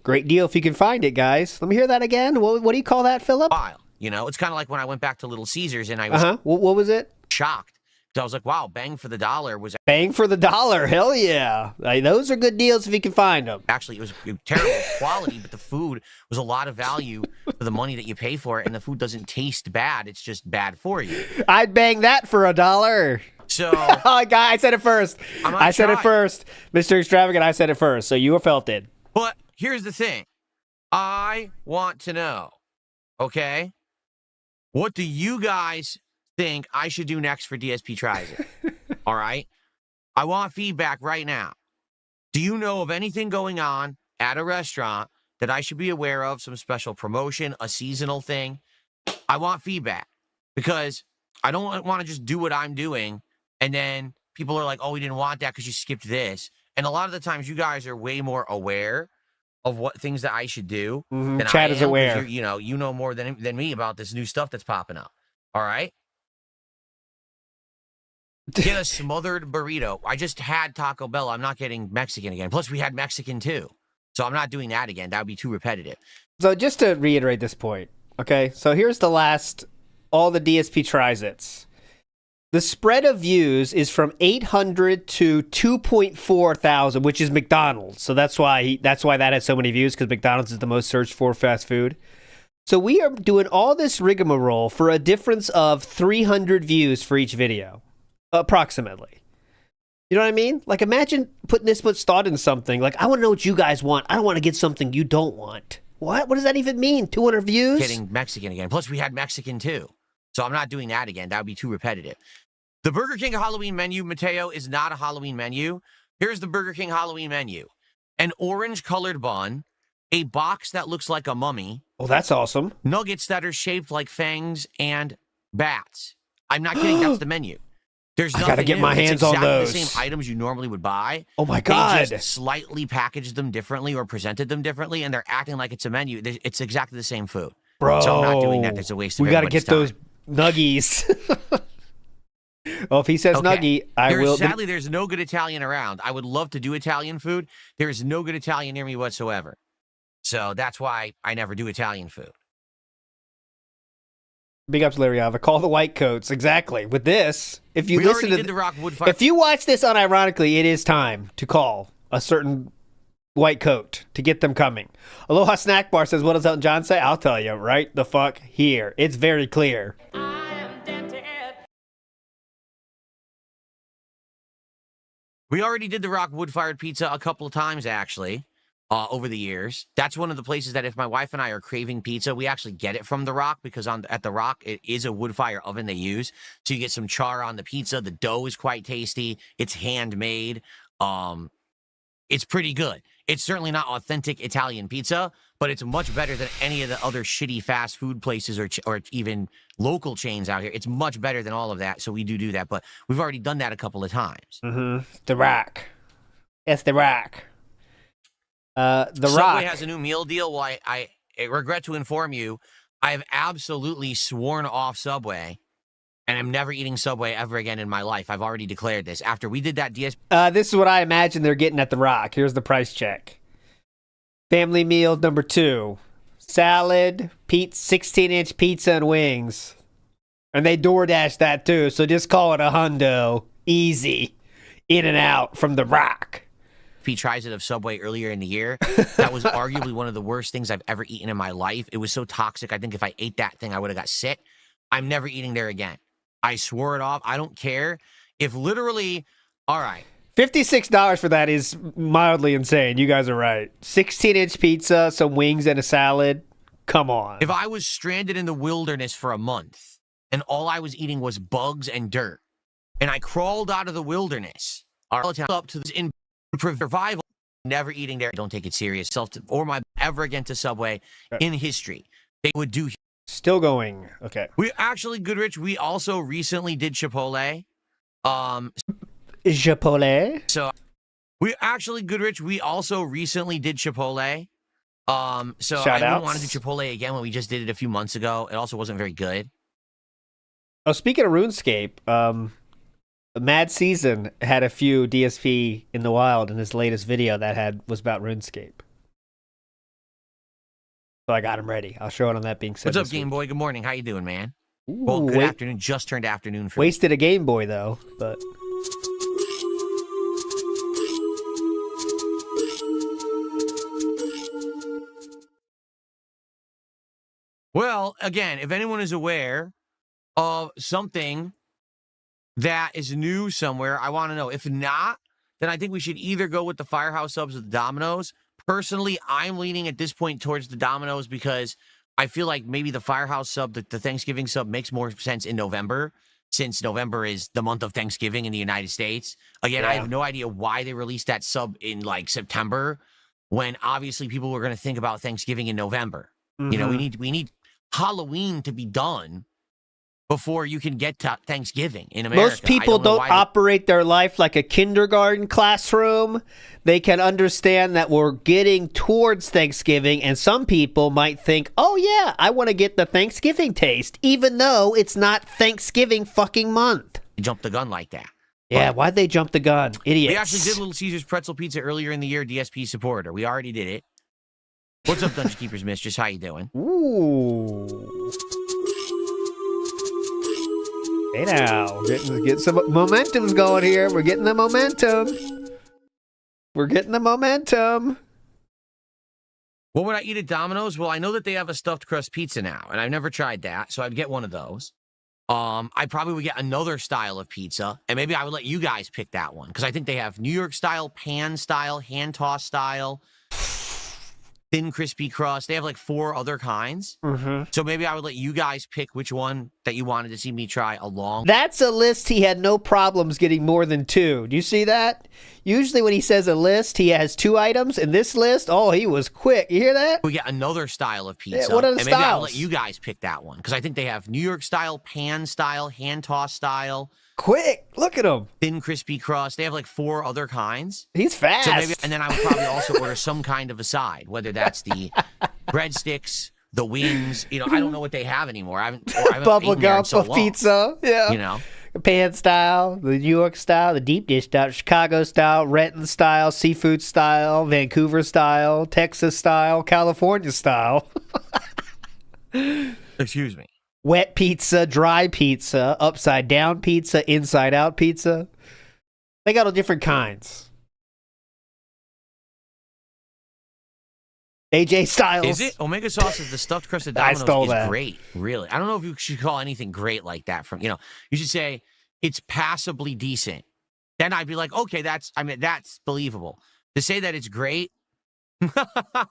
Great deal if you can find it, guys. Let me hear that again. What do you call that, Philip? You know, it's kind of like when I went back to Little Caesars and I was What was it? shocked. So I was like, wow, bang for the dollar was... Bang for the dollar. Hell yeah. Like, those are good deals if you can find them. Actually, it was terrible quality, but the food was a lot of value for the money that you pay for it, and the food doesn't taste bad. It's just bad for you. I'd bang that for $1. So... I said it first. I said it first. Mr. Extravagant, I said it first, so you felt it. But here's the thing. I want to know, okay? What do you guys think I should do next for DSP Tries It? All right? I want feedback right now. Do you know of anything going on at a restaurant that I should be aware of? Some special promotion, a seasonal thing? I want feedback because I don't want to just do what I'm doing, and then people are like, "Oh, we didn't want that because you skipped this." And a lot of the times, you guys are way more aware of what things that I should do than Chad I is am. 'Cause aware. You know more than me about this new stuff that's popping up. All right. Get a smothered burrito. I just had Taco Bell. I'm not getting Mexican again. Plus, we had Mexican too. So I'm not doing that again. That would be too repetitive. So just to reiterate this point, okay? So here's the last, all the DSP tries-its. The spread of views is from 800 to 2.4 thousand, which is McDonald's. So that's why that has so many views, because McDonald's is the most searched for fast food. So we are doing all this rigmarole for a difference of 300 views for each video. Approximately. You know what I mean? Like, imagine putting this much thought in something. Like, I want to know what you guys want. I don't want to get something you don't want. What? What does that even mean? 200 views? Getting Mexican again. Plus, we had Mexican too. So I'm not doing that again. That would be too repetitive. The Burger King Halloween menu, Mateo, is not a Halloween menu. Here's the Burger King Halloween menu. An orange-colored bun, a box that looks like a mummy. Oh, that's awesome. Nuggets that are shaped like fangs and bats. I'm not kidding. That's the menu. There's nothing I gotta get new. my hands on exactly those. The same items you normally would buy. Oh my God. They just slightly packaged them differently or presented them differently, and they're acting like it's a menu. It's exactly the same food. Bro. So I'm not doing that. There's a waste of We gotta everybody's get those time. nuggies. Well, if he says Okay. nuggie, I will. Sadly, there's no good Italian around. I would love to do Italian food. There is no good Italian near me whatsoever. So that's why I never do Italian food. Big ups, Larry Alva. Call the white coats. Exactly. With this, if you We listen already to did the Rock Wood Fire. if you watch this unironically, it is time to call a certain white coat to get them coming. Aloha Snack Bar says, what does Elton John say? I'll tell you right the fuck here. It's very clear. We already did the Rock wood-fired pizza a couple of times, actually, over the years. That's one of the places that if my wife and I are craving pizza, we actually get it from the Rock, because at the Rock, it is a wood-fire oven they use. So you get some char on the pizza. The dough is quite tasty. It's handmade. It's pretty good. It's certainly not authentic Italian pizza, but it's much better than any of the other shitty fast food places or even local chains out here. It's much better than all of that, so we do that. But we've already done that a couple of times. Mm-hmm. The Rock. It's the Rock. The Subway Rock has a new meal deal. Well, I regret to inform you, I have absolutely sworn off Subway, and I'm never eating Subway ever again in my life. I've already declared this. After we did that DS... This is what I imagine they're getting at the Rock. Here's the price check. Family meal number 2. Salad, 16-inch pizza and wings. And they DoorDash that too, so just call it a hundo. Easy. In and out from the Rock. He tries it of Subway earlier in the year. That was arguably one of the worst things I've ever eaten in my life. It was so toxic. I think if I ate that thing, I would have got sick. I'm never eating there again. I swore it off. I don't care. If literally, all right. $56 for that is mildly insane. You guys are right. 16-inch pizza, some wings, and a salad. Come on. If I was stranded in the wilderness for a month and all I was eating was bugs and dirt, and I crawled out of the wilderness, up to this in survival, never eating there. Don't take it serious. Or my ever again to Subway in history. They would do. Still going. Okay. We actually, Goodrich, we also recently did Chipotle. Chipotle? So we actually, Goodrich, we also recently did Chipotle. So I wouldn't want to do Chipotle again when we just did it a few months ago. It also wasn't very good. Oh, speaking of RuneScape, Mad Season had a few DSP in the wild in his latest video that was about RuneScape. So I got him ready. I'll show it on that being said. What's up, Game Boy? Good morning. How you doing, man? Ooh, well, good afternoon. Just turned afternoon for wasted a Game Boy though, but well, again, if anyone is aware of something that is new somewhere, I want to know. If not, then I think we should either go with the Firehouse subs or the Domino's. Personally, I'm leaning at this point towards the Domino's because I feel like maybe the Firehouse sub, the Thanksgiving sub, makes more sense in November, since November is the month of Thanksgiving in the United States. Again, I have no idea why they released that sub in like September, when obviously people were going to think about Thanksgiving in November. Mm-hmm. You know, we need Halloween to be done before you can get to Thanksgiving in America. Most people don't operate their life like a kindergarten classroom. They can understand that we're getting towards Thanksgiving, and some people might think, oh yeah, I want to get the Thanksgiving taste, even though it's not Thanksgiving fucking month. Jump the gun like that. Yeah, why'd they jump the gun? Idiots. We actually did Little Caesars pretzel pizza earlier in the year, DSP supporter. We already did it. What's up, Dungeon Keeper's Mistress? How you doing? Ooh. Hey now, get some momentum's going here. We're getting the momentum. We're getting the momentum. What would I eat at Domino's? Well, I know that they have a stuffed crust pizza now, and I've never tried that, so I'd get one of those. I probably would get another style of pizza, and maybe I would let you guys pick that one, because I think they have New York style, pan style, hand toss style, thin crispy crust. They have like 4 other kinds. So maybe I would let you guys pick which one that you wanted to see me try along. That's a list he had no problems getting more than 2. Do you see that? Usually when he says a list, he has 2 items. In this list, oh, he was quick. You hear that? We get another style of pizza. Yeah, what are the and maybe styles? I'll let you guys pick that one, because I think they have New York style, pan style, hand toss style. Quick, look at him. Thin crispy crust. They have like 4 other kinds. He's fast. So maybe, and then I would probably also order some kind of a side, whether that's the breadsticks, the wings. You know, I don't know what they have anymore. I haven't Bubble eaten there gum in so for long. pizza. Yeah. You know, pan style, the New York style, the deep dish style, Chicago style, Renton style, seafood style, Vancouver style, Texas style, California style. excuse me. Wet pizza, dry pizza, upside down pizza, inside out pizza. They got all different kinds. AJ Styles. Is it? Omega sauce is the stuffed crust at I Domino's stole is that. great. Really. I don't know if you should call anything great like that from, you know, you should say it's passably decent. Then I'd be like, okay, that's believable. To say that it's great, I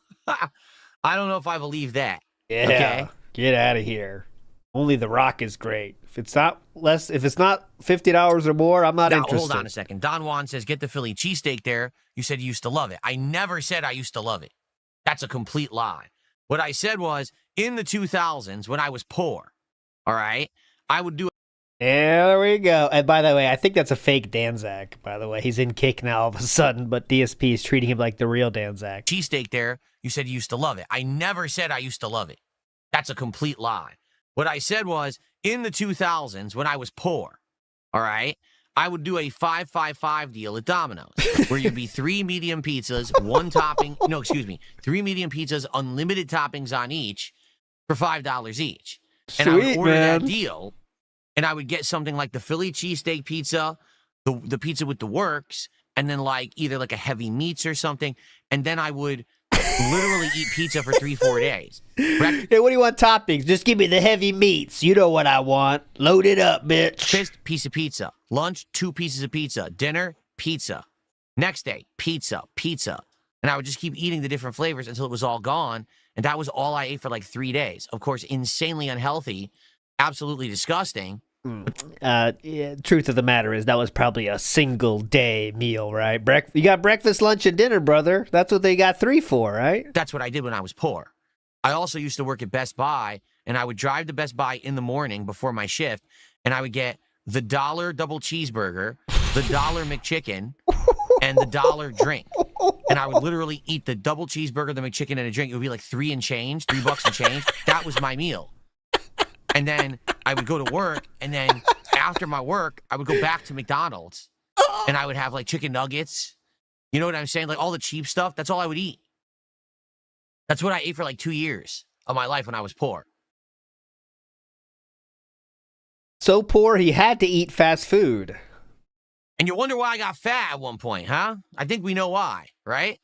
don't know if I believe that. Yeah. Okay? Get out of here. Only The Rock is great. If it's not $50 or more, I'm not interested. Hold on a second. Don Juan says, get the Philly cheesesteak there. You said you used to love it. I never said I used to love it. That's a complete lie. What I said was, in the 2000s, when I was poor, all right, I would do. Yeah, there we go. And by the way, I think that's a fake Danzak, by the way. He's in kick now all of a sudden, but DSP is treating him like the real Danzak. Cheesesteak there. You said you used to love it. I never said I used to love it. That's a complete lie. What I said was, in the 2000s, when I was poor, all right, I would do a 5-5-5 deal at Domino's, where you'd be 3 medium pizzas, 1 topping. No, excuse me, 3 medium pizzas, unlimited toppings on each, for $5 each. And I would order that deal, and I would get something like the Philly cheesesteak pizza, the pizza with the works, and then like either like a heavy meats or something, and then I would literally eat pizza for 3-4 days. Hey, what do you want toppings? Just give me the heavy meats. You know what I want. Load it up, bitch. Fifth piece of pizza. Lunch, 2 pieces of pizza. Dinner, pizza. Next day, pizza. And I would just keep eating the different flavors until it was all gone. And that was all I ate for like 3 days. Of course, insanely unhealthy, absolutely disgusting. Yeah, truth of the matter is that was probably a single day meal, right? You got breakfast, lunch, and dinner, brother. That's what they got 3 for, right? That's what I did when I was poor. I also used to work at Best Buy, and I would drive to Best Buy in the morning before my shift, and I would get the $1 double cheeseburger, the $1 McChicken, and the $1 drink. And I would literally eat the double cheeseburger, the McChicken, and a drink. It would be like $3 and change. That was my meal. And then I would go to work, and then after my work, I would go back to McDonald's, and I would have like chicken nuggets. You know what I'm saying? Like all the cheap stuff. That's all I would eat. That's what I ate for like 2 years of my life when I was poor. So poor, he had to eat fast food. And you wonder why I got fat at one point, huh? I think we know why, right?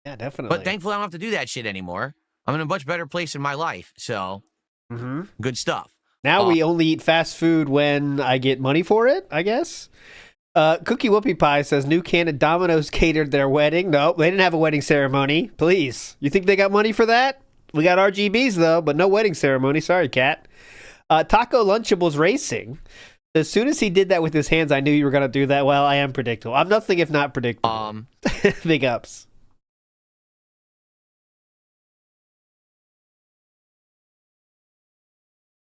Yeah, definitely. But thankfully, I don't have to do that shit anymore. I'm in a much better place in my life, so good stuff. Now we only eat fast food when I get money for it, I guess. Cookie Whoopie Pie says, New Cannon Domino's catered their wedding. No, they didn't have a wedding ceremony. Please. You think they got money for that? We got RGBs, though, but no wedding ceremony. Sorry, Cat. Taco Lunchables Racing. As soon as he did that with his hands, I knew you were going to do that. Well, I am predictable. I'm nothing if not predictable. Big ups.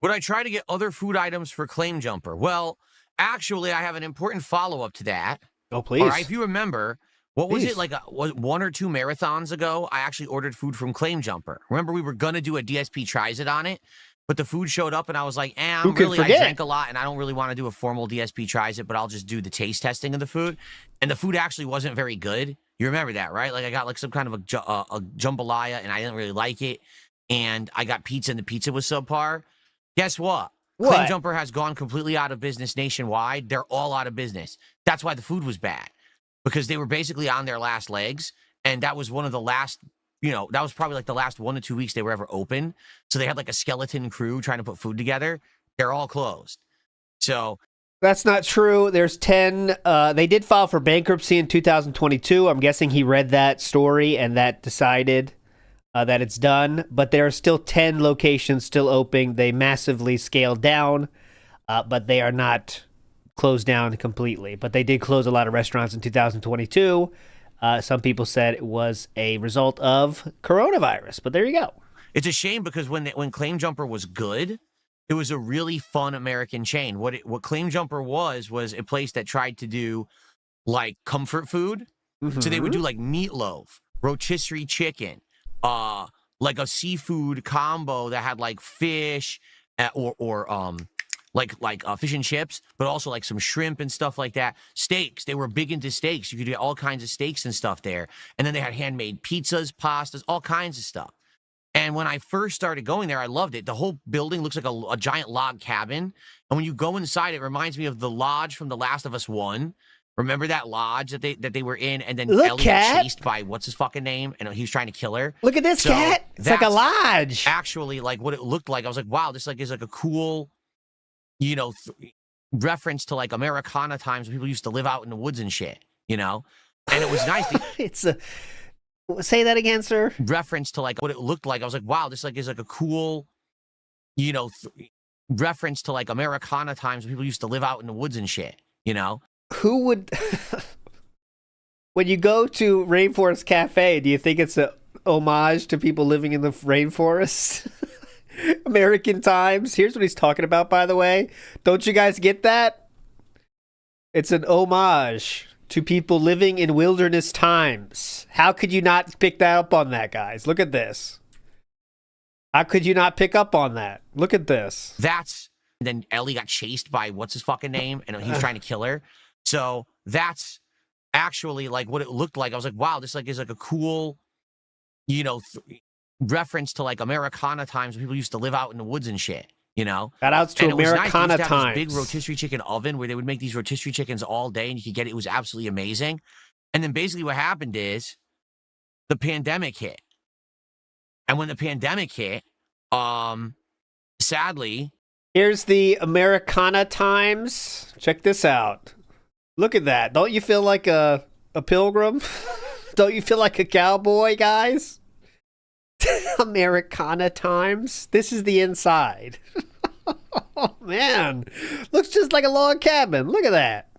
Would I try to get other food items for Claim Jumper? Well, actually, I have an important follow-up to that. Oh, please. All right, if you remember, what was it, like 1 or 2 marathons ago, I actually ordered food from Claim Jumper. Remember, we were going to do a DSP Tries It on it, but the food showed up, and I was like, I drank a lot, and I don't really want to do a formal DSP Tries It, but I'll just do the taste testing of the food. And the food actually wasn't very good. You remember that, right? Like, I got like some kind of a jambalaya, and I didn't really like it. And I got pizza, and the pizza was subpar. Guess what? Claim Jumper has gone completely out of business nationwide. They're all out of business. That's why the food was bad, because they were basically on their last legs. And that was one of the last, that was probably like the last 1 to 2 weeks they were ever open. So they had like a skeleton crew trying to put food together. They're all closed. So that's not true. There's 10. They did file for bankruptcy in 2022. I'm guessing he read that story and that decided that it's done, but there are still 10 locations still open. They massively scaled down, but they are not closed down completely. But they did close a lot of restaurants in 2022. Some people said it was a result of coronavirus, but there you go. It's a shame because when Claim Jumper was good, it was a really fun American chain. What Claim Jumper was a place that tried to do like comfort food. Mm-hmm. So they would do like meatloaf, rotisserie chicken, like a seafood combo that had like fish or fish and chips, but also like some shrimp and stuff like that. Steaks. They were big into steaks. You could get all kinds of steaks and stuff there. And then they had handmade pizzas, pastas, all kinds of stuff. And when I first started going there, I loved it. The whole building looks like a giant log cabin. And when you go inside, it reminds me of the lodge from The Last of Us 1. Remember that lodge that they were in, and then Ellie got chased by what's his fucking name, and he was trying to kill her. Look at this cat! It's like a lodge. Actually, like what it looked like, I was like, wow, this is like a cool, reference to like Americana times when people used to live out in the woods and shit, And it was nice. Say that again, sir. Reference to like what it looked like. I was like, wow, this is like a cool, reference to like Americana times when people used to live out in the woods and shit, Who would, when you go to Rainforest Cafe, do you think it's a homage to people living in the rainforest? American times. Here's what he's talking about, by the way. Don't you guys get that? It's an homage to people living in wilderness times. How could you not pick that up on that, guys? Look at this. How could you not pick up on that? Look at this. And then Ellie got chased by what's his fucking name, and he was trying to kill her. So that's actually like what it looked like. I was like, wow, this is like a cool, reference to like Americana times when people used to live out in the woods and shit, Shout outs to Americana nice. times. This big rotisserie chicken oven where they would make these rotisserie chickens all day, and you could get it. It was absolutely amazing. And then basically what happened is the pandemic hit. And when the pandemic hit, sadly, here's the Americana times. Check this out. Look at that. Don't you feel like a pilgrim? Don't you feel like a cowboy, guys? Americana times. This is the inside. Oh, man. Looks just like a log cabin. Look at that.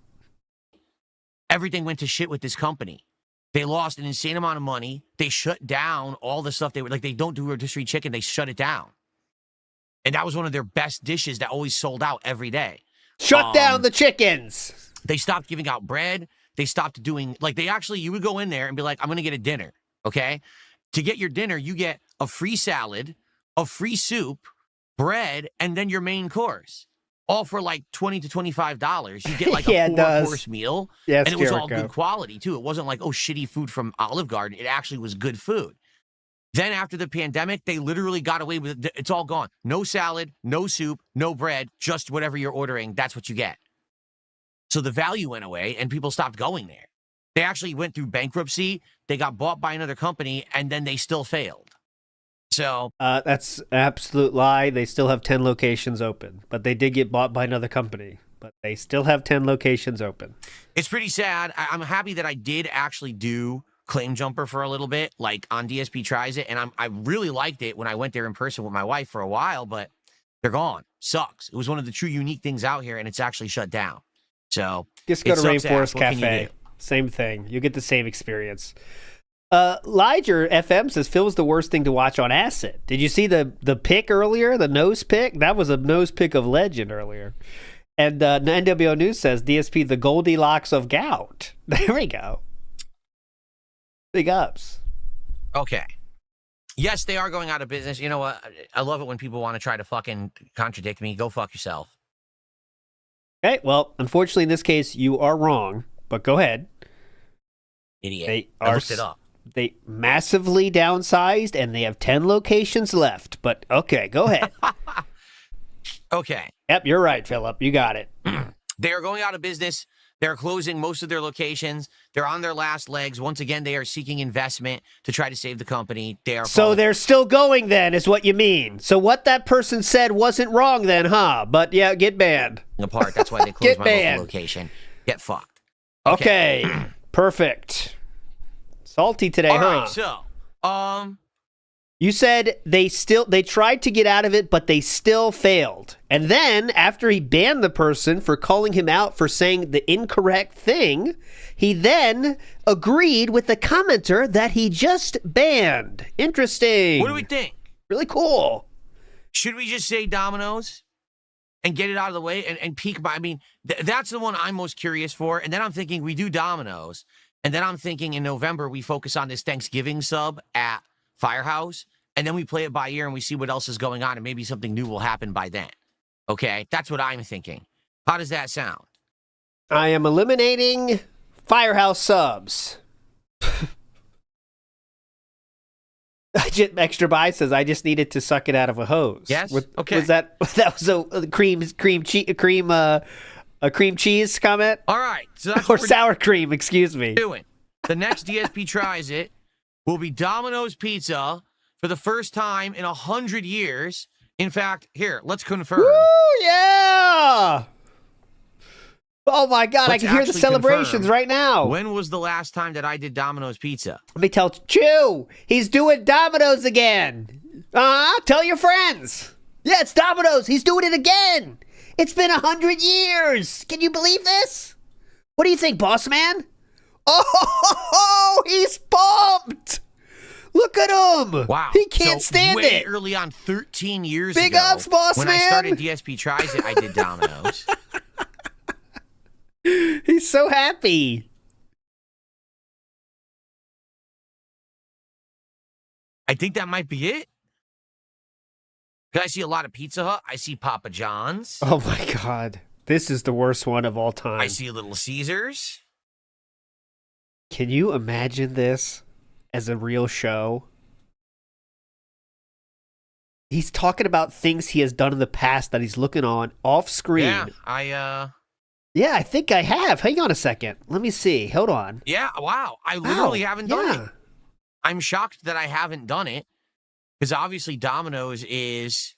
Everything went to shit with this company. They lost an insane amount of money. They shut down all the stuff they don't do rotisserie chicken. They shut it down. And that was one of their best dishes that always sold out every day. Shut down the chickens. They stopped giving out bread. They stopped doing, you would go in there and be like, I'm going to get a dinner, okay? To get your dinner, you get a free salad, a free soup, bread, and then your main course. All for like $20 to $25. You get like a 4-course meal. Yeah, and it was all good quality, too. It wasn't like, shitty food from Olive Garden. It actually was good food. Then after the pandemic, they literally got away with it. It's all gone. No salad, no soup, no bread, just whatever you're ordering. That's what you get. So the value went away and people stopped going there. They actually went through bankruptcy. They got bought by another company and then they still failed. So that's an absolute lie. They still have 10 locations open, but they did get bought by another company. But they still have 10 locations open. It's pretty sad. I'm happy that I did actually do Claim Jumper for a little bit, like on DSP Tries It, and I really liked it when I went there in person with my wife for a while, but they're gone. Sucks. It was one of the true unique things out here, and it's actually shut down. So just go to Rainforest Cafe. Same thing. You get the same experience. Liger FM says Phil's the worst thing to watch on acid. Did you see the pick earlier? The nose pick? That was a nose pick of legend earlier. And NWO News says DSP the Goldilocks of gout. There we go. Big ups. Okay. Yes, they are going out of business. You know what? I love it when people want to try to fucking contradict me. Go fuck yourself. Okay, well, unfortunately in this case you are wrong, but go ahead. Idiot. I looked it up. They massively downsized and they have 10 locations left. But okay, go ahead. Okay. Yep, you're right, Philip. You got it. They are going out of business. They're closing most of their locations. They're on their last legs. Once again, they are seeking investment to try to save the company. So they're still going then, is what you mean. So what that person said wasn't wrong then, huh? But yeah, get banned. Apart. That's why they closed my local location. Get fucked. Okay. Perfect. Salty today, All huh? right, so, you said they tried to get out of it, but they still failed. And then, after he banned the person for calling him out for saying the incorrect thing, he then agreed with the commenter that he just banned. Interesting. What do we think? Really cool. Should we just say Domino's and get it out of the way and peek by? I mean, that's the one I'm most curious for. And then I'm thinking we do Domino's. And then I'm thinking in November, we focus on this Thanksgiving sub at Firehouse. And then we play it by ear and we see what else is going on. And maybe something new will happen by then. Okay? That's what I'm thinking. How does that sound? I am eliminating Firehouse subs. Extra Buy says, I just needed to suck it out of a hose. Yes? Okay. Was that was a cream cheese comment? All right. So that's or sour cream, excuse me. Doing. The next DSP tries it will be Domino's Pizza for the first time in 100 years. In fact, here, let's confirm. Woo, yeah! Oh my God, I can hear the celebrations right now. When was the last time that I did Domino's Pizza? Let me tell Chew, he's doing Domino's again. Tell your friends. Yeah, it's Domino's. He's doing it again. It's been 100 years. Can you believe this? What do you think, boss man? Oh, he's pumped. Look at him. Wow. He can't stand way it. Early on, 13 years Big ago. ups, boss when man. I started DSP Tries It, I did Domino's. He's so happy. I think that might be it. I see a lot of Pizza Hut. I see Papa John's. Oh my God. This is the worst one of all time. I see Little Caesars. Can you imagine this as a real show? He's talking about things he has done in the past that he's looking on off screen. Yeah, Yeah, I think I have. Hang on a second. Let me see. Hold on. Yeah, wow. I literally haven't done it. I'm shocked that I haven't done it. Because obviously Domino's is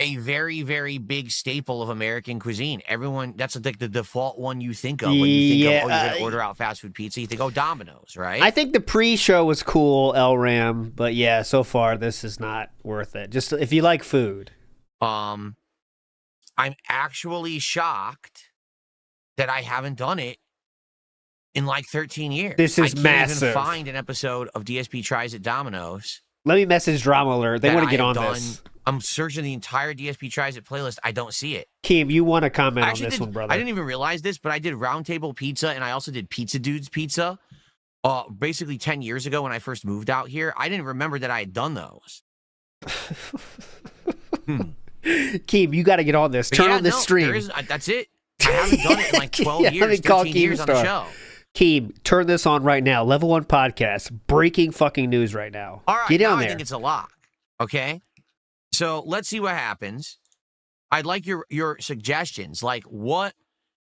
a very, very big staple of American cuisine. Everyone, that's like the default one you think of when you think of, you're going to order out fast food pizza. You think, Domino's, right? I think the pre-show was cool, LRAM, but yeah, so far this is not worth it. Just if you like food. I'm actually shocked that I haven't done it in like 13 years. This is I can't massive. even find an episode of DSP Tries It Domino's. Let me message Drama Alert. They want to get on this. I'm searching the entire DSP Tries It playlist. I don't see it. Keem, you want to comment on this one, brother? I didn't even realize this, but I did Roundtable Pizza, and I also did Pizza Dude's Pizza basically 10 years ago when I first moved out here. I didn't remember that I had done those. Keem, you got to get on this. Turn on this stream. That's it. I haven't done it in like 12 years, 13 years on the show. Keem, turn this on right now. Level 1 podcast. Breaking fucking news right now. All right, get on now there. I think it's a lock. Okay? So let's see what happens. I'd like your suggestions. Like, what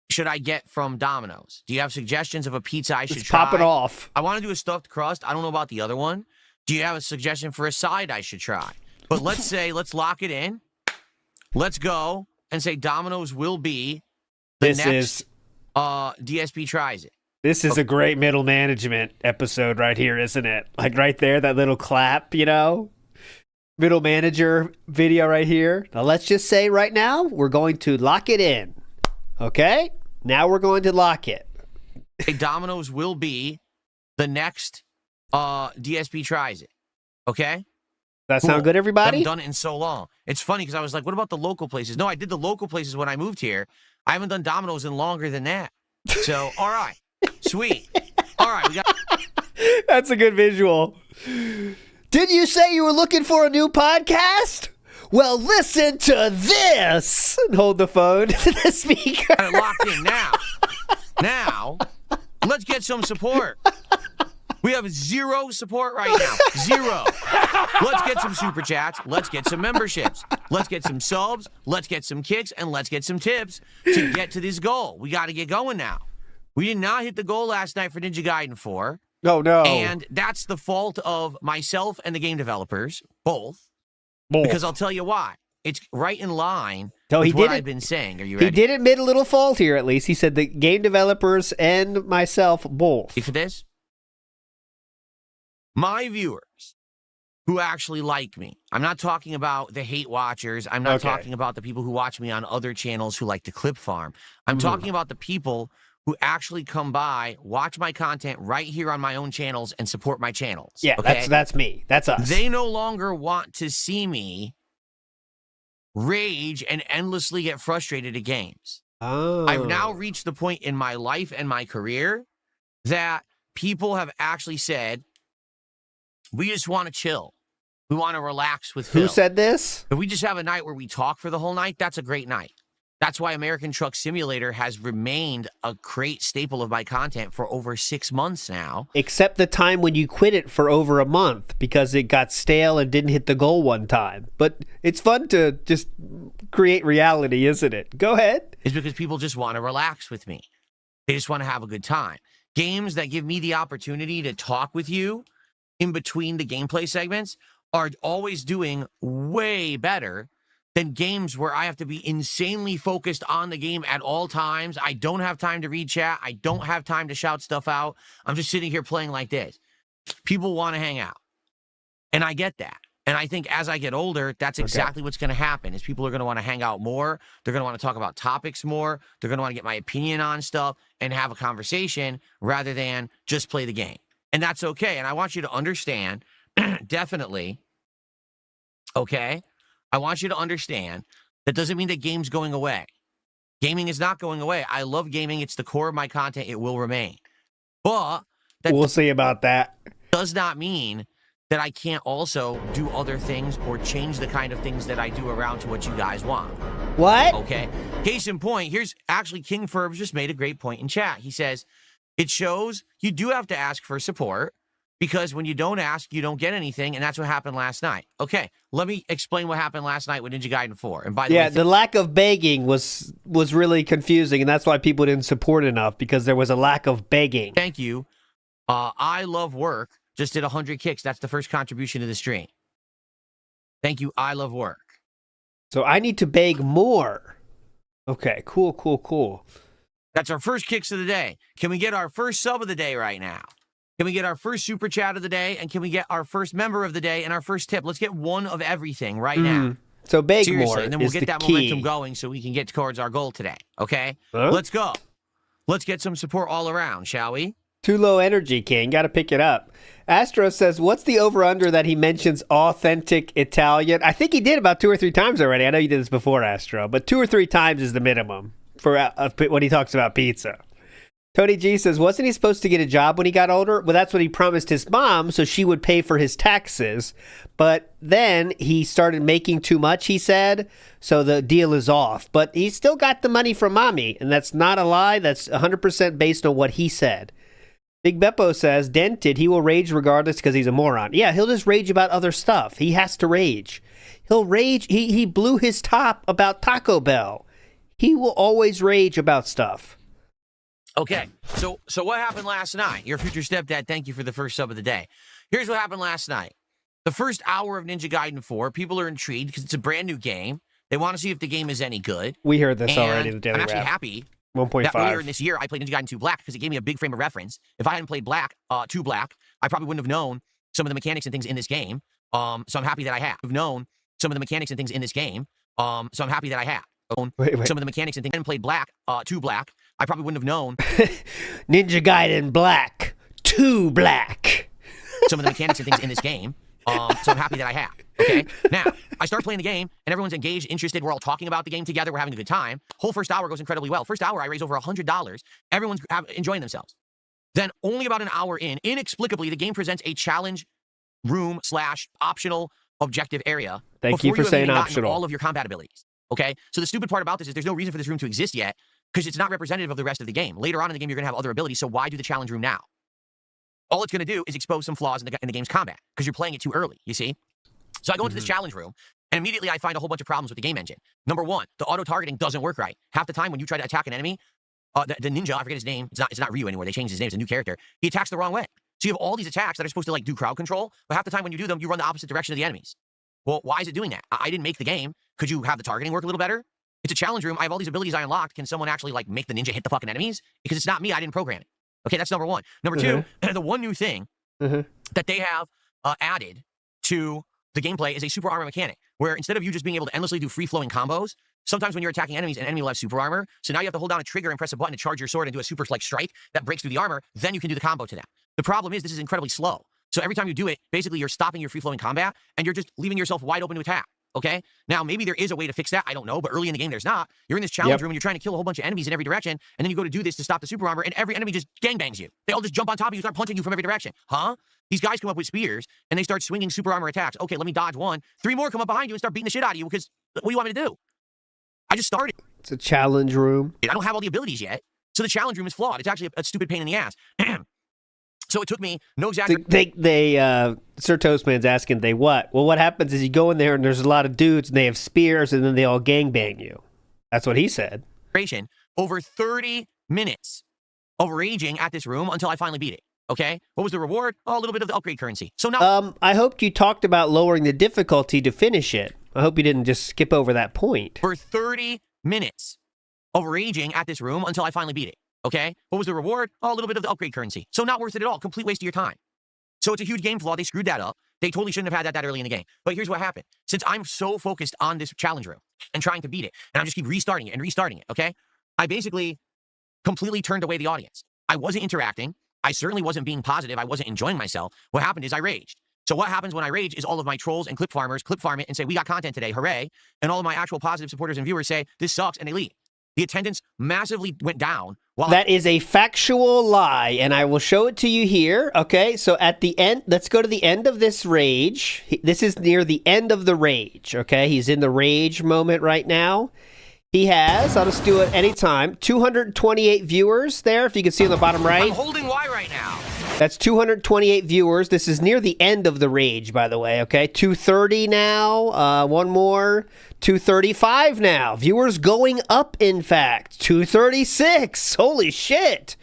should I get from Domino's? Do you have suggestions of a pizza I should try? Pop it off. I want to do a stuffed crust. I don't know about the other one. Do you have a suggestion for a side I should try? But let's lock it in. Let's go and say Domino's will be the next DSP Tries It. This is a great middle management episode right here, isn't it? Like right there, that little clap, Middle manager video right here. Now let's just say right now, we're going to lock it in. Okay? Now we're going to lock it. Domino's will be the next DSP tries it. Okay? That sound good, I everybody? haven't done it in so long. It's funny because I was like, what about the local places? No, I did the local places when I moved here. I haven't done Domino's in longer than that. So, all right. Sweet. All right. We got. That's a good visual. Did you say you were looking for a new podcast? Well, listen to this. And hold the phone to the speaker. Got it locked in now. Now, let's get some support. We have 0 support right now. 0. Let's get some super chats. Let's get some memberships. Let's get some subs. Let's get some kicks. And let's get some tips to get to this goal. We got to get going now. We did not hit the goal last night for Ninja Gaiden 4. Oh, no. And that's the fault of myself and the game developers, both. Both. Because I'll tell you why. It's right in line No, with what I've been saying. Are you ready? He did admit a little fault here, at least. He said the game developers and myself both. Ready for this? My viewers who actually like me. I'm not talking about the hate watchers. I'm not talking about the people who watch me on other channels who like to clip farm. I'm talking about the people who actually come by, watch my content right here on my own channels, and support my channels. Yeah, okay? that's me. That's us. They no longer want to see me rage and endlessly get frustrated at games. Oh. I've now reached the point in my life and my career that people have actually said, we just want to chill. We want to relax with Phil. Who said this? If we just have a night where we talk for the whole night, that's a great night. That's why American Truck Simulator has remained a great staple of my content for over 6 months now. Except the time when you quit it for over a month because it got stale and didn't hit the goal one time. But it's fun to just create reality, isn't it? Go ahead. It's because people just want to relax with me. They just want to have a good time. Games that give me the opportunity to talk with you in between the gameplay segments are always doing way better than games where I have to be insanely focused on the game at all times. I don't have time to read chat. I don't have time to shout stuff out. I'm just sitting here playing like this. People want to hang out. And I get that. And I think as I get older, that's exactly what's going to happen is people are going to want to hang out more. They're going to want to talk about topics more. They're going to want to get my opinion on stuff and have a conversation rather than just play the game. And that's okay. And I want you to understand, definitely, okay? I want you to understand that doesn't mean that game's going away. Gaming is not going away. I love gaming. It's the core of my content. It will remain. But that we'll see about that. Does not mean that I can't also do other things or change the kind of things that I do around to what you guys want. What? Okay. Case in point, here's actually King Furbs just made a great point in chat. He says, it shows you do have to ask for support because when you don't ask, you don't get anything, and that's what happened last night. Okay, let me explain what happened last night with Ninja Gaiden 4. And by the way, the lack of begging was really confusing, and that's why people didn't support enough because there was a lack of begging. Thank you. I love work. Just did 100 kicks. That's the first contribution to the stream. Thank you. I love work. So I need to beg more. Okay, cool. That's our first kicks of the day. Can we get our first sub of the day right now? Can we get our first super chat of the day? And can we get our first member of the day and our first tip? Let's get one of everything right now. So beg Seriously, more. And then we'll is get the that key. momentum going so we can get towards our goal today. Okay? Huh? Let's go. Let's get some support all around, shall we? Too low energy, King. Got to pick it up. Astro says, what's the over-under that he mentions authentic Italian? I think he did about 2 or 3 times already. I know you did this before, Astro, but 2 or 3 times is the minimum for when he talks about pizza. Tony G says, wasn't he supposed to get a job when he got older? Well, that's what he promised his mom, so she would pay for his taxes. But then he started making too much, he said, so the deal is off. But he still got the money from mommy, and that's not a lie. That's 100% based on what he said. Big Beppo says, dented, he will rage regardless because he's a moron. Yeah, he'll just rage about other stuff. He has to rage. He'll rage. He blew his top about Taco Bell. He will always rage about stuff. Okay, so what happened last night? Your future stepdad, thank you for the first sub of the day. Here's what happened last night. The first hour of Ninja Gaiden 4, people are intrigued because it's a brand new game. They want to see if the game is any good. We heard this already in the Daily I'm actually Wrap. happy 1.5. that earlier in this year, I played Ninja Gaiden 2 Black because it gave me a big frame of reference. If I hadn't played 2 Black, I probably wouldn't have known some of the mechanics and things in this game. So I'm happy that I have. I've known some of the mechanics and things in this game. So I'm happy that I have. Wait. Some of the mechanics and things. I hadn't played 2 Black, I probably wouldn't have known. Ninja Gaiden Black 2 Black. some of the mechanics and things in this game. So I'm happy that I have. Okay. Now I start playing the game, and everyone's engaged, interested. We're all talking about the game together. We're having a good time. Whole first hour goes incredibly well. First hour, I raise over $100. Everyone's enjoying themselves. Then only about an hour in, inexplicably, the game presents a challenge room / optional objective area. Thank you for saying optional. All of your combat abilities. Okay. So the stupid part about this is there's no reason for this room to exist yet because it's not representative of the rest of the game. Later on in the game, you're going to have other abilities. So why do the challenge room now? All it's going to do is expose some flaws in the game's combat because you're playing it too early, you see? So I go into this challenge room, and immediately I find a whole bunch of problems with the game engine. Number one, the auto-targeting doesn't work right. Half the time when you try to attack an enemy, the ninja, I forget his name, it's not Ryu anymore, they changed his name, it's a new character, he attacks the wrong way. So you have all these attacks that are supposed to like do crowd control, but half the time when you do them, you run the opposite direction of the enemies. Well, why is it doing that? I didn't make the game. Could you have the targeting work a little better? It's a challenge room. I have all these abilities I unlocked. Can someone actually like make the ninja hit the fucking enemies? Because it's not me, I didn't program it. Okay, that's number one. Number two, the one new thing that they have added to the gameplay is a super armor mechanic, where instead of you just being able to endlessly do free-flowing combos, sometimes when you're attacking enemies, an enemy will have super armor, so now you have to hold down a trigger and press a button to charge your sword and do a super like strike that breaks through the armor, then you can do the combo to that. The problem is this is incredibly slow. So every time you do it, basically you're stopping your free-flowing combat, and you're just leaving yourself wide open to attack. Okay? Now, maybe there is a way to fix that. I don't know, but early in the game, there's not. You're in this challenge room, and you're trying to kill a whole bunch of enemies in every direction, and then you go to do this to stop the super armor, and every enemy just gangbangs you. They all just jump on top of you, start punching you from every direction. Huh? These guys come up with spears, and they start swinging super armor attacks. Okay, let me dodge one. 3 more come up behind you and start beating the shit out of you, because what do you want me to do? I just started. It's a challenge room. I don't have all the abilities yet, so the challenge room is flawed. It's actually a stupid pain in the ass. So it took me no exaggeration. Sir Toastman's asking, they what? Well, what happens is you go in there and there's a lot of dudes and they have spears and then they all gangbang you. That's what he said. Over 30 minutes of raging at this room until I finally beat it. Okay? What was the reward? Oh, a little bit of the upgrade currency. So now, I hope you talked about lowering the difficulty to finish it. I hope you didn't just skip over that point. For 30 minutes of raging at this room until I finally beat it. Okay? What was the reward? Oh, a little bit of the upgrade currency. So not worth it at all. Complete waste of your time. So it's a huge game flaw. They screwed that up. They totally shouldn't have had that early in the game. But here's what happened. Since I'm so focused on this challenge room and trying to beat it, and I just keep restarting it, okay? I basically completely turned away the audience. I wasn't interacting. I certainly wasn't being positive. I wasn't enjoying myself. What happened is I raged. So what happens when I rage is all of my trolls and clip farmers clip farm it and say, we got content today, hooray. And all of my actual positive supporters and viewers say, this sucks, and they leave. The attendance massively went down. That is a factual lie, and I will show it to you here. Okay, so at the end, let's go to the end of this rage. This is near the end of the rage, okay? He's in the rage moment right now. He has, I'll just do it anytime, 228 viewers there, if you can see on the bottom right. I'm holding Y right now. That's 228 viewers. This is near the end of the rage, by the way, okay? 230 now, one more, 235 now. Viewers going up, in fact. 236, holy shit.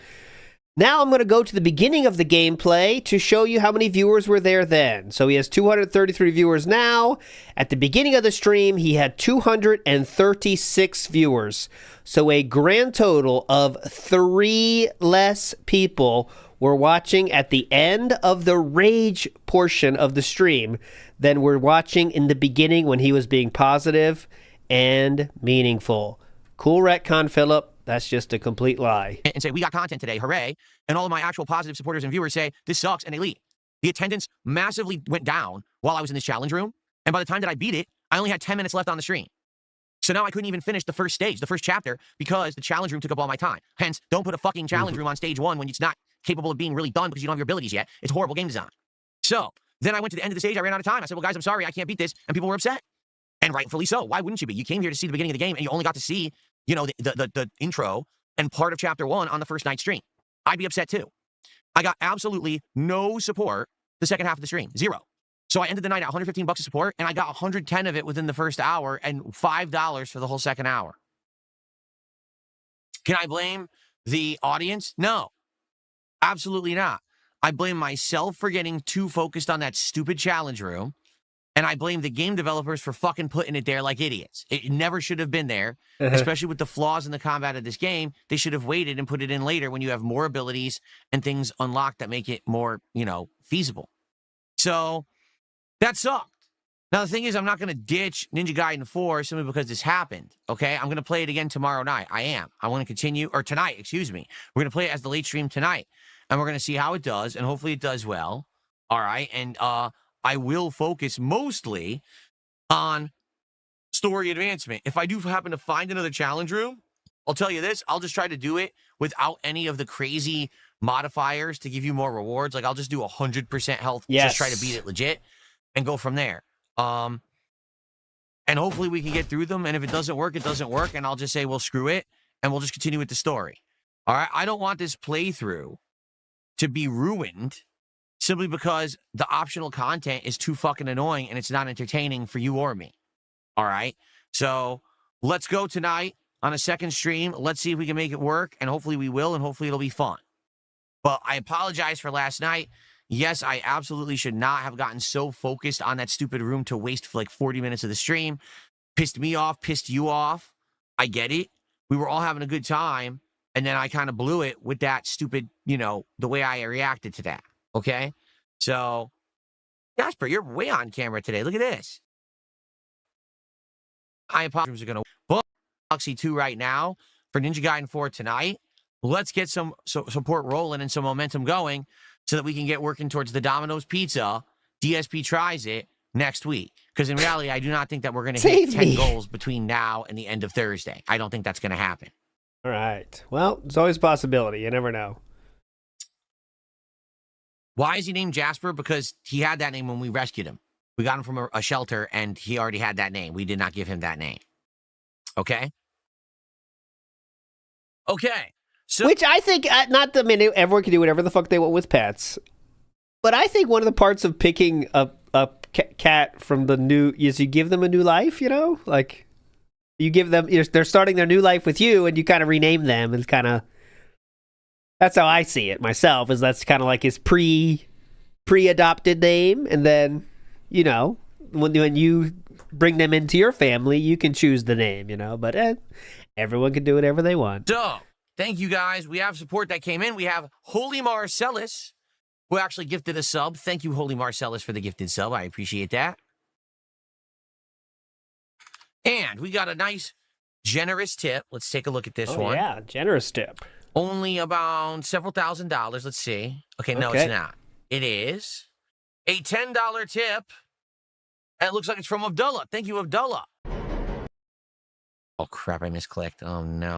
Now I'm going to go to the beginning of the gameplay to show you how many viewers were there then. So he has 233 viewers now. At the beginning of the stream, he had 236 viewers. So a grand total of 3 less people were watching at the end of the rage portion of the stream than were watching in the beginning when he was being positive and meaningful. Cool retcon, Philip. That's just a complete lie. And say, we got content today, hooray. And all of my actual positive supporters and viewers say, this sucks, and they leave. The attendance massively went down while I was in this challenge room. And by the time that I beat it, I only had 10 minutes left on the stream. So now I couldn't even finish the first stage, the first chapter, because the challenge room took up all my time. Hence, don't put a fucking challenge room on stage 1 when it's not capable of being really done because you don't have your abilities yet. It's horrible game design. So then I went to the end of the stage. I ran out of time. I said, well, guys, I'm sorry. I can't beat this. And people were upset. And rightfully so. Why wouldn't you be? You came here to see the beginning of the game, and you only got to see, you know, the intro and part of chapter 1 on the first night stream. I'd be upset too. I got absolutely no support the second half of the stream. 0. So I ended the night at $115 of support, and I got 110 of it within the first hour and $5 for the whole second hour. Can I blame the audience? No, absolutely not. I blame myself for getting too focused on that stupid challenge room. And I blame the game developers for fucking putting it there like idiots. It never should have been there, especially with the flaws in the combat of this game. They should have waited and put it in later when you have more abilities and things unlocked that make it more, you know, feasible. So that sucked. Now, the thing is, I'm not going to ditch Ninja Gaiden 4 simply because this happened, okay? I'm going to play it again tomorrow night. I am. I want to continue, or tonight, excuse me. We're going to play it as the late stream tonight, and we're going to see how it does, and hopefully it does well. All right. And I will focus mostly on story advancement. If I do happen to find another challenge room, I'll tell you this, I'll just try to do it without any of the crazy modifiers to give you more rewards. Like, I'll just do 100% health, just try to beat it legit, and go from there. And hopefully we can get through them, and if it doesn't work, it doesn't work, and I'll just say, well, screw it, and we'll just continue with the story. All right? I don't want this playthrough to be ruined simply because the optional content is too fucking annoying, and it's not entertaining for you or me. All right? So let's go tonight on a second stream. Let's see if we can make it work, and hopefully we will, and hopefully it'll be fun. But I apologize for last night. Yes, I absolutely should not have gotten so focused on that stupid room to waste like 40 minutes of the stream. Pissed me off, pissed you off. I get it. We were all having a good time, and then I kind of blew it with that stupid, the way I reacted to that, okay? So, Jasper, you're way on camera today. Look at this. I apologize. Are going to book Galaxy 2 right now for Ninja Gaiden 4 tonight. Let's get some support rolling and some momentum going so that we can get working towards the Domino's Pizza. DSP tries it next week. Because in reality, I do not think that we're going to hit 10 goals between now and the end of Thursday. I don't think that's going to happen. All right. Well, it's always a possibility. You never know. Why is he named Jasper? Because he had that name when we rescued him. We got him from a shelter, and he already had that name. We did not give him that name. Okay? Okay. So, which I think, everyone can do whatever the fuck they want with pets. But I think one of the parts of picking a cat from the new is you give them a new life, Like, you give them, they're starting their new life with you, and you kind of rename them. It's kind of, that's how I see it myself, is that's kind of like his pre-adopted name. And then, when you bring them into your family, you can choose the name, But everyone can do whatever they want. So, thank you guys. We have support that came in. We have Holy Marcellus, who actually gifted a sub. Thank you, Holy Marcellus, for the gifted sub. I appreciate that. And we got a nice, generous tip. Let's take a look at this one. Yeah, generous tip. Only about several $1,000s. Let's see. Okay, no, it's not. It is a $10 tip. And it looks like it's from Abdullah. Thank you, Abdullah. Oh, crap, I misclicked. Oh, no.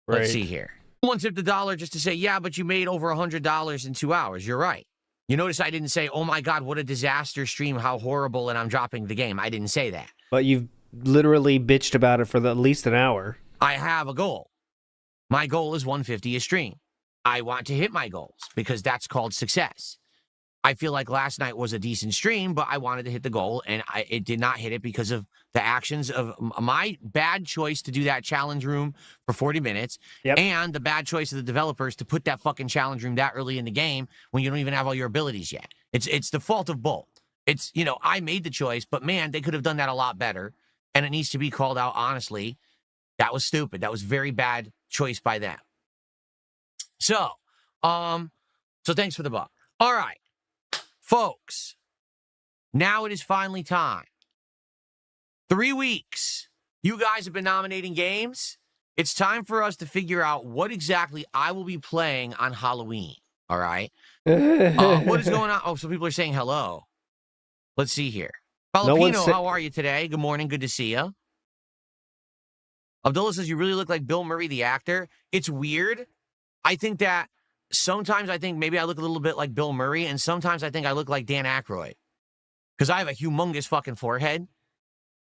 Right. Let's see here. Someone tipped $1 just to say, yeah, but you made over $100 in 2 hours. You're right. You notice I didn't say, oh, my God, what a disaster stream. How horrible, and I'm dropping the game. I didn't say that. But you've literally bitched about it for at least an hour. I have a goal. My goal is 150 a stream. I want to hit my goals because that's called success. I feel like last night was a decent stream, but I wanted to hit the goal, and it did not hit it because of the actions of my bad choice to do that challenge room for 40 minutes and the bad choice of the developers to put that fucking challenge room that early in the game when you don't even have all your abilities yet. It's the fault of both. It's, I made the choice, but man, they could have done that a lot better, and it needs to be called out honestly. That was stupid. That was very bad choice by them. So thanks for the buck. All right. Folks, now it is finally time. 3 weeks. You guys have been nominating games. It's time for us to figure out what exactly I will be playing on Halloween. All right? What is going on? Oh, so people are saying hello. Let's see here. Filipino, how are you today? Good morning. Good to see you. Abdullah says, you really look like Bill Murray, the actor. It's weird. I think that sometimes maybe I look a little bit like Bill Murray, and sometimes I think I look like Dan Aykroyd. Because I have a humongous fucking forehead,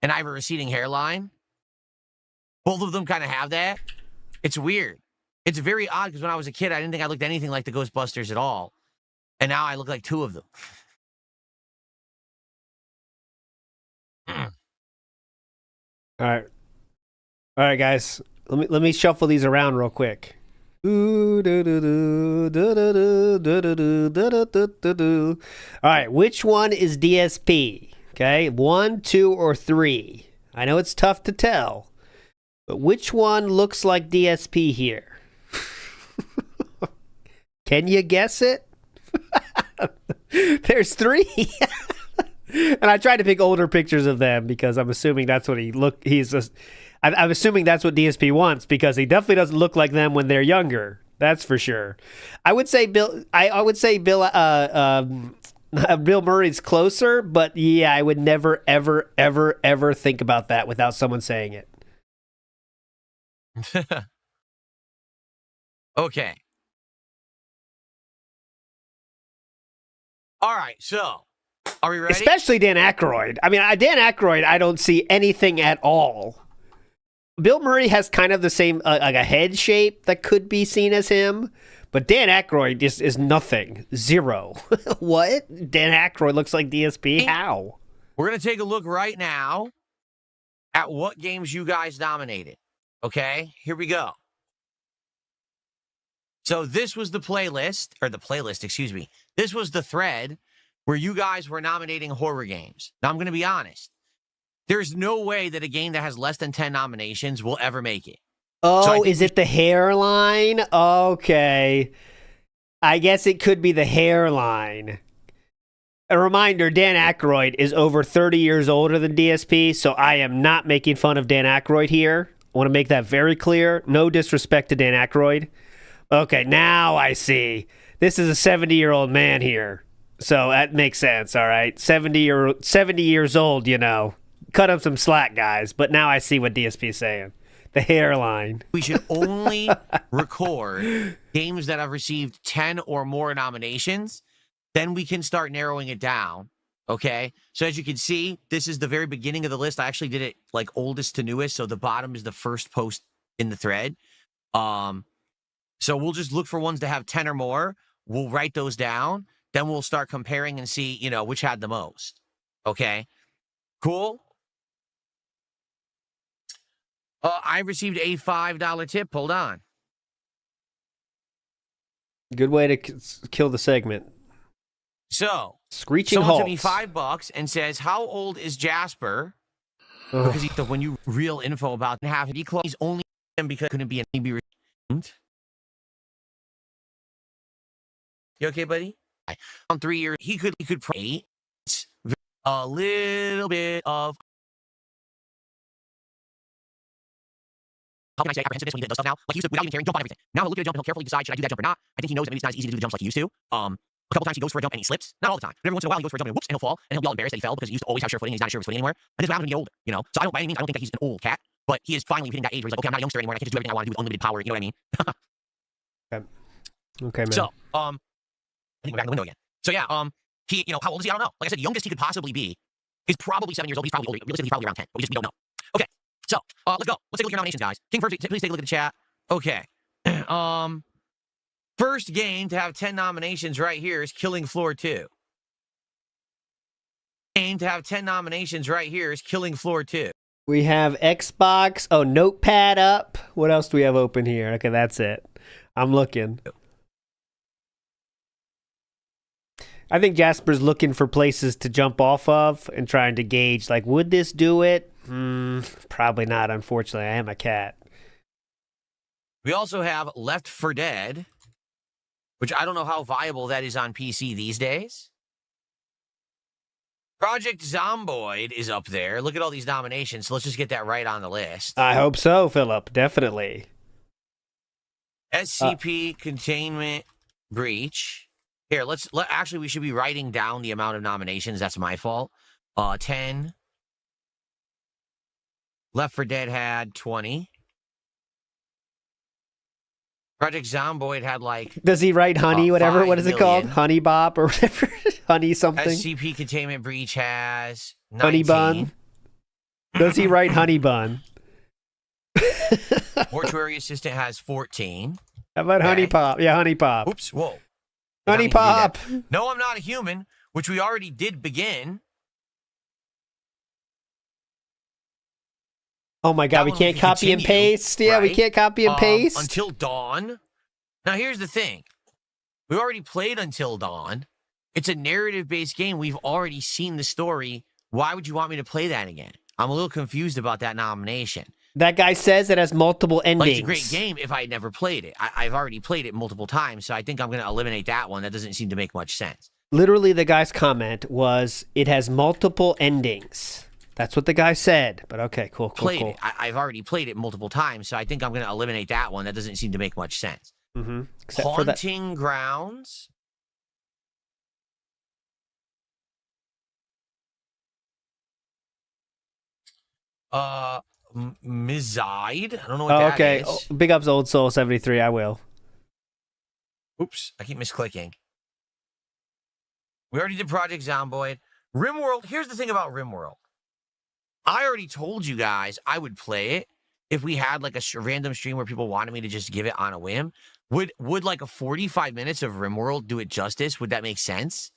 and I have a receding hairline. Both of them kind of have that. It's weird. It's very odd, because when I was a kid, I didn't think I looked anything like the Ghostbusters at all. And now I look like two of them. All right, guys. Let me shuffle these around real quick. All right, which one is DSP? Okay, 1, 2, or 3? I know it's tough to tell, but which one looks like DSP here? Can you guess it? There's 3. And I tried to pick older pictures of them because I'm assuming that's what I'm assuming that's what DSP wants, because he definitely doesn't look like them when they're younger. That's for sure. I would say Bill. I would say Bill. Bill Murray's closer, but yeah, I would never, ever, ever, ever think about that without someone saying it. Okay. All right, so are we ready? Especially Dan Aykroyd. I mean, Dan Aykroyd, I don't see anything at all. Bill Murray has kind of the same, like a head shape that could be seen as him, but Dan Aykroyd is nothing. Zero. What? Dan Aykroyd looks like DSP? How? We're going to take a look right now at what games you guys nominated. Okay, here we go. So this was the playlist, excuse me. This was the thread where you guys were nominating horror games. Now, I'm going to be honest. There's no way that a game that has less than 10 nominations will ever make it. Oh, so is it the hairline? Okay. I guess it could be the hairline. A reminder, Dan Aykroyd is over 30 years older than DSP, so I am not making fun of Dan Aykroyd here. I want to make that very clear. No disrespect to Dan Aykroyd. Okay, now I see. This is a 70-year-old man here. So that makes sense, all right? 70 years old, you know. Cut him some slack, guys. But now I see what DSP is saying. The hairline. We should only record games that have received 10 or more nominations. Then we can start narrowing it down, okay? So as you can see, this is the very beginning of the list. I actually did it like oldest to newest, so the bottom is the first post in the thread. So we'll just look for ones that have 10 or more. We'll write those down. Then we'll start comparing and see, you know, which had the most. Okay? Cool? I received a $5 tip. Hold on. Good way to kill the segment. So, Screeching someone halts. sent me $5 and says, how old is Jasper? Because when you real info about half of he's only because couldn't be an be redeemed. You okay, buddy? On 3 years, he could pray a little bit of. How can I say apprehensiveness when he does stuff now? Like he used to, without even caring, jump on everything. Now he'll look at a jump and he'll carefully decide, should I do that jump or not? I think he knows that maybe it's not as easy to do the jumps like he used to. A couple times he goes for a jump and he slips. Not all the time. But every once in a while he goes for a jump and whoops, and he'll fall, and he'll be all embarrassed that he fell because he used to always have sure footing and he's not sure of his footing anymore. And this happens when you get older, you know? So I don't, by any means, I don't think that he's an old cat, but he is finally hitting that age where he's like, okay, I'm not a youngster anymore, and I can just do everything I want to do with unlimited power, you know what I mean? Okay, man. So, I think we're back in the window again. So yeah, he, you know, how old is he? I don't know. Like I said, the youngest he could possibly be is probably 7 years old. He's probably older. Realistically, he's probably around 10, but we don't know. Okay, so let's go. Let's take a look at your nominations, guys. King first, please take a look at the chat. Okay. First game to have 10 nominations right here is Killing Floor 2. Game to have 10 nominations right here is Killing Floor 2. We have Xbox. Oh, Notepad up. What else do we have open here? Okay, that's it. I'm looking. I think Jasper's looking for places to jump off of and trying to gauge, like, would this do it? Probably not, unfortunately. I am a cat. We also have Left 4 Dead, which I don't know how viable that is on PC these days. Project Zomboid is up there. Look at all these nominations, so let's just get that right on the list. I hope so, Philip. Definitely. SCP Containment Breach. Here, actually, we should be writing down the amount of nominations. That's my fault. 10. Left 4 Dead had 20. Project Zomboid had like... Does he write honey, whatever? What is it called? Honey Bop or whatever? Honey something? SCP Containment Breach has 19. Honey Bun? Does he write Honey Bun? Mortuary Assistant has 14. How about Honey Pop? Yeah, Honey Pop. Oops, whoa. Honey Pop. No, I'm not a human, which we already did begin. Oh my God, we can't copy and paste. Yeah, we can't copy and paste. Until Dawn. Now, here's the thing. We already played Until Dawn. It's a narrative-based game. We've already seen the story. Why would you want me to play that again? I'm a little confused about that nomination. That guy says it has multiple endings. Like, it's a great game if I had never played it. I've already played it multiple times, so I think I'm going to eliminate that one. That doesn't seem to make much sense. Literally, the guy's comment was, it has multiple endings. That's what the guy said. But okay, cool. I've already played it multiple times, so I think I'm going to eliminate that one. That doesn't seem to make much sense. Mm-hmm. Except for that. Haunting Grounds. Mizide. I don't know what that is. Oh, big ups Old Soul 73. I will. Oops, I keep misclicking. We already did Project Zomboid. RimWorld. Here's the thing about RimWorld. I already told you guys I would play it if we had like a random stream where people wanted me to just give it on a whim. Would like a 45 minutes of RimWorld do it justice? Would that make sense?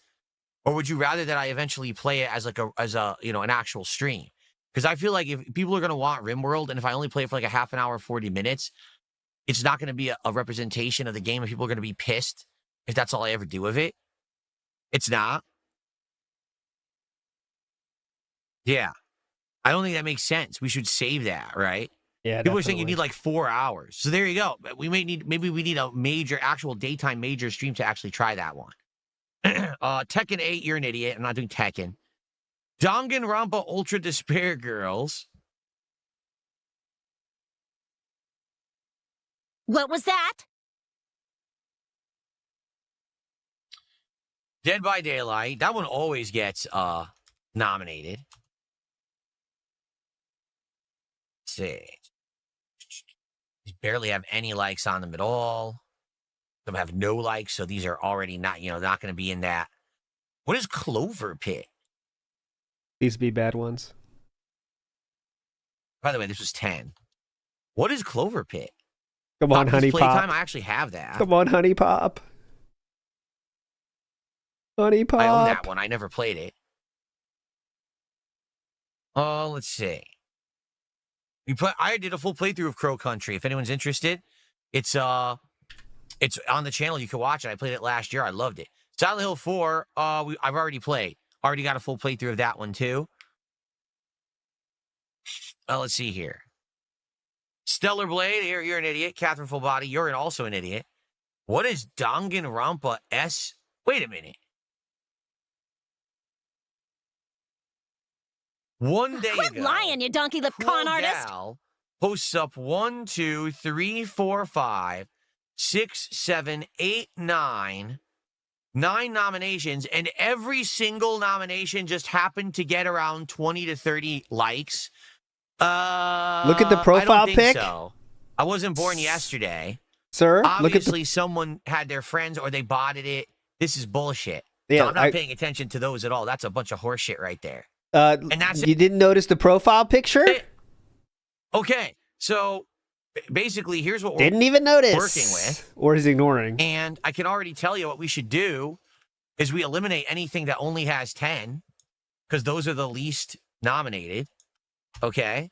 Or would you rather that I eventually play it as like an actual stream? Because I feel like if people are going to want RimWorld, and if I only play it for like a half an hour, 40 minutes, it's not going to be a representation of the game, and people are going to be pissed if that's all I ever do with it. It's not. Yeah. I don't think that makes sense. We should save that, right? Yeah, people are saying you need like 4 hours. So there you go. Maybe we need a actual daytime major stream to actually try that one. Tekken 8, you're an idiot. I'm not doing Tekken. Danganronpa Ultra Despair Girls. What was that? Dead by Daylight. That one always gets nominated. Let's see. These barely have any likes on them at all. Some have no likes, so these are already not going to be in that. What is Clover Pit? These be bad ones. By the way, this was 10. What is Clover Pit? Come on, Honey Pop. Playtime? I actually have that. Come on, Honey Pop. Honey Pop. I own that one. I never played it. Oh, let's see. I did a full playthrough of Crow Country. If anyone's interested, it's on the channel. You can watch it. I played it last year. I loved it. Silent Hill 4, I've already played. Already got a full playthrough of that one, too. Let's see here. Stellar Blade, you're an idiot. Catherine Full Body, you're also an idiot. What is Danganronpa S? Wait a minute. One day Quit ago, lying, you donkey-lipped con artist. Gal posts up 1, 2, 3, 4, 5, 6, 7, 8, 9 nominations, and every single nomination just happened to get around 20 to 30 likes. Look at the profile I don't think pic. So. I wasn't born yesterday. Sir, obviously someone had their friends or they botted it. This is bullshit. Yeah, so I'm not paying attention to those at all. That's a bunch of horseshit right there. And you didn't notice the profile picture? Okay, so basically, here's what we're didn't even notice working with, or is ignoring. And I can already tell you what we should do is we eliminate anything that only has 10 because those are the least nominated. Okay.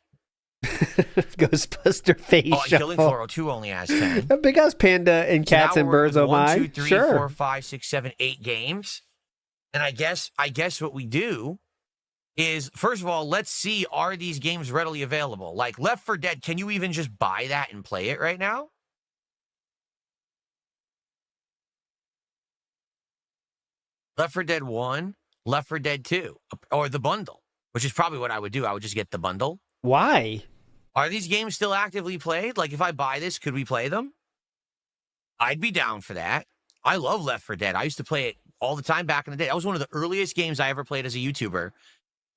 Ghostbuster face. Oh, Killing Floor 2 only has 10. A big ass panda and cats and birds. Oh my! 1, 2, 3, sure. 4, 5, 6, 7, 8 games. And I guess what we do is, first of all, let's see, are these games readily available? Like Left 4 Dead, can you even just buy that and play it right now? Left 4 Dead 1, Left 4 Dead 2, or the bundle, which is probably what I would do. I would just get the bundle. Why? Are these games still actively played? Like, if I buy this, could we play them? I'd be down for that. I love Left 4 Dead. I used to play it all the time back in the day. That was one of the earliest games I ever played as a YouTuber.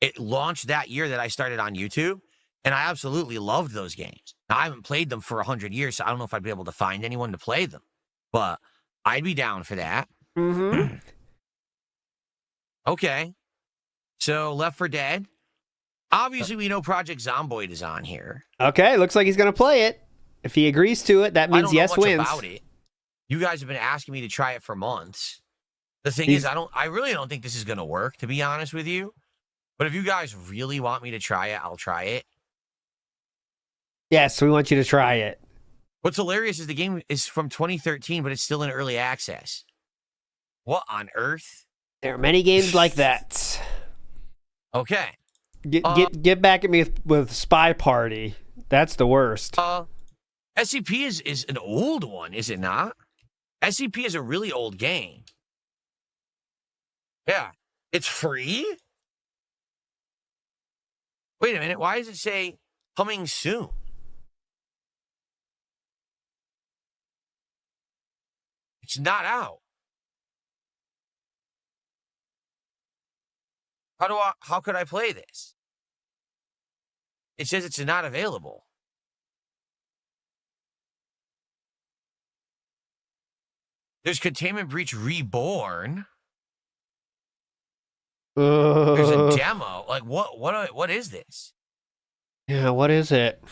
It launched that year that I started on YouTube, and I absolutely loved those games. Now, I haven't played them for 100 years, so I don't know if I'd be able to find anyone to play them. But I'd be down for that. Mm-hmm. Okay. So, Left 4 Dead. Obviously, we know Project Zomboid is on here. Okay, looks like he's going to play it. If he agrees to it, that means yes wins. About it. You guys have been asking me to try it for months. The thing is, I really don't think this is going to work, to be honest with you. But if you guys really want me to try it, I'll try it. Yes, we want you to try it. What's hilarious is the game is from 2013, but it's still in early access. What on earth? There are many games like that. Okay. Get back at me with Spy Party. That's the worst. SCP is an old one, is it not? SCP is a really old game. Yeah. It's free? Wait a minute. Why does it say coming soon? It's not out. How could I play this? It says it's not available. There's Containment Breach Reborn. There's a demo. Like, what is this? Yeah, what is it?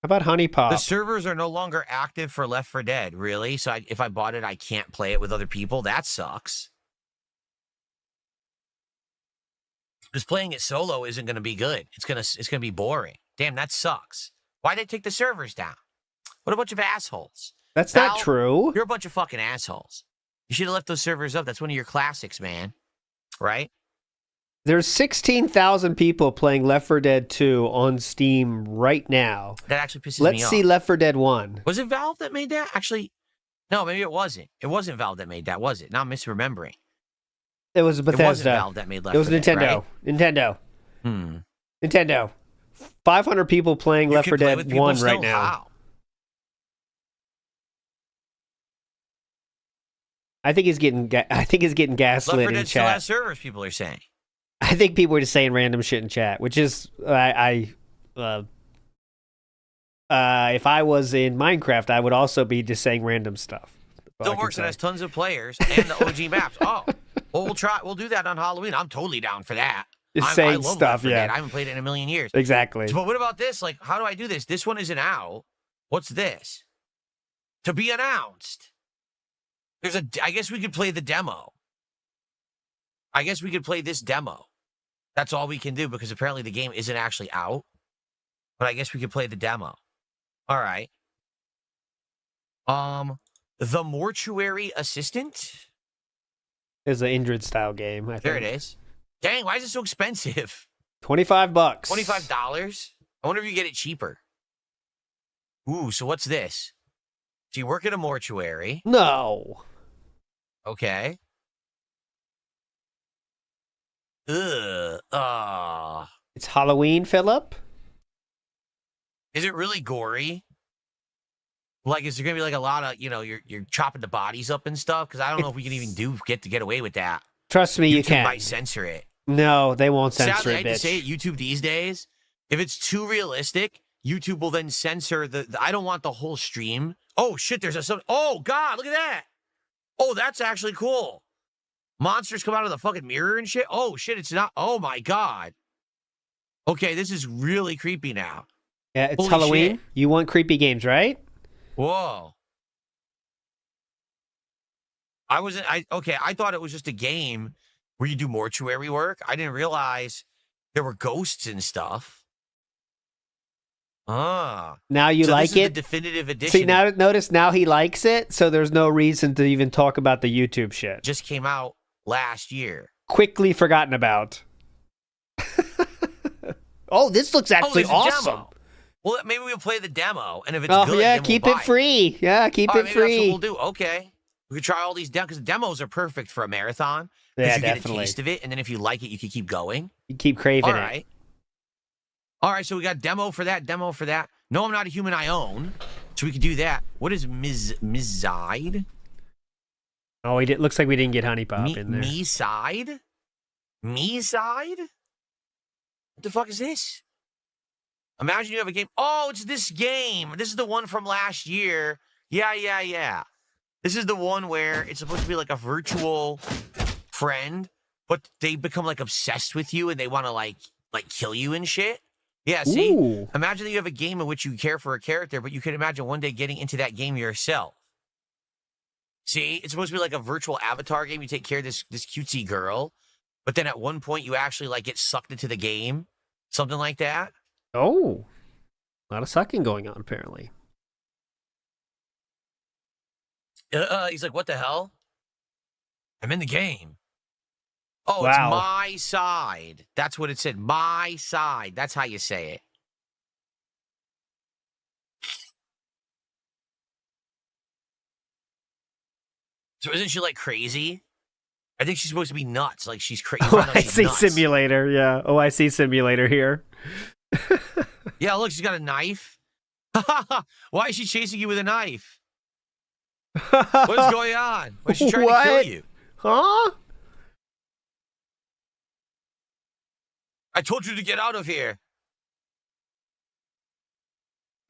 How about Honey Pop? The servers are no longer active for Left 4 Dead. Really? So if I bought it, I can't play it with other people? That sucks. Just playing it solo isn't going to be good. It's gonna be boring. Damn, that sucks. Why'd they take the servers down? What a bunch of assholes. That's not true. You're a bunch of fucking assholes. You should have left those servers up. That's one of your classics, man. Right? There's 16,000 people playing Left 4 Dead 2 on Steam right now. That actually pisses me off. Let's see Left 4 Dead 1. Was it Valve that made that? Actually, no, maybe it wasn't. It wasn't Valve that made that, was it? Now I'm misremembering. It was Bethesda. It wasn't Valve that made Left 4 Dead, It was Nintendo. right? Nintendo. Nintendo. 500 people playing Left 4 Dead 1 right now. How? I think he's getting gaslit Left 4 in Dead still chat. has servers, people are saying. I think people are just saying random shit in chat, which is if I was in Minecraft, I would also be just saying random stuff. Still works. It has tons of players and the OG maps. Oh, well, we'll do that on Halloween. I'm totally down for that. Just I saying love stuff, Left 4 Dead. yeah. I haven't played it in a million years. Exactly. But what about this? Like, how do I do this? This one isn't out. What's this? To be announced. I guess we could play the demo. I guess we could play this demo. That's all we can do because apparently the game isn't actually out. But I guess we could play the demo. All right. The Mortuary Assistant is an Indrid style game. I think. There it is. Dang, why is it so expensive? $25. $25? I wonder if you get it cheaper. Ooh, so what's this? Do you work at a mortuary? No. Okay. Ugh. It's Halloween, Philip? Is it really gory? Like, is there gonna be like a lot of, you're chopping the bodies up and stuff? Because I don't know if we can even get away with that. Trust me, you YouTube can. might censor it. No, they won't censor Sadly, I it, hate bitch. to say it, YouTube these days, if it's too realistic, YouTube will then censor the I don't want the whole stream. Oh shit, oh god, look at that. Oh, that's actually cool. Monsters come out of the fucking mirror and shit. Oh shit, it's not. Oh my god. Okay, this is really creepy now. Yeah, it's Holy Halloween. shit. You want creepy games, right? Whoa. I thought it was just a game where you do mortuary work. I didn't realize there were ghosts and stuff. Ah. Now you so like this is it? the definitive edition. See, notice now he likes it, so there's no reason to even talk about the YouTube shit. Just came out last year. Quickly forgotten about. Oh, this looks actually there's a awesome. demo. Well, maybe we'll play the demo, and if it's Oh good, yeah, then keep we'll it buy free. Yeah, keep All it right, maybe free. That's what we'll do. Okay. We could try all these demos, because demos are perfect for a marathon. Yeah, you get a definitely. taste of it, and then if you like it, you can keep going. You keep craving All it. right. All right, so we got demo for that. No, I'm Not a Human, I Own. So we could do that. What is Mizide? Oh, looks like we didn't get Honey Pop in there. Me-side? Me-side? What the fuck is this? Imagine you have a game. Oh, it's this game. This is the one from last year. Yeah. This is the one where it's supposed to be like a virtual friend, but they become like obsessed with you and they want to like kill you and shit. Yeah, see? Ooh. Imagine that you have a game in which you care for a character, but you can imagine one day getting into that game yourself. See? It's supposed to be like a virtual avatar game. You take care of this cutesy girl, but then at one point you actually like get sucked into the game. Something like that. Oh. A lot of sucking going on, apparently. He's like, what the hell? I'm in the game. Oh, Wow. It's my side. That's what it said. My side. That's how you say it. So isn't she like crazy? I think she's supposed to be nuts. Like she's crazy. Oh, I see simulator. Yeah. Oh, I see simulator here. Yeah, look, she's got a knife. Why is she chasing you with a knife? What is going on? Why is she trying to kill you? Huh? I told you to get out of here.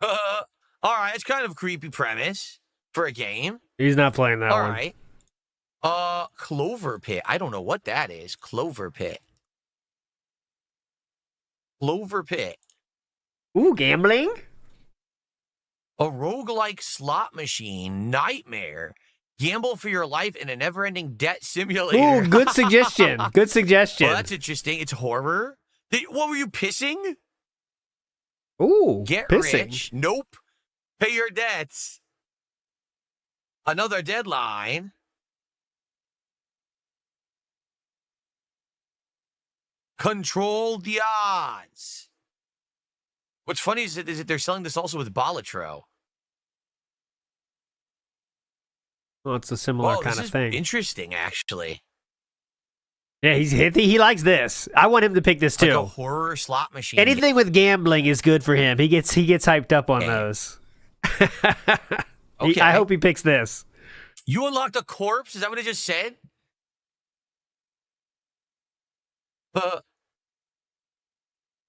All right, it's kind of a creepy premise for a game. He's not playing that All one. right. Clover Pit. I don't know what that is. Clover Pit. Clover Pit. Ooh, gambling? A roguelike slot machine nightmare. Gamble for your life in a never-ending debt simulator. Ooh, good suggestion. Good suggestion. Well, that's interesting. It's horror. What were you pissing? Ooh, Get pissing. rich. Nope. Pay your debts. Another deadline. Control the odds. What's funny is that they're selling this also with Balatro. Well, it's a similar kind of thing. Interesting, actually. Yeah, he likes this. I want him to pick this too. Like a horror slot machine. Anything with gambling is good for him. He gets hyped up on those. Okay. I hope he picks this. You unlocked a corpse? Is that what it just said?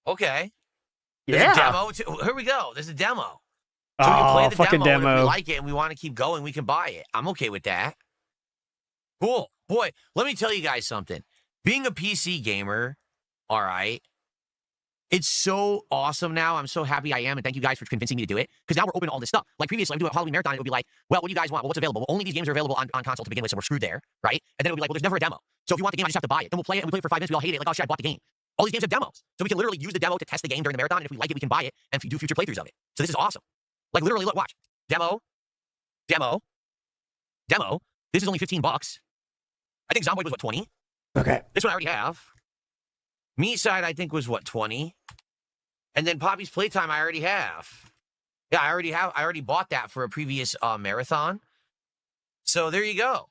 Okay. There's a demo. Here we go. There's a demo. So we can play the fucking demo. And if demo. we like it and we want to keep going, we can buy it. I'm okay with that. Cool. Boy, let me tell you guys something. Being a PC gamer, all right, it's so awesome now. I'm so happy I am, and thank you guys for convincing me to do it, because now we're open to all this stuff. Like previously, I would do a Halloween Marathon, and it would be like, well, what do you guys want? Well, what's available? Well, only these games are available on console to begin with, so we're screwed there, right? And then it would be like, well, there's never a demo. So if you want the game, I just have to buy it. Then we'll play it, and we play it for 5 minutes, we all hate it. Like, oh shit, I bought the game. All these games have demos. So we can literally use the demo to test the game during the marathon, and if we like it, we can buy it and do future playthroughs of it. So this is awesome. Like literally, look, watch. Demo. This is only $15. I think Zomboid was what, 20? Okay. This one I already have. Me side, I think, was what, 20? And then Poppy's Playtime, I already have. Yeah, I already bought that for a previous marathon. So there you go.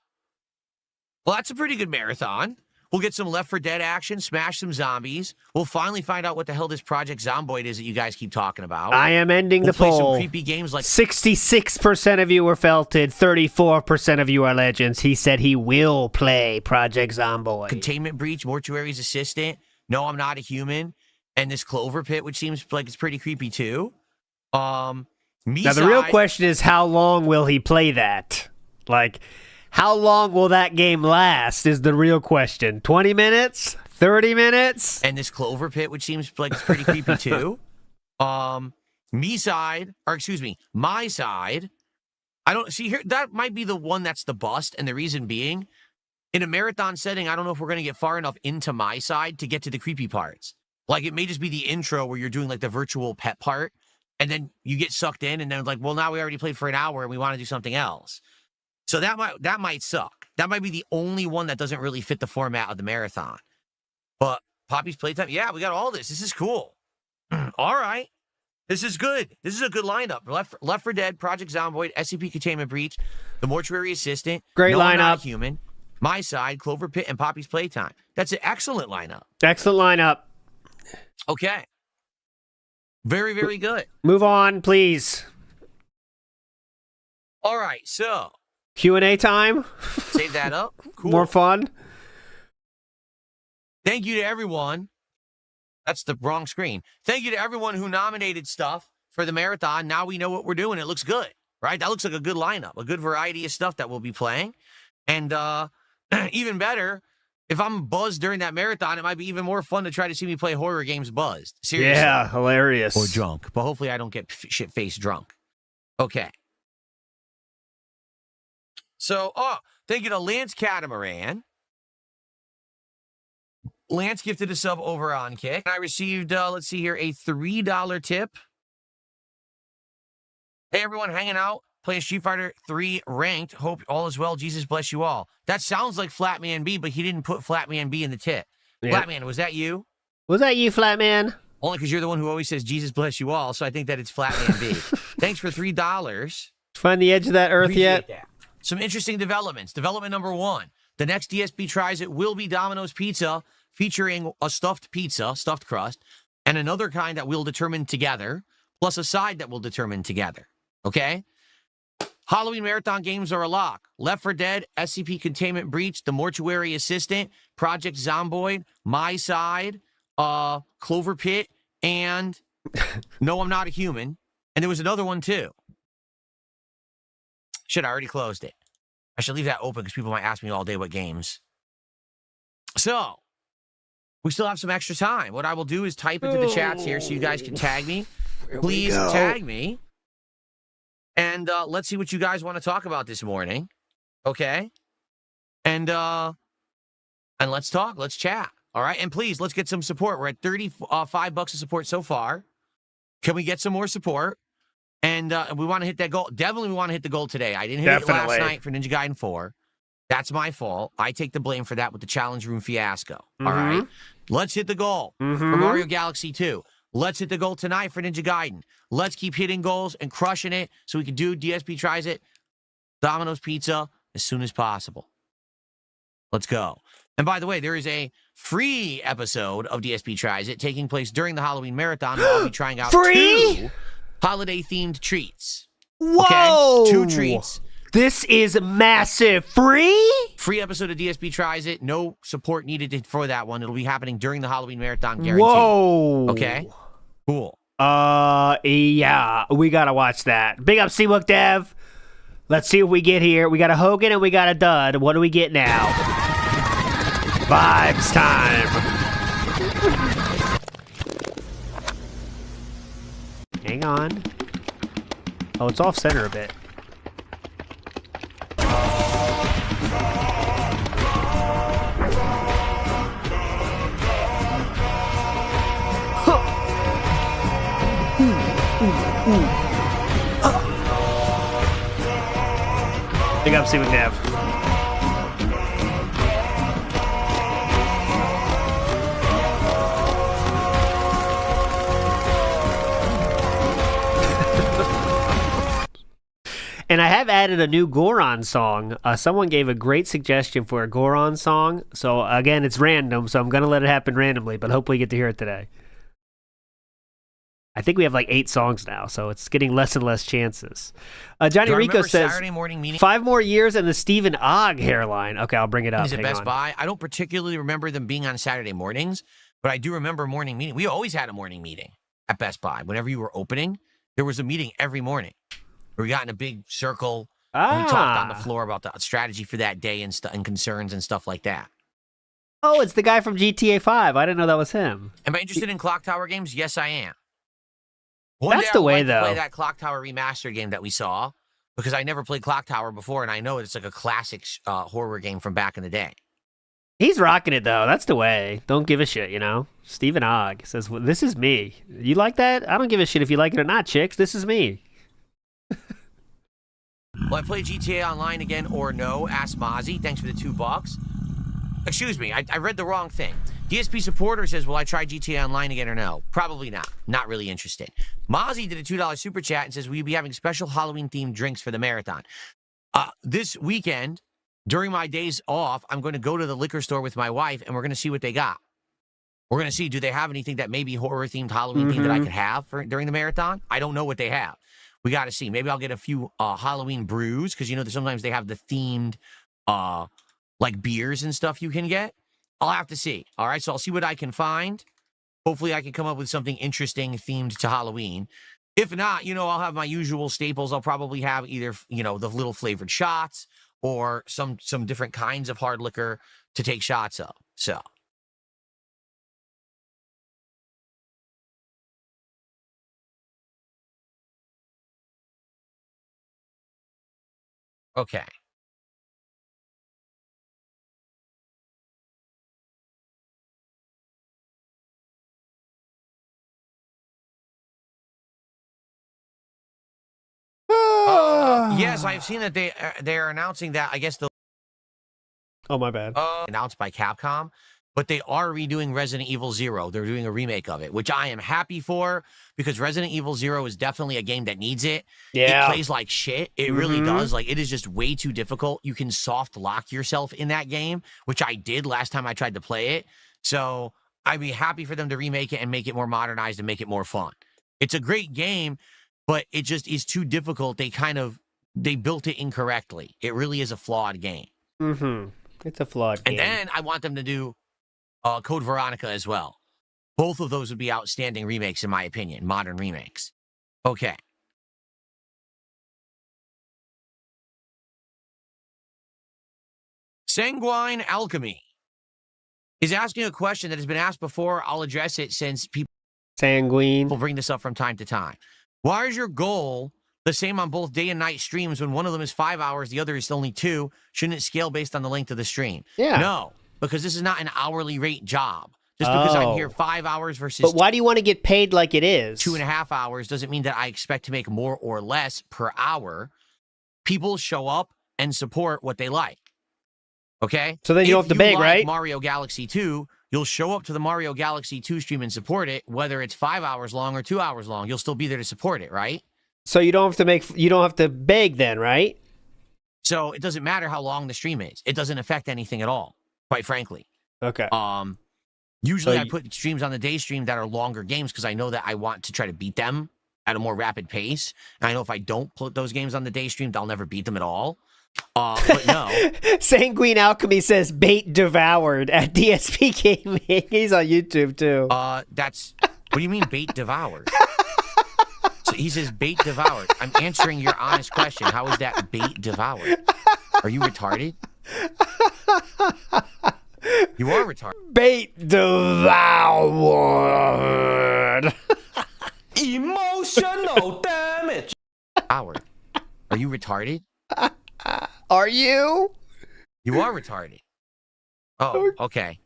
Well, that's a pretty good marathon. We'll get some Left 4 Dead action, smash some zombies. We'll finally find out what the hell this Project Zomboid is that you guys keep talking about. I am ending We'll the play poll. some creepy games like 66% of you were felted. 34% of you are legends. He said he will play Project Zomboid. Containment Breach, Mortuary's Assistant, No, I'm Not a Human, and this Clover Pit, which seems like it's pretty creepy too. Now the real question is, how long will he play that? Like, how long will that game last is the real question. 20 minutes? 30 minutes? And this Clover Pit, which seems like it's pretty creepy too. My side, I don't see here. That might be the one that's the bust. And the reason being, in a marathon setting, I don't know if we're going to get far enough into my side to get to the creepy parts. Like, it may just be the intro where you're doing like the virtual pet part, and then you get sucked in, and then like, well, now we already played for an hour and we want to do something else. So that might suck. That might be the only one that doesn't really fit the format of the marathon. But Poppy's Playtime, yeah, we got all this. This is cool. All right. This is good. This is a good lineup. Left 4 Dead, Project Zomboid, SCP Containment Breach, The Mortuary Assistant, Great No, I'm Not lineup. Human, My Side, Clover Pit, and Poppy's Playtime. That's an excellent lineup. Excellent lineup. Okay. Very, very good. Move on, please. All right, so Q&A time. save that up. Cool. More fun. Thank you to everyone. That's the wrong screen. Thank you to everyone who nominated stuff for the marathon. Now we know what we're doing. It looks good, right? That looks like a good lineup, a good variety of stuff that we'll be playing. And even better, if I'm buzzed during that marathon, it might be even more fun to try to see me play horror games buzzed. Seriously. Yeah, hilarious. Or drunk. But hopefully I don't get shit-faced drunk. Okay. So, thank you to Lance Catamaran. Lance gifted a sub over on Kick. I received, let's see here, a $3 tip. Hey, everyone, hanging out, playing Street Fighter 3 ranked. Hope all is well. Jesus bless you all. That sounds like Flatman B, but he didn't put Flatman B in the tip. Yeah. Flatman, was that you? Was that you, Flatman? Only because you're the one who always says Jesus bless you all, so I think that it's Flatman B. Thanks for $3. Find the edge of that earth Appreciate yet? That. Some interesting developments. Development number 1. The next DSP tries it will be Domino's Pizza, featuring a stuffed pizza, stuffed crust, and another kind that we'll determine together, plus a side that we'll determine together. Okay? Halloween Marathon games are a lock. Left 4 Dead, SCP Containment Breach, The Mortuary Assistant, Project Zomboid, My Side, Clover Pit, and No, I'm Not a Human. And there was another one, too. Shit, I already closed it. I should leave that open because people might ask me all day what games. So, we still have some extra time. What I will do is type into the chats here so you guys can tag me. Please tag me. And let's see what you guys want to talk about this morning. Okay? And let's talk. Let's chat. All right? And please, let's get some support. We're at $35 of support so far. Can we get some more support? And we want to hit that goal. Definitely we want to hit the goal today. I didn't hit it last night for Ninja Gaiden 4. That's my fault. I take the blame for that with the challenge room fiasco. All right? Let's hit the goal for Mario Galaxy 2. Let's hit the goal tonight for Ninja Gaiden. Let's keep hitting goals and crushing it so we can do DSP Tries It, Domino's Pizza as soon as possible. Let's go. And by the way, there is a free episode of DSP Tries It taking place during the Halloween Marathon where I'll be trying out 2 holiday-themed treats. Whoa! Okay? 2 treats. This is massive. Free episode of DSP Tries It. No support needed for that one. It'll be happening during the Halloween Marathon, guaranteed. Whoa. Okay? Cool. Yeah. We got to watch that. Big up, Seabook Dev. Let's see what we get here. We got a Hogan and we got a Dud. What do we get now? Vibes time. Hang on. Oh, it's off center a bit. Big up, Steve McNabb. And I have added a new Goron song. Someone gave a great suggestion for a Goron song. So, again, it's random, so I'm going to let it happen randomly, but hopefully you get to hear it today. I think we have like 8 songs now, so it's getting less and less chances. Johnny Rico says, Saturday morning meeting? 5 more years and the Stephen Ogg hairline. Okay, I'll bring it up. At Best Buy. I don't particularly remember them being on Saturday mornings, but I do remember morning meeting. We always had a morning meeting at Best Buy. Whenever you were opening, there was a meeting every morning where we got in a big circle and we talked on the floor about the strategy for that day and concerns and stuff like that. Oh, it's the guy from GTA 5. I didn't know that was him. Am I interested in Clock Tower games? Yes, I am. That's the way, though. To play that Clock Tower remastered game that we saw because I never played Clock Tower before, and I know it's like a classic horror game from back in the day. He's rocking it, though. That's the way. Don't give a shit, you know? Stephen Ogg says, well, this is me. You like that? I don't give a shit if you like it or not, chicks. This is me. Will I play GTA Online again or no? Ask Mozzie. Thanks for the $2. Excuse me, I read the wrong thing. DSP supporter says, will I try GTA Online again or no? Probably not. Not really interested. Mozzie did a $2 super chat and says, will you be having special Halloween-themed drinks for the marathon? This weekend, during my days off, I'm going to go to the liquor store with my wife, and we're going to see what they got. We're going to see, do they have anything that may be horror-themed, Halloween-themed that I could have during the marathon? I don't know what they have. We got to see. Maybe I'll get a few Halloween brews, because, you know, sometimes they have the themed, like, beers and stuff you can get. I'll have to see. All right, so I'll see what I can find. Hopefully I can come up with something interesting themed to Halloween. If not, you know, I'll have my usual staples. I'll probably have either, you know, the little flavored shots or some different kinds of hard liquor to take shots of. So. Okay. Yes, I've seen that they're announcing that. I guess they'll. Oh, my bad. Announced by Capcom, but they are redoing Resident Evil 0. They're doing a remake of it, which I am happy for because Resident Evil 0 is definitely a game that needs it. Yeah. It plays like shit. It really does. Like, it is just way too difficult. You can soft lock yourself in that game, which I did last time I tried to play it. So I'd be happy for them to remake it and make it more modernized and make it more fun. It's a great game, but it just is too difficult. They kind of they built it incorrectly. It really is a flawed game. Mm-hmm. It's a flawed game. And then I want them to do Code Veronica as well. Both of those would be outstanding remakes, in my opinion, modern remakes. Okay. Sanguine Alchemy is asking a question that has been asked before. I'll address it since people will bring this up from time to time. Why is your goal the same on both day and night streams when one of them is 5 hours, the other is only 2? Shouldn't it scale based on the length of the stream? Yeah. No, because this is not an hourly rate job. Just because I'm here 5 hours versus... But why do you want to get paid like it is? 2.5 hours doesn't mean that I expect to make more or less per hour. People show up and support what they like. Okay? So then you don't have to beg, right? Mario Galaxy 2, you'll show up to the Mario Galaxy 2 stream and support it, whether it's 5 hours long or 2 hours long. You'll still be there to support it, right? So you don't have to beg then, right? So it doesn't matter how long the stream is. It doesn't affect anything at all, quite frankly. Okay. Usually I put streams on the day stream that are longer games because I know that I want to try to beat them at a more rapid pace. And I know if I don't put those games on the day stream, I'll never beat them at all. But no. Sanguine Alchemy says bait devoured at DSP Gaming. He's on YouTube too. That's what do you mean bait devoured? So he says bait devoured. I'm answering your honest question. How is that bait devoured? Are you retarded? You are retarded. Bait devoured. Emotional damage. Howard, are you retarded? Are you? You are retarded. Oh, okay.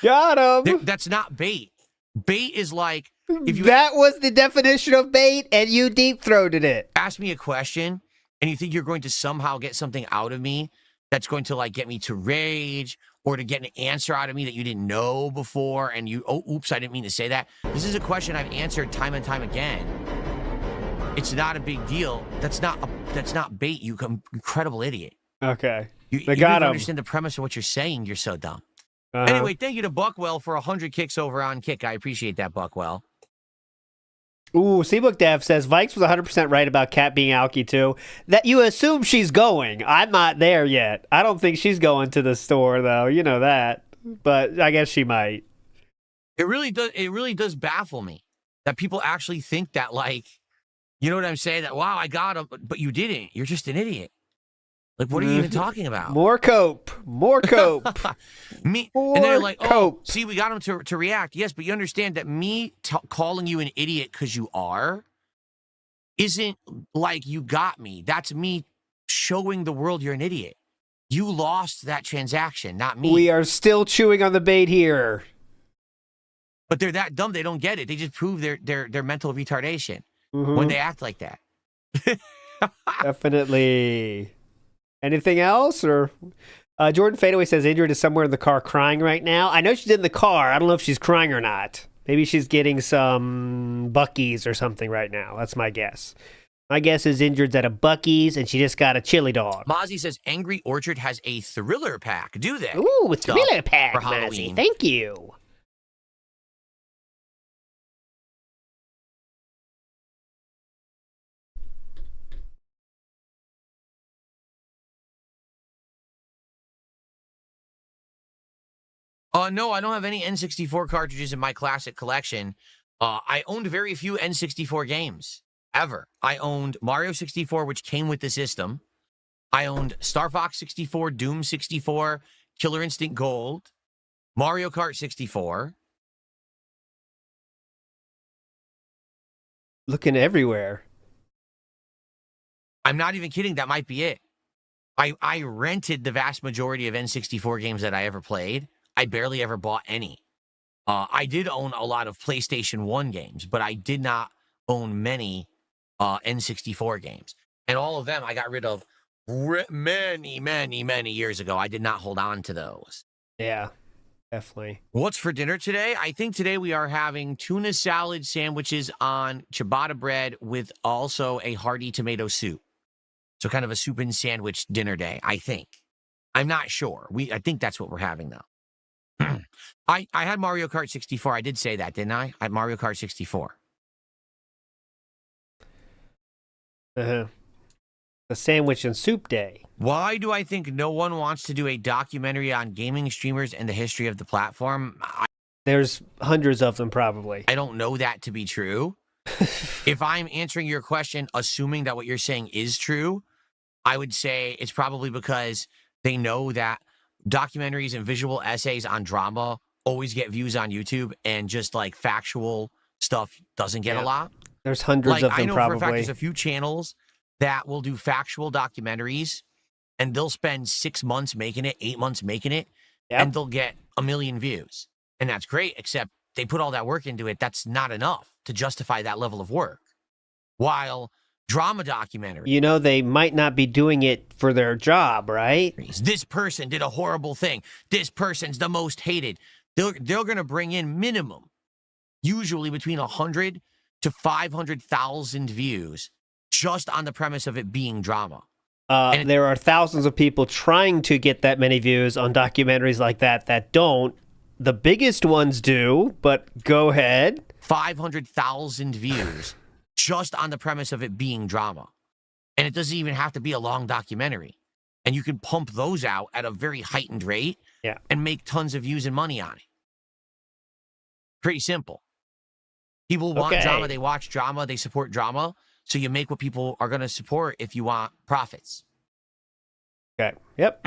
Got him. That's not bait. Bait is like if you that was the definition of bait, and you deep-throated it. Ask me a question, and you think you're going to somehow get something out of me that's going to like get me to rage or to get an answer out of me that you didn't know before, and you oops, I didn't mean to say that. This is a question I've answered time and time again. It's not a big deal. That's not bait. You incredible idiot. Okay. You got don't him. understand the premise of what you're saying. You're so dumb. Anyway, thank you to Buckwell for 100 kicks over on Kick. I appreciate that, Buckwell. Ooh, Seabook Dev says Vikes was 100% right about Kat being Alki too. That you assume she's going. I'm not there yet. I don't think she's going to the store though. You know that, but I guess she might. It really does. It really does baffle me that people actually think that, like, you know what I'm saying? That wow, I got him, but you didn't. You're just an idiot. Like, what are you even talking about? More cope. More cope. And they're like, oh, see, we got him to react. Yes, but you understand that me calling you an idiot because you are isn't like you got me. That's me showing the world you're an idiot. You lost that transaction, not me. We are still chewing on the bait here. But they're that dumb, they don't get it. They just prove their mental retardation when they act like that. Definitely. Anything else? Or Jordan Fadeaway says Ingrid is somewhere in the car crying right now. I know she's in the car. I don't know if she's crying or not. Maybe she's getting some Buc-ee's or something right now. That's my guess. My guess is Ingrid's at a Buc-ee's and she just got a chili dog. Mozzie says Angry Orchard has a thriller pack. Do they? Ooh, a thriller pack, for Halloween. Mozzie. Thank you. No, I don't have any N64 cartridges in my classic collection. I owned very few N64 games, ever. I owned Mario 64, which came with the system. I owned Star Fox 64, Doom 64, Killer Instinct Gold, Mario Kart 64. Looking everywhere. I'm not even kidding. That might be it. I rented the vast majority of N64 games that I ever played. I barely ever bought any. I did own a lot of PlayStation 1 games, but I did not own many N64 games. And all of them I got rid of many years ago. I did not hold on to those. Yeah, definitely. What's for dinner today? I think today we are having tuna salad sandwiches on ciabatta bread with also a hearty tomato soup. So kind of a soup and sandwich dinner day, I think. I'm not sure. I think that's what we're having, though. I had Mario Kart 64. I did say that, didn't I? I had Mario Kart 64. Uh-huh. The sandwich and soup day. Why do I think no one wants to do a documentary on gaming streamers and the history of the platform? There's hundreds of them probably. I don't know that to be true. If I'm answering your question, assuming that what you're saying is true, I would say it's probably because they know that documentaries and visual essays on drama always get views on YouTube, and just like factual stuff doesn't get a lot. There's hundreds of them I know probably. for a fact there's a few channels that will do factual documentaries, and they'll spend 6 months making it, 8 months making it, and they'll get 1 million views. And that's great, except they put all that work into it. That's not enough to justify that level of work. While drama documentary, You know, they might not be doing it for their job, right? this person did a horrible thing. This person's the most hated. They're going to bring in minimum, usually between 100 to 500,000 views, just on the premise of it being drama. There are thousands of people trying to get that many views on documentaries like that don't. The biggest ones do, but go ahead. 500,000 views just on the premise of it being drama. And it doesn't even have to be a long documentary. And you can pump those out at a very heightened rate and make tons of views and money on it. Pretty simple. People want drama, they watch drama, they support drama. So you make what people are going to support if you want profits. Okay. Yep.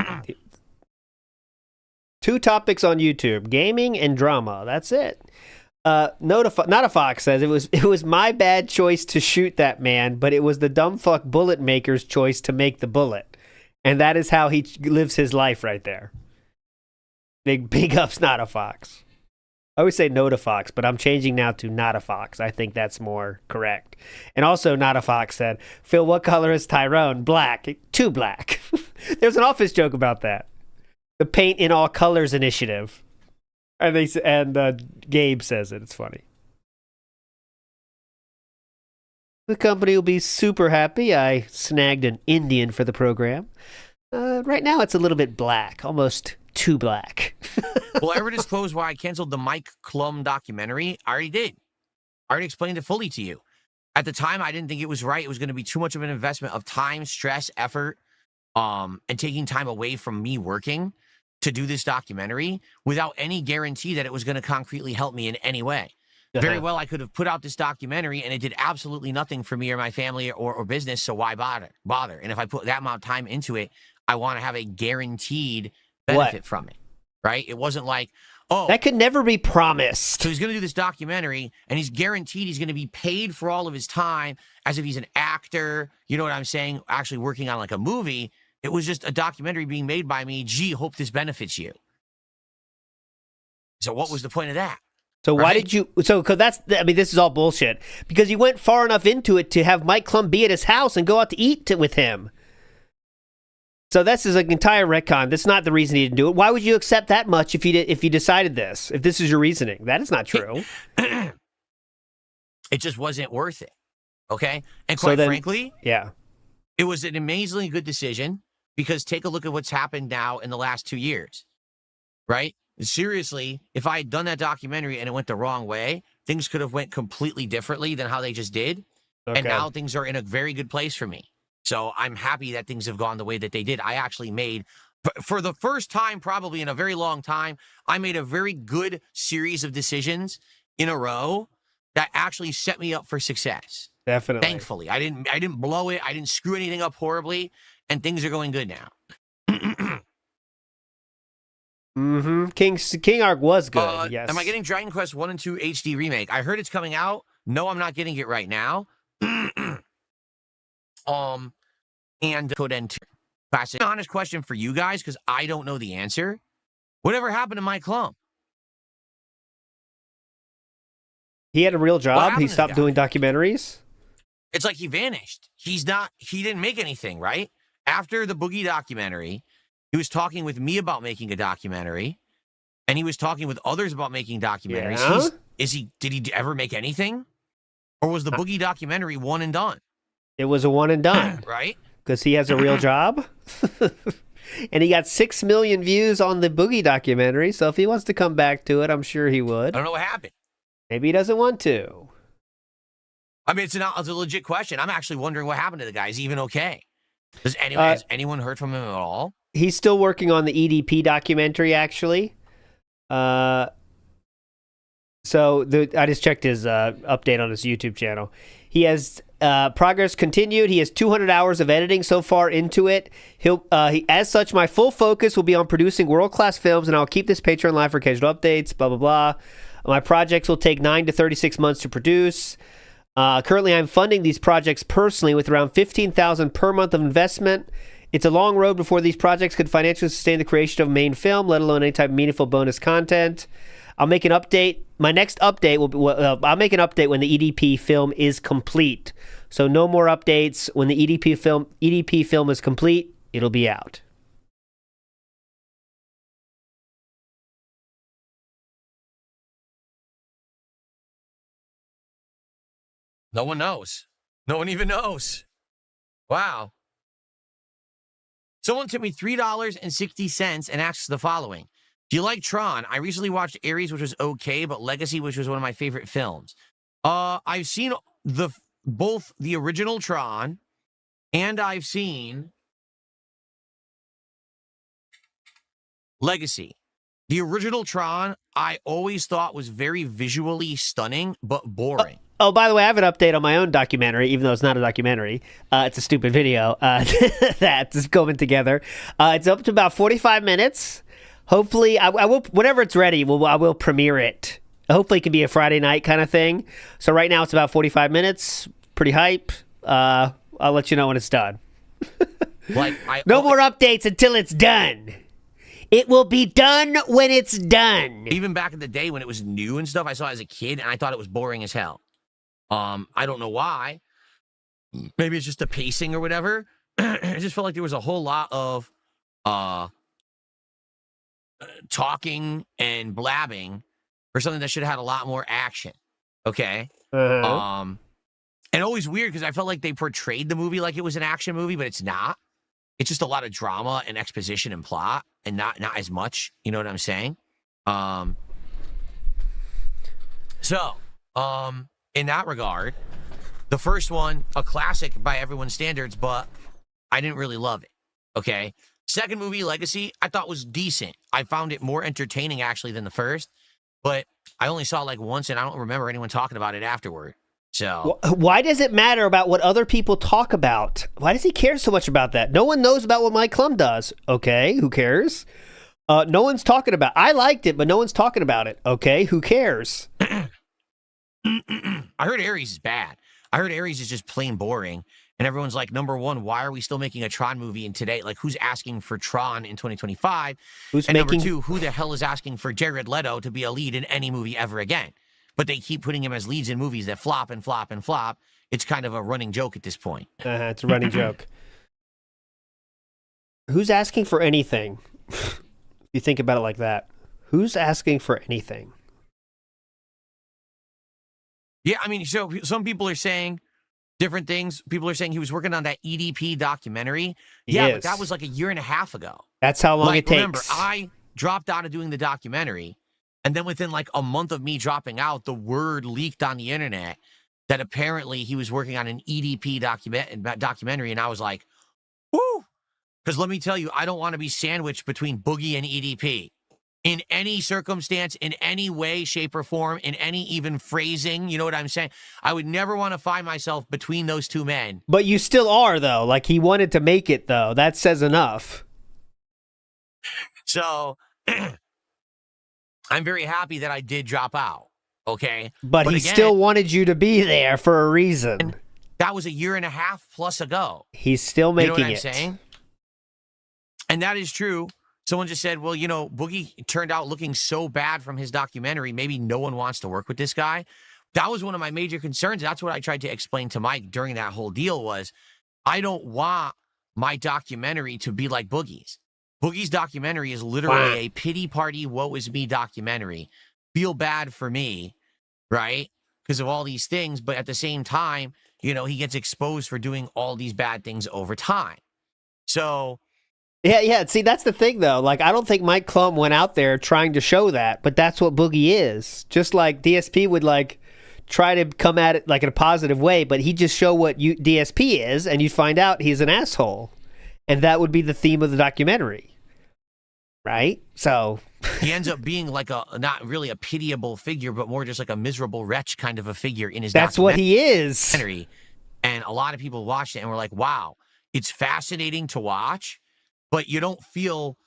2 topics on YouTube: gaming and drama. That's it. Not a Fox says it was my bad choice to shoot that man, but it was the dumb fuck bullet maker's choice to make the bullet, and that is how he lives his life right there. Big ups, Not a Fox. I always say no to Fox, but I'm changing now to Not a Fox. I think that's more correct. And also, Not a Fox said, Phil, what color is Tyrone? Black. Too black. There's an Office joke about that. The paint in all colors initiative. And Gabe says it. It's funny. The company will be super happy. I snagged an Indian for the program. Right now, it's a little bit black. Almost too black. Will I ever disclose why I canceled the Mike Klum documentary? I already did. I already explained it fully to you. At the time, I didn't think it was right. It was going to be too much of an investment of time, stress, effort, and taking time away from me working to do this documentary without any guarantee that it was going to concretely help me in any way. Very well, I could have put out this documentary and it did absolutely nothing for me or my family or business, so why bother? And if I put that amount of time into it, I want to have a guaranteed benefit from it, right? It wasn't like, oh, that could never be promised. So he's going to do this documentary, and he's guaranteed he's going to be paid for all of his time as if he's an actor. You know what I'm saying? Actually working on like a movie. It was just a documentary being made by me. Gee, hope this benefits you. So what was the point of that? So why did you? So because this is all bullshit. Because you went far enough into it to have Mike Klum be at his house and go out to eat with him. So this is an entire retcon. That's not the reason he didn't do it. Why would you accept that much if you decided this? If this is your reasoning, that is not true. It just wasn't worth it. Okay, and quite frankly, yeah, it was an amazingly good decision because take a look at what's happened now in the last 2 years, right? Seriously, if I had done that documentary and it went the wrong way, things could have went completely differently than how they just did. Okay. And now things are in a very good place for me. So I'm happy that things have gone the way that they did. I actually made, for the first time probably in a very long time, I made a very good series of decisions in a row that actually set me up for success. Definitely. Thankfully. I didn't blow it. I didn't screw anything up horribly. And things are going good now. King Arc was good. Yes. Am I getting Dragon Quest 1 and 2 HD remake? I heard it's coming out. No, I'm not getting it right now. And Code N2. Classic. Honest question for you guys, because I don't know the answer. Whatever happened to Mike Klum? He had a real job. He stopped doing documentaries. It's like he vanished. He didn't make anything, right? After the Boogie documentary, he was talking with me about making a documentary, and he was talking with others about making documentaries. Yeah? Did he ever make anything? Or was the Boogie documentary one and done? It was a one and done. Right? Because he has a real job. And he got 6 million views on the Boogie documentary, so if he wants to come back to it, I'm sure he would. I don't know what happened. Maybe he doesn't want to. I mean, it's a legit question. I'm actually wondering what happened to the guy. Is he even okay? Has anyone heard from him at all? He's still working on the EDP documentary, actually. I just checked his update on his YouTube channel. He has progress continued. He has 200 hours of editing so far into it. As such, my full focus will be on producing world-class films, and I'll keep this Patreon live for occasional updates, blah, blah, blah. My projects will take 9 to 36 months to produce. Currently, I'm funding these projects personally with around $15,000 per month of investment. It's a long road before these projects could financially sustain the creation of a main film, let alone any type of meaningful bonus content. I'll make an update. My next update will be, I'll make an update when the EDP film is complete. So no more updates. When the EDP film is complete, it'll be out. No one knows. No one even knows. Wow. Someone tipped me $3.60 and asks the following. Do you like Tron? I recently watched Ares, which was okay, but Legacy, which was one of my favorite films. I've seen both the original Tron, and I've seen Legacy. The original Tron, I always thought was very visually stunning, but boring. Oh, by the way, I have an update on my own documentary, even though it's not a documentary. It's a stupid video that's going together. It's up to about 45 minutes. Hopefully, I will, whenever it's ready, I will premiere it. Hopefully, it can be a Friday night kind of thing. So right now, it's about 45 minutes. Pretty hype. I'll let you know when it's done. No more updates until it's done. It will be done when it's done. Even back in the day when it was new and stuff, I saw it as a kid, and I thought it was boring as hell. I don't know why. Maybe it's just the pacing or whatever. I just felt like there was a whole lot of talking and blabbing for something that should have had a lot more action. Okay. And always weird because I felt like they portrayed the movie like it was an action movie, but it's not. It's just a lot of drama and exposition and plot, and not as much. You know what I'm saying? In that regard, the first one, a classic by everyone's standards, but I didn't really love it. Okay. Second movie, Legacy, I thought was decent. I found it more entertaining actually than the first, but I only saw it like once, and I don't remember anyone talking about it afterward. So why does it matter about what other people talk about? Why does he care so much about that? No one knows about what Mike Klum does. Okay, who cares? No one's talking about. I liked it, but no one's talking about it. Okay, who cares? I heard Ares is bad. I heard Ares is just plain boring. And everyone's like, number one, why are we still making a Tron movie in today? Like, who's asking for Tron in 2025? Number two, who the hell is asking for Jared Leto to be a lead in any movie ever again? But they keep putting him as leads in movies that flop and flop and flop. It's kind of a running joke at this point. It's a running joke. Who's asking for anything? If you think about it like that. Who's asking for anything? Yeah, I mean, so some people are saying different things. People are saying he was working on that EDP documentary. Yeah, but that was like a year and a half ago. That's how long it takes. Remember, I dropped out of doing the documentary, and then within like a month of me dropping out, the word leaked on the internet that apparently he was working on an EDP documentary, and I was like, whoo! Because let me tell you, I don't want to be sandwiched between Boogie and EDP. In any circumstance, in any way, shape, or form, in any even phrasing, you know what I'm saying? I would never want to find myself between those two men. But you still are, though. Like, he wanted to make it, though. That says enough. So, I'm very happy that I did drop out, okay? But he still wanted you to be there for a reason. That was a year and a half plus ago. He's still making it. You know what I'm saying? And that is true. Someone just said, well, you know, Boogie turned out looking so bad from his documentary, maybe no one wants to work with this guy. That was one of my major concerns. That's what I tried to explain to Mike during that whole deal was, I don't want my documentary to be like Boogie's. Boogie's documentary is literally a pity party, woe is me documentary. Feel bad for me, right? Because of all these things. But at the same time, you know, he gets exposed for doing all these bad things over time. So... Yeah. See, that's the thing, though. Like, I don't think Mike Klum went out there trying to show that, but that's what Boogie is. Just like DSP would, like, try to come at it like in a positive way, but he'd just show what DSP is, and you'd find out he's an asshole. And that would be the theme of the documentary. Right? So he ends up being like not really a pitiable figure, but more just like a miserable wretch kind of a figure in his That's what he is. And a lot of people watched it and were like, wow, it's fascinating to watch, but you don't feel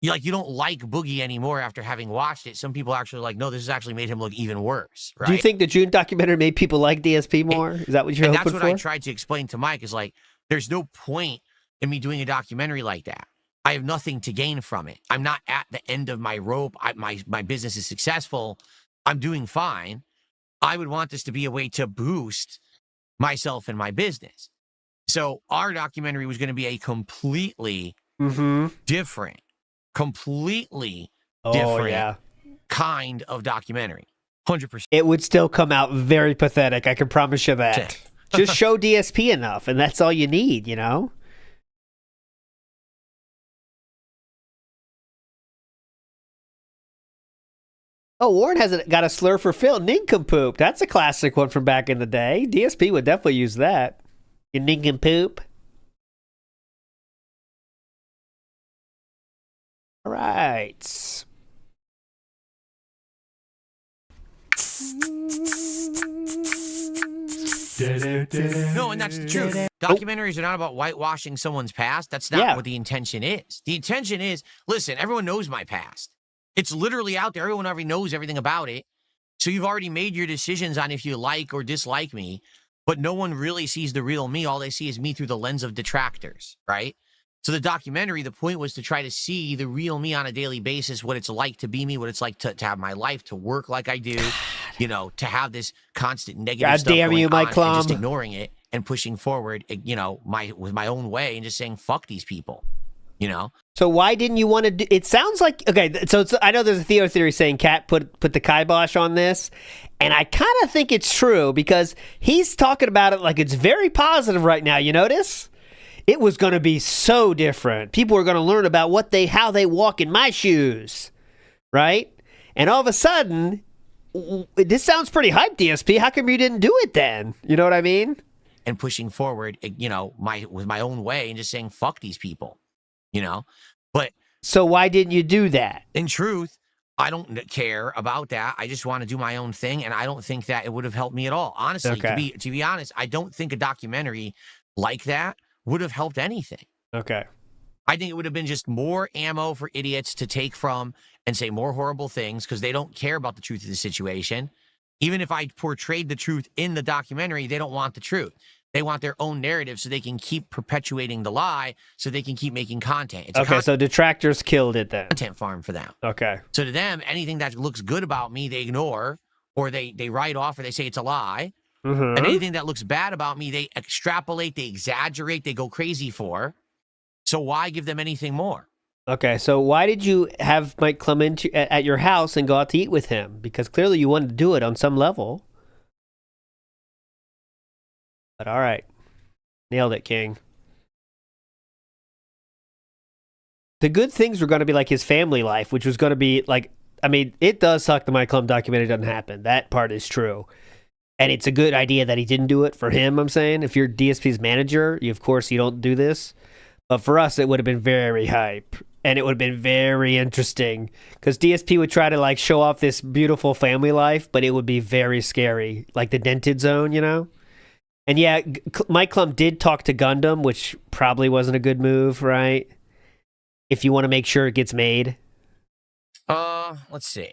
you don't like Boogie anymore after having watched it. Some people actually like, no, this has actually made him look even worse. Right? Do you think the June documentary made people like DSP more? Is that what you're hoping for? And that's what I tried to explain to Mike is like, there's no point in me doing a documentary like that. I have nothing to gain from it. I'm not at the end of my rope. My business is successful. I'm doing fine. I would want this to be a way to boost myself and my business. So our documentary was going to be a completely different, kind of documentary. 100%. It would still come out very pathetic. I can promise you that. Just show DSP enough, and that's all you need, you know? Oh, Warren got a slur for Phil. Nincompoop. That's a classic one from back in the day. DSP would definitely use that. You nincompoop. All right. No, and that's the truth. Documentaries are not about whitewashing someone's past. That's not what the intention is. The intention is, listen, everyone knows my past. It's literally out there. Everyone already knows everything about it. So you've already made your decisions on if you like or dislike me, but no one really sees the real me. All they see is me through the lens of detractors, right? So the documentary, the point was to try to see the real me on a daily basis, what it's like to be me, what it's like to have my life, to work like I do, you know, to have this constant negative God stuff damn going you, on Mike and Klum. just ignoring it and pushing forward, you know, with my own way and just saying, fuck these people, you know? So why didn't you want to do... It sounds like... Okay, so I know there's a Theo theory saying Kat put the kibosh on this, and I kind of think it's true because he's talking about it like it's very positive right now. You notice? It was going to be so different. People were going to learn about how they walk in my shoes, right? And all of a sudden, this sounds pretty hype, DSP. How come you didn't do it then? You know what I mean? And pushing forward, you know, with my own way and just saying, fuck these people. You know, but so why didn't you do that? In truth, I don't care about that. I just want to do my own thing, and I don't think that it would have helped me at all. Honestly, to be honest, I don't think a documentary like that would have helped anything. Okay. I think it would have been just more ammo for idiots to take from and say more horrible things because they don't care about the truth of the situation. Even if I portrayed the truth in the documentary, they don't want the truth. They want their own narrative so they can keep perpetuating the lie so they can keep making content. It's okay, so detractors killed it then. Content farm for them. Okay. So to them, anything that looks good about me, they ignore, or they write off, or they say it's a lie. And anything that looks bad about me, they extrapolate, they exaggerate, they go crazy for. So why give them anything more? Okay, so why did you have Mike Clement at your house and go out to eat with him? Because clearly you wanted to do it on some level. But all right. Nailed it, King. The good things were going to be like his family life, which was going to be like, I mean, it does suck the Mike Klum documentary doesn't happen. That part is true. And it's a good idea that he didn't do it for him, I'm saying. If you're DSP's manager, of course you don't do this. But for us, it would have been very hype. And it would have been very interesting. Because DSP would try to like show off this beautiful family life, but it would be very scary. Like the dented zone, you know? And yeah, Mike Klum did talk to Gundam, which probably wasn't a good move, right? If you want to make sure it gets made. Let's see.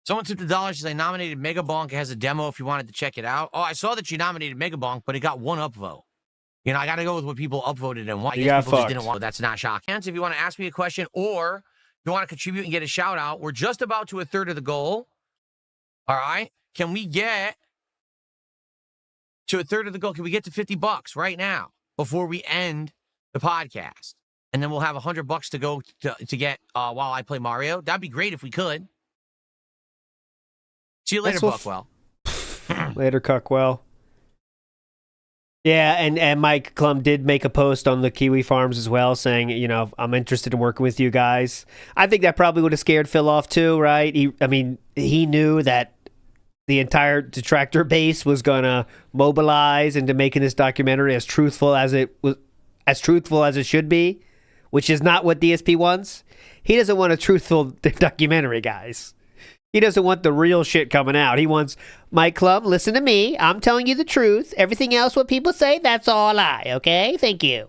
Someone took the $, says I nominated Megabonk. It has a demo if you wanted to check it out. Oh, I saw that you nominated Megabonk, but it got one upvote. You know, I got to go with what people upvoted and why. You got people fucked. just didn't want. That's not shocking. If you want to ask me a question or you want to contribute and get a shout out, we're just about to a third of the goal. All right. Can we get to a third of the goal? Can we get to $50 right now before we end the podcast? And then we'll have $100 to go to get while I play Mario. That'd be great if we could. See you later, Buckwell. Later, Cuckwell. Yeah, and Mike Klum did make a post on the Kiwi Farms as well saying, I'm interested in working with you guys. I think that probably would have scared Phil off too, right? He knew that the entire detractor base was going to mobilize into making this documentary as truthful as it should be, which is not what DSP wants. He doesn't want a truthful documentary, guys. He doesn't want the real shit coming out. He wants, Mike Klum, listen to me. I'm telling you the truth. Everything else, what people say, that's all a lie, okay? Thank you.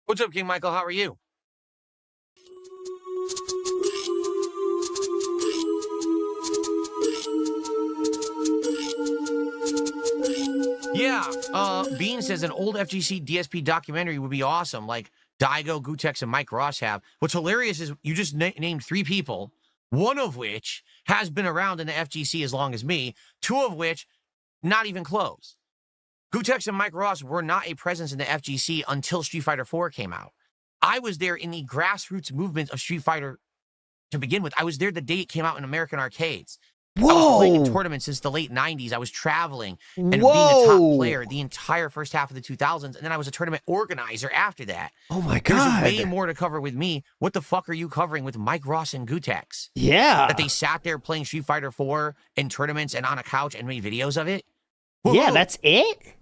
What's up, King Michael? How are you? Yeah, Bean says an old FGC DSP documentary would be awesome, like Daigo, Gutex, and Mike Ross have. What's hilarious is you just named 3 people, one of which has been around in the FGC as long as me, 2 of which not even close. Gutex and Mike Ross were not a presence in the FGC until Street Fighter 4 came out. I was there in the grassroots movement of Street Fighter to begin with. I was there the day it came out in American arcades. Whoa. I was playing in tournaments since the late 90s. I was traveling and being a top player the entire first half of the 2000s, and then I was a tournament organizer after that. Oh my God. There's way more to cover with me. What the fuck are you covering with Mike Ross and Gutex? Yeah. That they sat there playing Street Fighter 4 in tournaments and on a couch and made videos of it? Yeah, that's it?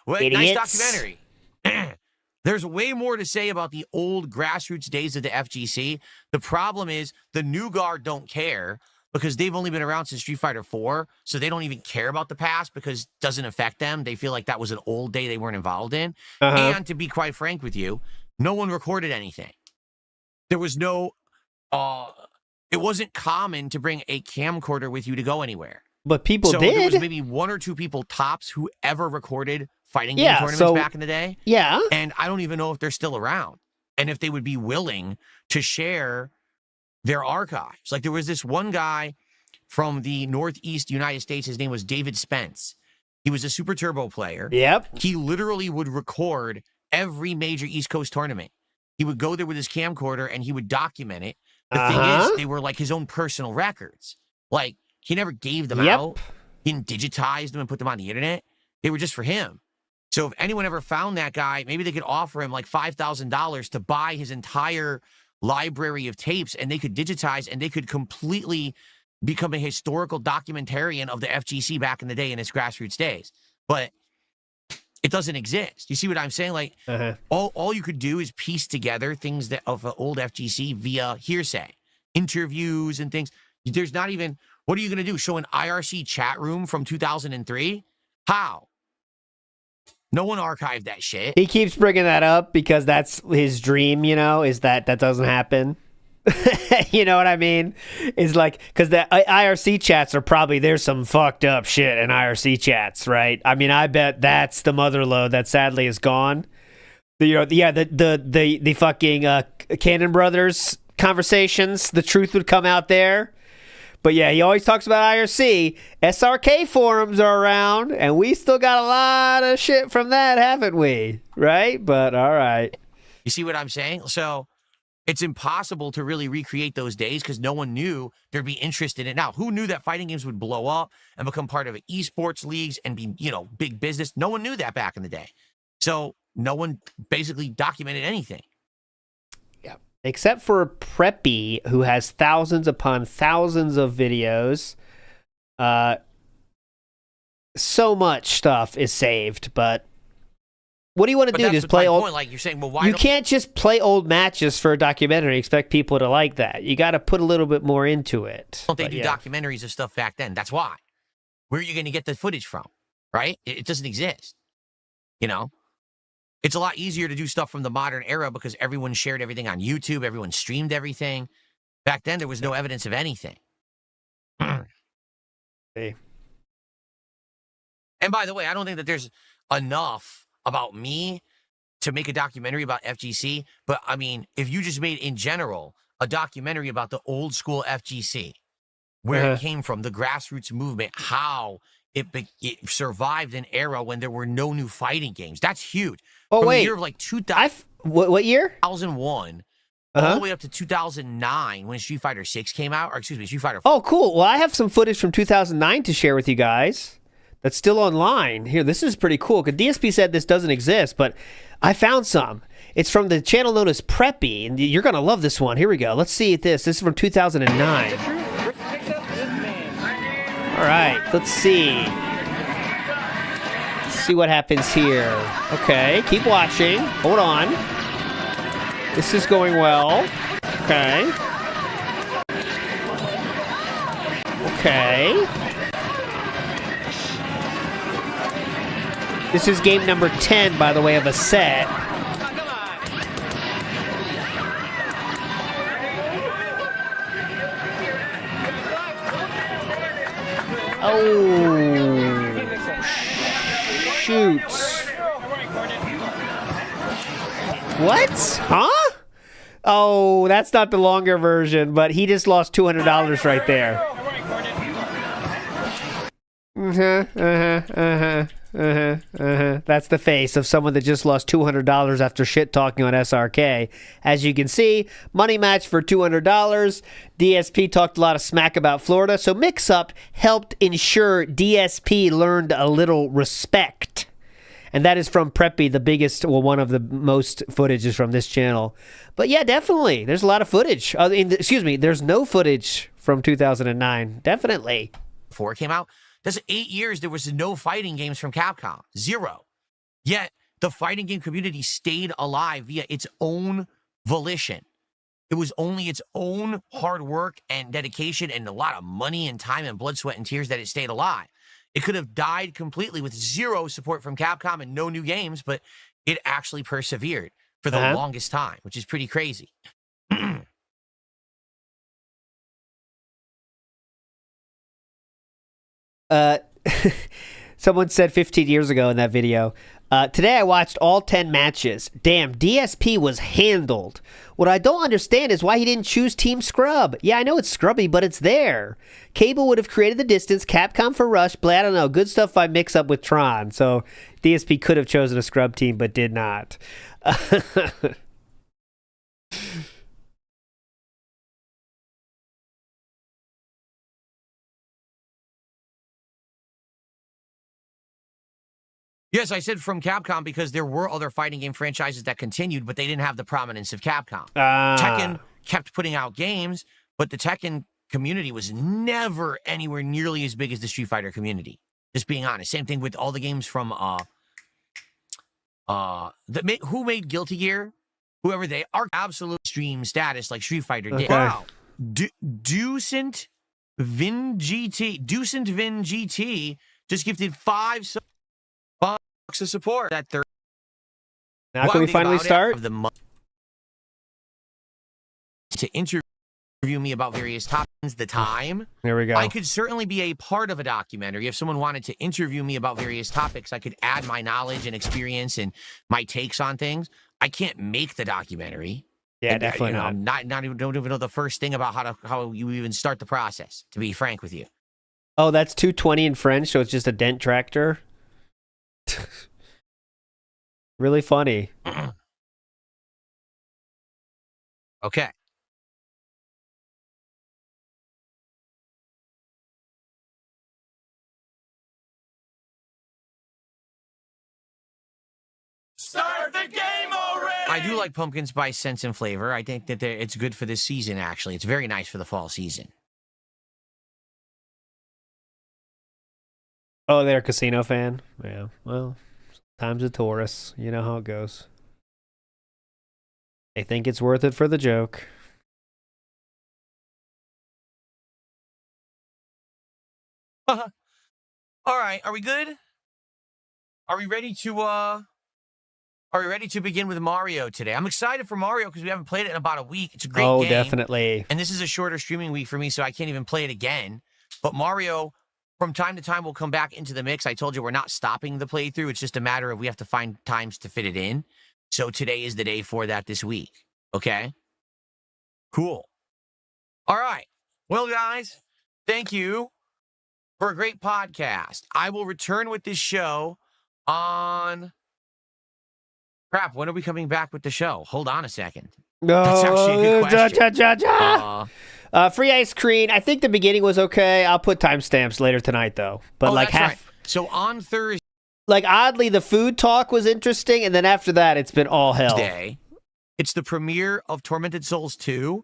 Well, Idiots. Nice documentary. There's way more to say about the old grassroots days of the FGC. The problem is the new guard don't care because they've only been around since Street Fighter 4, so they don't even care about the past because it doesn't affect them. They feel like that was an old day they weren't involved in. And to be quite frank with you, no one recorded anything. There was no, it wasn't common to bring a camcorder with you to go anywhere. But people so did. There was maybe 1 or 2 people tops who ever recorded fighting game tournaments back in the day. Yeah. And I don't even know if they're still around and if they would be willing to share their archives. Like there was this one guy from the Northeast United States. His name was David Spence. He was a Super Turbo player. Yep. He literally would record every major East Coast tournament. He would go there with his camcorder and he would document it. The thing is, they were like his own personal records. Like he never gave them out. He didn't digitize them and put them on the internet. They were just for him. So if anyone ever found that guy, maybe they could offer him like $5,000 to buy his entire library of tapes and they could digitize and they could completely become a historical documentarian of the FGC back in the day in its grassroots days. But it doesn't exist. You see what I'm saying? Like all you could do is piece together things that of an old FGC via hearsay, interviews and things. There's not even, what are you going to do? Show an IRC chat room from 2003? How? No one archived that shit. He keeps bringing that up because that's his dream, is that doesn't happen. You know what I mean? It's like, because the IRC chats are probably, there's some fucked up shit in IRC chats, right? I mean, I bet that's the mother lode that sadly is gone. The fucking Cannon Brothers conversations, the truth would come out there. But yeah, he always talks about IRC. SRK forums are around, and we still got a lot of shit from that, haven't we? Right? But all right. You see what I'm saying? So it's impossible to really recreate those days because no one knew there'd be interest in it. Now, who knew that fighting games would blow up and become part of esports leagues and be, big business? No one knew that back in the day. So no one basically documented anything. Except for Preppy, who has thousands upon thousands of videos. So much stuff is saved, but what do you want to do? Just play old? Like you're saying, well, why you can't just play old matches for a documentary and expect people to like that. You got to put a little bit more into it. Don't they do documentaries of stuff back then? That's why. Where are you going to get the footage from? Right? It doesn't exist. It's a lot easier to do stuff from the modern era because everyone shared everything on YouTube. Everyone streamed everything. Back then, there was no evidence of anything. Hey. And by the way, I don't think that there's enough about me to make a documentary about FGC. But, I mean, if you just made, in general, a documentary about the old school FGC, where it came from, the grassroots movement, how it survived an era when there were no new fighting games. That's huge. Oh, From wait. the year of like 2000, what year? 2001, all the way up to 2009 when Street Fighter 6 came out, or excuse me, Street Fighter 4. Oh, cool. Well, I have some footage from 2009 to share with you guys that's still online. Here, this is pretty cool, because DSP said this doesn't exist, but I found some. It's from the channel known as Preppy, and you're going to love this one. Here we go. Let's see this. This is from 2009. All right, let's see. Let's see what happens here. Okay, keep watching. Hold on. This is going well. Okay. Okay. This is game number 10, by the way, of a set. Oh, shoot. What? Huh? Oh, that's not the longer version, but he just lost $200 right there. That's the face of someone that just lost $200 after shit talking on SRK. As you can see, money match for $200. DSP talked a lot of smack about Florida, so Mix Up helped ensure DSP learned a little respect. And that is from Preppy, the biggest, well, one of the most footage is from this channel. But yeah, definitely, there's a lot of footage. Excuse me, there's no footage from 2009. Definitely. Before it came out, that's 8 years there was no fighting games from Capcom. 0. Yet, the fighting game community stayed alive via its own volition. It was only its own hard work and dedication and a lot of money and time and blood, sweat, and tears that it stayed alive. It could have died completely with 0 support from Capcom and no new games, but it actually persevered for the longest time, which is pretty crazy. Someone said 15 years ago in that video, today I watched all 10 matches. Damn, DSP was handled. What I don't understand is why he didn't choose Team Scrub. Yeah, I know it's scrubby, but it's there. Cable would have created the distance, Capcom for Rush, but I don't know. Good stuff by Mix Up with Tron. So DSP could have chosen a scrub team, but did not. Yes, I said from Capcom because there were other fighting game franchises that continued, but they didn't have the prominence of Capcom. Tekken kept putting out games, but the Tekken community was never anywhere nearly as big as the Street Fighter community. Just being honest. Same thing with all the games from who made Guilty Gear? Whoever they are, absolute stream status like Street Fighter did. Wow. Ducent Vin GT just gifted 5 bucks of support. That third. Now can we finally start? To interview me about various topics, the time. There we go. I could certainly be a part of a documentary. If someone wanted to interview me about various topics, I could add my knowledge and experience and my takes on things. I can't make the documentary. Yeah, and, definitely not. Don't even know the first thing about how you even start the process, to be frank with you. Oh, that's 220 in French, so it's just a dent tractor. Really funny. Okay. Start the game already! I do like pumpkin spice scents and flavor. I think that it's good for this season, actually. It's very nice for the fall season. Oh, they're a casino fan? Yeah, well, sometimes a tourist. You know how it goes. They think it's worth it for the joke. All right, are we good? Are we ready to begin with Mario today? I'm excited for Mario because we haven't played it in about a week. It's a great game. Oh, definitely. And this is a shorter streaming week for me, so I can't even play it again. But Mario, from time to time, will come back into the mix. I told you we're not stopping the playthrough. It's just a matter of we have to find times to fit it in. So today is the day for that this week. Okay? Cool. All right. Well, guys, thank you for a great podcast. I will return with this show on... Crap, when are we coming back with the show? Hold on a second. That's actually a good question. Free ice cream. I think the beginning was okay. I'll put timestamps later tonight, though. But like that's right. So on Thursday... Like, oddly, the food talk was interesting, and then after that, it's been all hell. It's the premiere of Tormented Souls 2.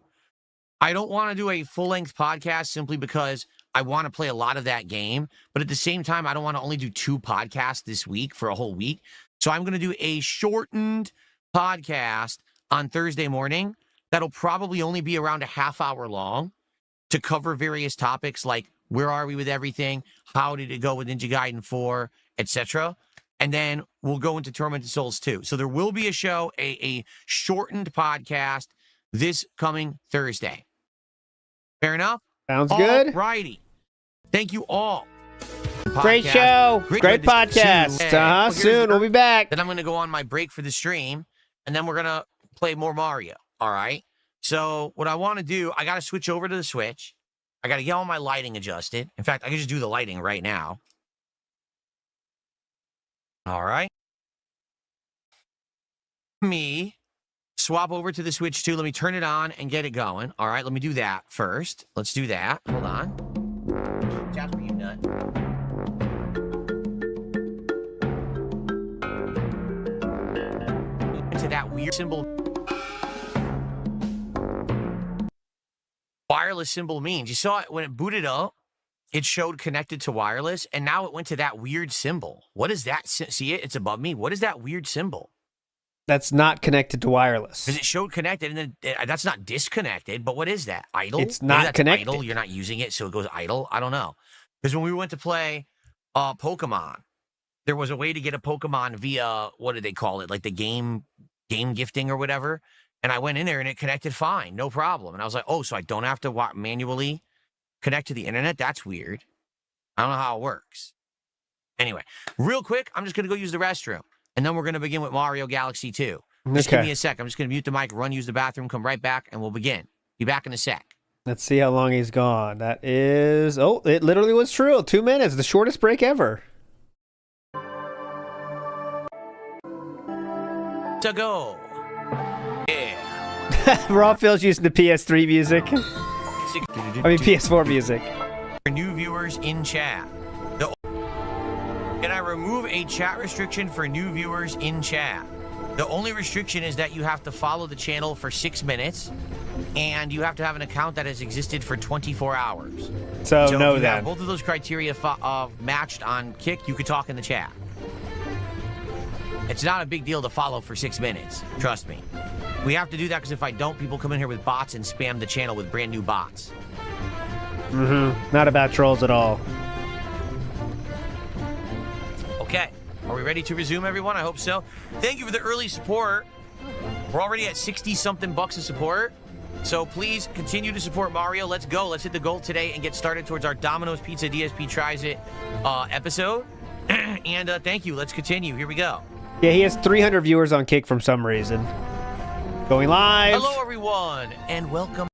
I don't want to do a full-length podcast simply because I want to play a lot of that game. But at the same time, I don't want to only do 2 podcasts this week for a whole week. So I'm going to do a shortened podcast on Thursday morning that'll probably only be around a half hour long to cover various topics like where are we with everything, how did it go with Ninja Gaiden 4, etc. And then we'll go into Tormented Souls 2. So there will be a show, a shortened podcast this coming Thursday. Fair enough? Sounds good. Alrighty. Thank you all. Great show. Great podcast. Soon. We'll be back. Then I'm going to go on my break for the stream, and then we're going to play more Mario. All right? So what I want to do, I got to switch over to the Switch. I got to get all my lighting adjusted. In fact, I can just do the lighting right now. All right. Me swap over to the Switch 2. Let me turn it on and get it going. All right, let me do that first. Let's do that. Hold on. Jasper, you nut. Into that weird symbol. Wireless symbol means. You saw it when it booted up. It showed connected to wireless, and now it went to that weird symbol. What is that? See it? It's above me. What is that weird symbol? That's not connected to wireless. Because it showed connected, and then that's not disconnected, but what is that? Idle? It's not connected. Idle. You're not using it, so it goes idle? I don't know. Because when we went to play Pokemon, there was a way to get a Pokemon via, what do they call it? Like the game gifting or whatever. And I went in there, and it connected fine. No problem. And I was like, oh, so I don't have to manually connect to the internet? That's weird. I don't know how it works. Anyway, real quick, I'm just going to go use the restroom. And then we're going to begin with Mario Galaxy 2. Just give me a sec. I'm just going to mute the mic, run, use the bathroom, come right back, and we'll begin. Be back in a sec. Let's see how long he's gone. That is... Oh, it literally was true. 2 minutes. The shortest break ever. To go. Yeah. Raw feels using the PS3 music. I mean, PS4 music. For new viewers in chat. Can I remove a chat restriction for new viewers in chat? The only restriction is that you have to follow the channel for 6 minutes, and you have to have an account that has existed for 24 hours. So no, if you then. have both of those criteria matched on Kick, you could talk in the chat. It's not a big deal to follow for 6 minutes. Trust me. We have to do that because if I don't, people come in here with bots and spam the channel with brand new bots. Not about trolls at all. Okay. Are we ready to resume, everyone? I hope so. Thank you for the early support. We're already at 60-something bucks of support. So please continue to support Mario. Let's go. Let's hit the goal today and get started towards our Domino's Pizza DSP Tries It episode. And thank you. Let's continue. Here we go. Yeah, he has 300 viewers on Kick for some reason. Going live. Hello, everyone, and welcome.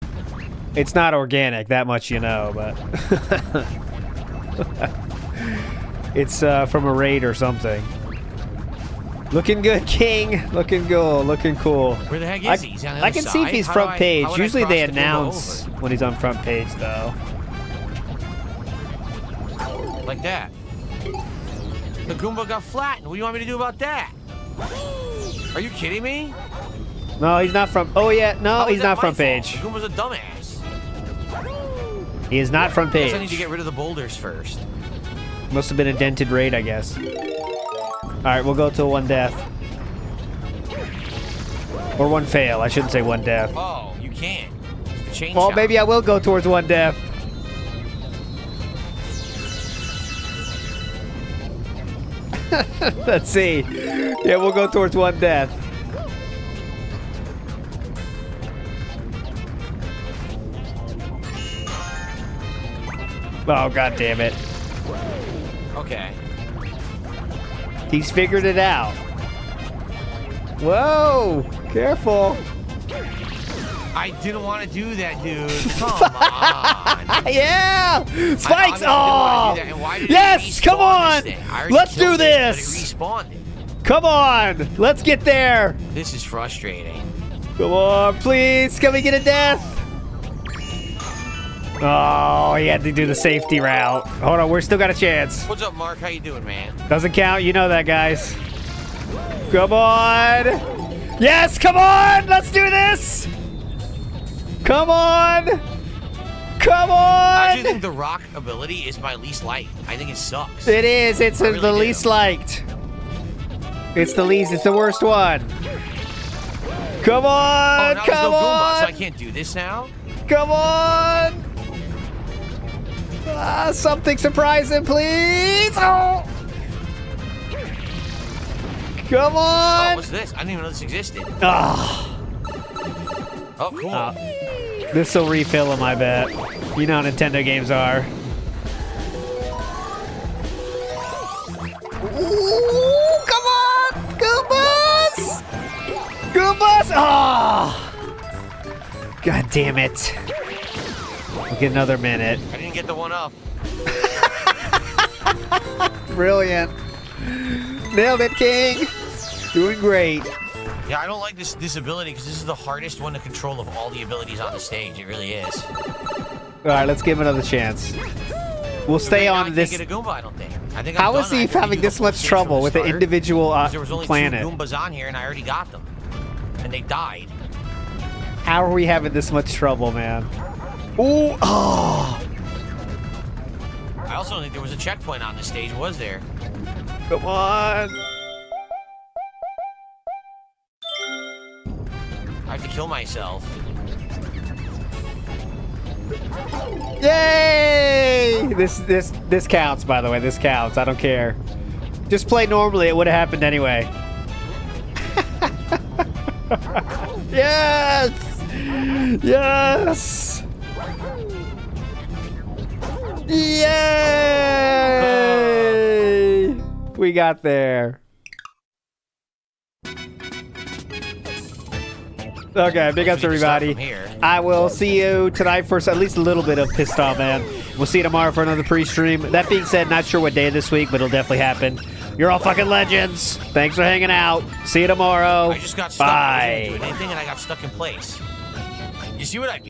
It's not organic, that much you know, but... It's from a raid or something. Looking good, King. Looking good. Looking cool. Where the heck is he? He's on the I other can see if side? he's front page. Usually they the announce when he's on front page, though. Like that. The Goomba got flattened. What do you want me to do about that? Are you kidding me? No, he's not front... Oh, yeah. No, he's not front page. The Goomba's a dumbass. He is not front I guess page. I need to get rid of the boulders first. Must have been a dented raid, I guess. Alright, we'll go to one death. Or one fail. I shouldn't say one death. Oh, you can't. Well, maybe I will go towards one death. Let's see. Yeah, we'll go towards one death. Oh, god damn it. Okay. He's figured it out. Whoa! Careful. I didn't want to do that, dude. Come on. Yeah! Spikes! I Oh! did that, and why did Yes! it Come on! this thing? I already Let's do killed it, but this! it respawned it. Come on! Let's get there! This is frustrating. Come on, please! Can we get a death? Oh, he had to do the safety route. Hold on, we're still got a chance. What's up, Mark? How you doing, man? Doesn't count, you know that, guys. Come on! Yes, come on! Let's do this! Come on! Come I on! actually think the rock ability is my least liked. I think it sucks. It is. It's I really the do. least liked. It's the least. It's the worst one. Come Oh, on! now there's Come no Goomba, on! so I can't do this now? Come on! Something surprising, please! Oh! Come Oh, on! what's this? I didn't even know this existed. Oh, Oh, cool. this will refill them, I bet. You know how Nintendo games are. Ooh, come on! Goombas! Goombas! Oh! God damn it. We'll get another minute. I didn't get the one up. Brilliant. Nailed it, King. Doing great. Yeah, I don't like this ability because this is the hardest one to control of all the abilities on the stage. It really is. All right, let's give him another chance. We'll stay on this. I can't get a Goomba, I don't think. I think How I'm is done. he I have to having redo this the whole much stage trouble from with the start. individual There was only planet? 2 Goombas on here, and I already got them. And they died. How are we having this much trouble, man? Ooh, oh. I also don't think there was a checkpoint on this stage, was there? Come on. I have to kill myself. Yay! This counts, by the way. This counts. I don't care. Just play normally. It would have happened anyway. Yes! Yes! Yay! We got there. Okay, big ups everybody. I will see you tonight for at least a little bit of Pissed Off Man. We'll see you tomorrow for another pre-stream. That being said, not sure what day this week, but it'll definitely happen. You're all fucking legends. Thanks for hanging out. See you tomorrow. I just got stuck. Bye. I wasn't doing anything, and I got stuck in place. You see what I mean?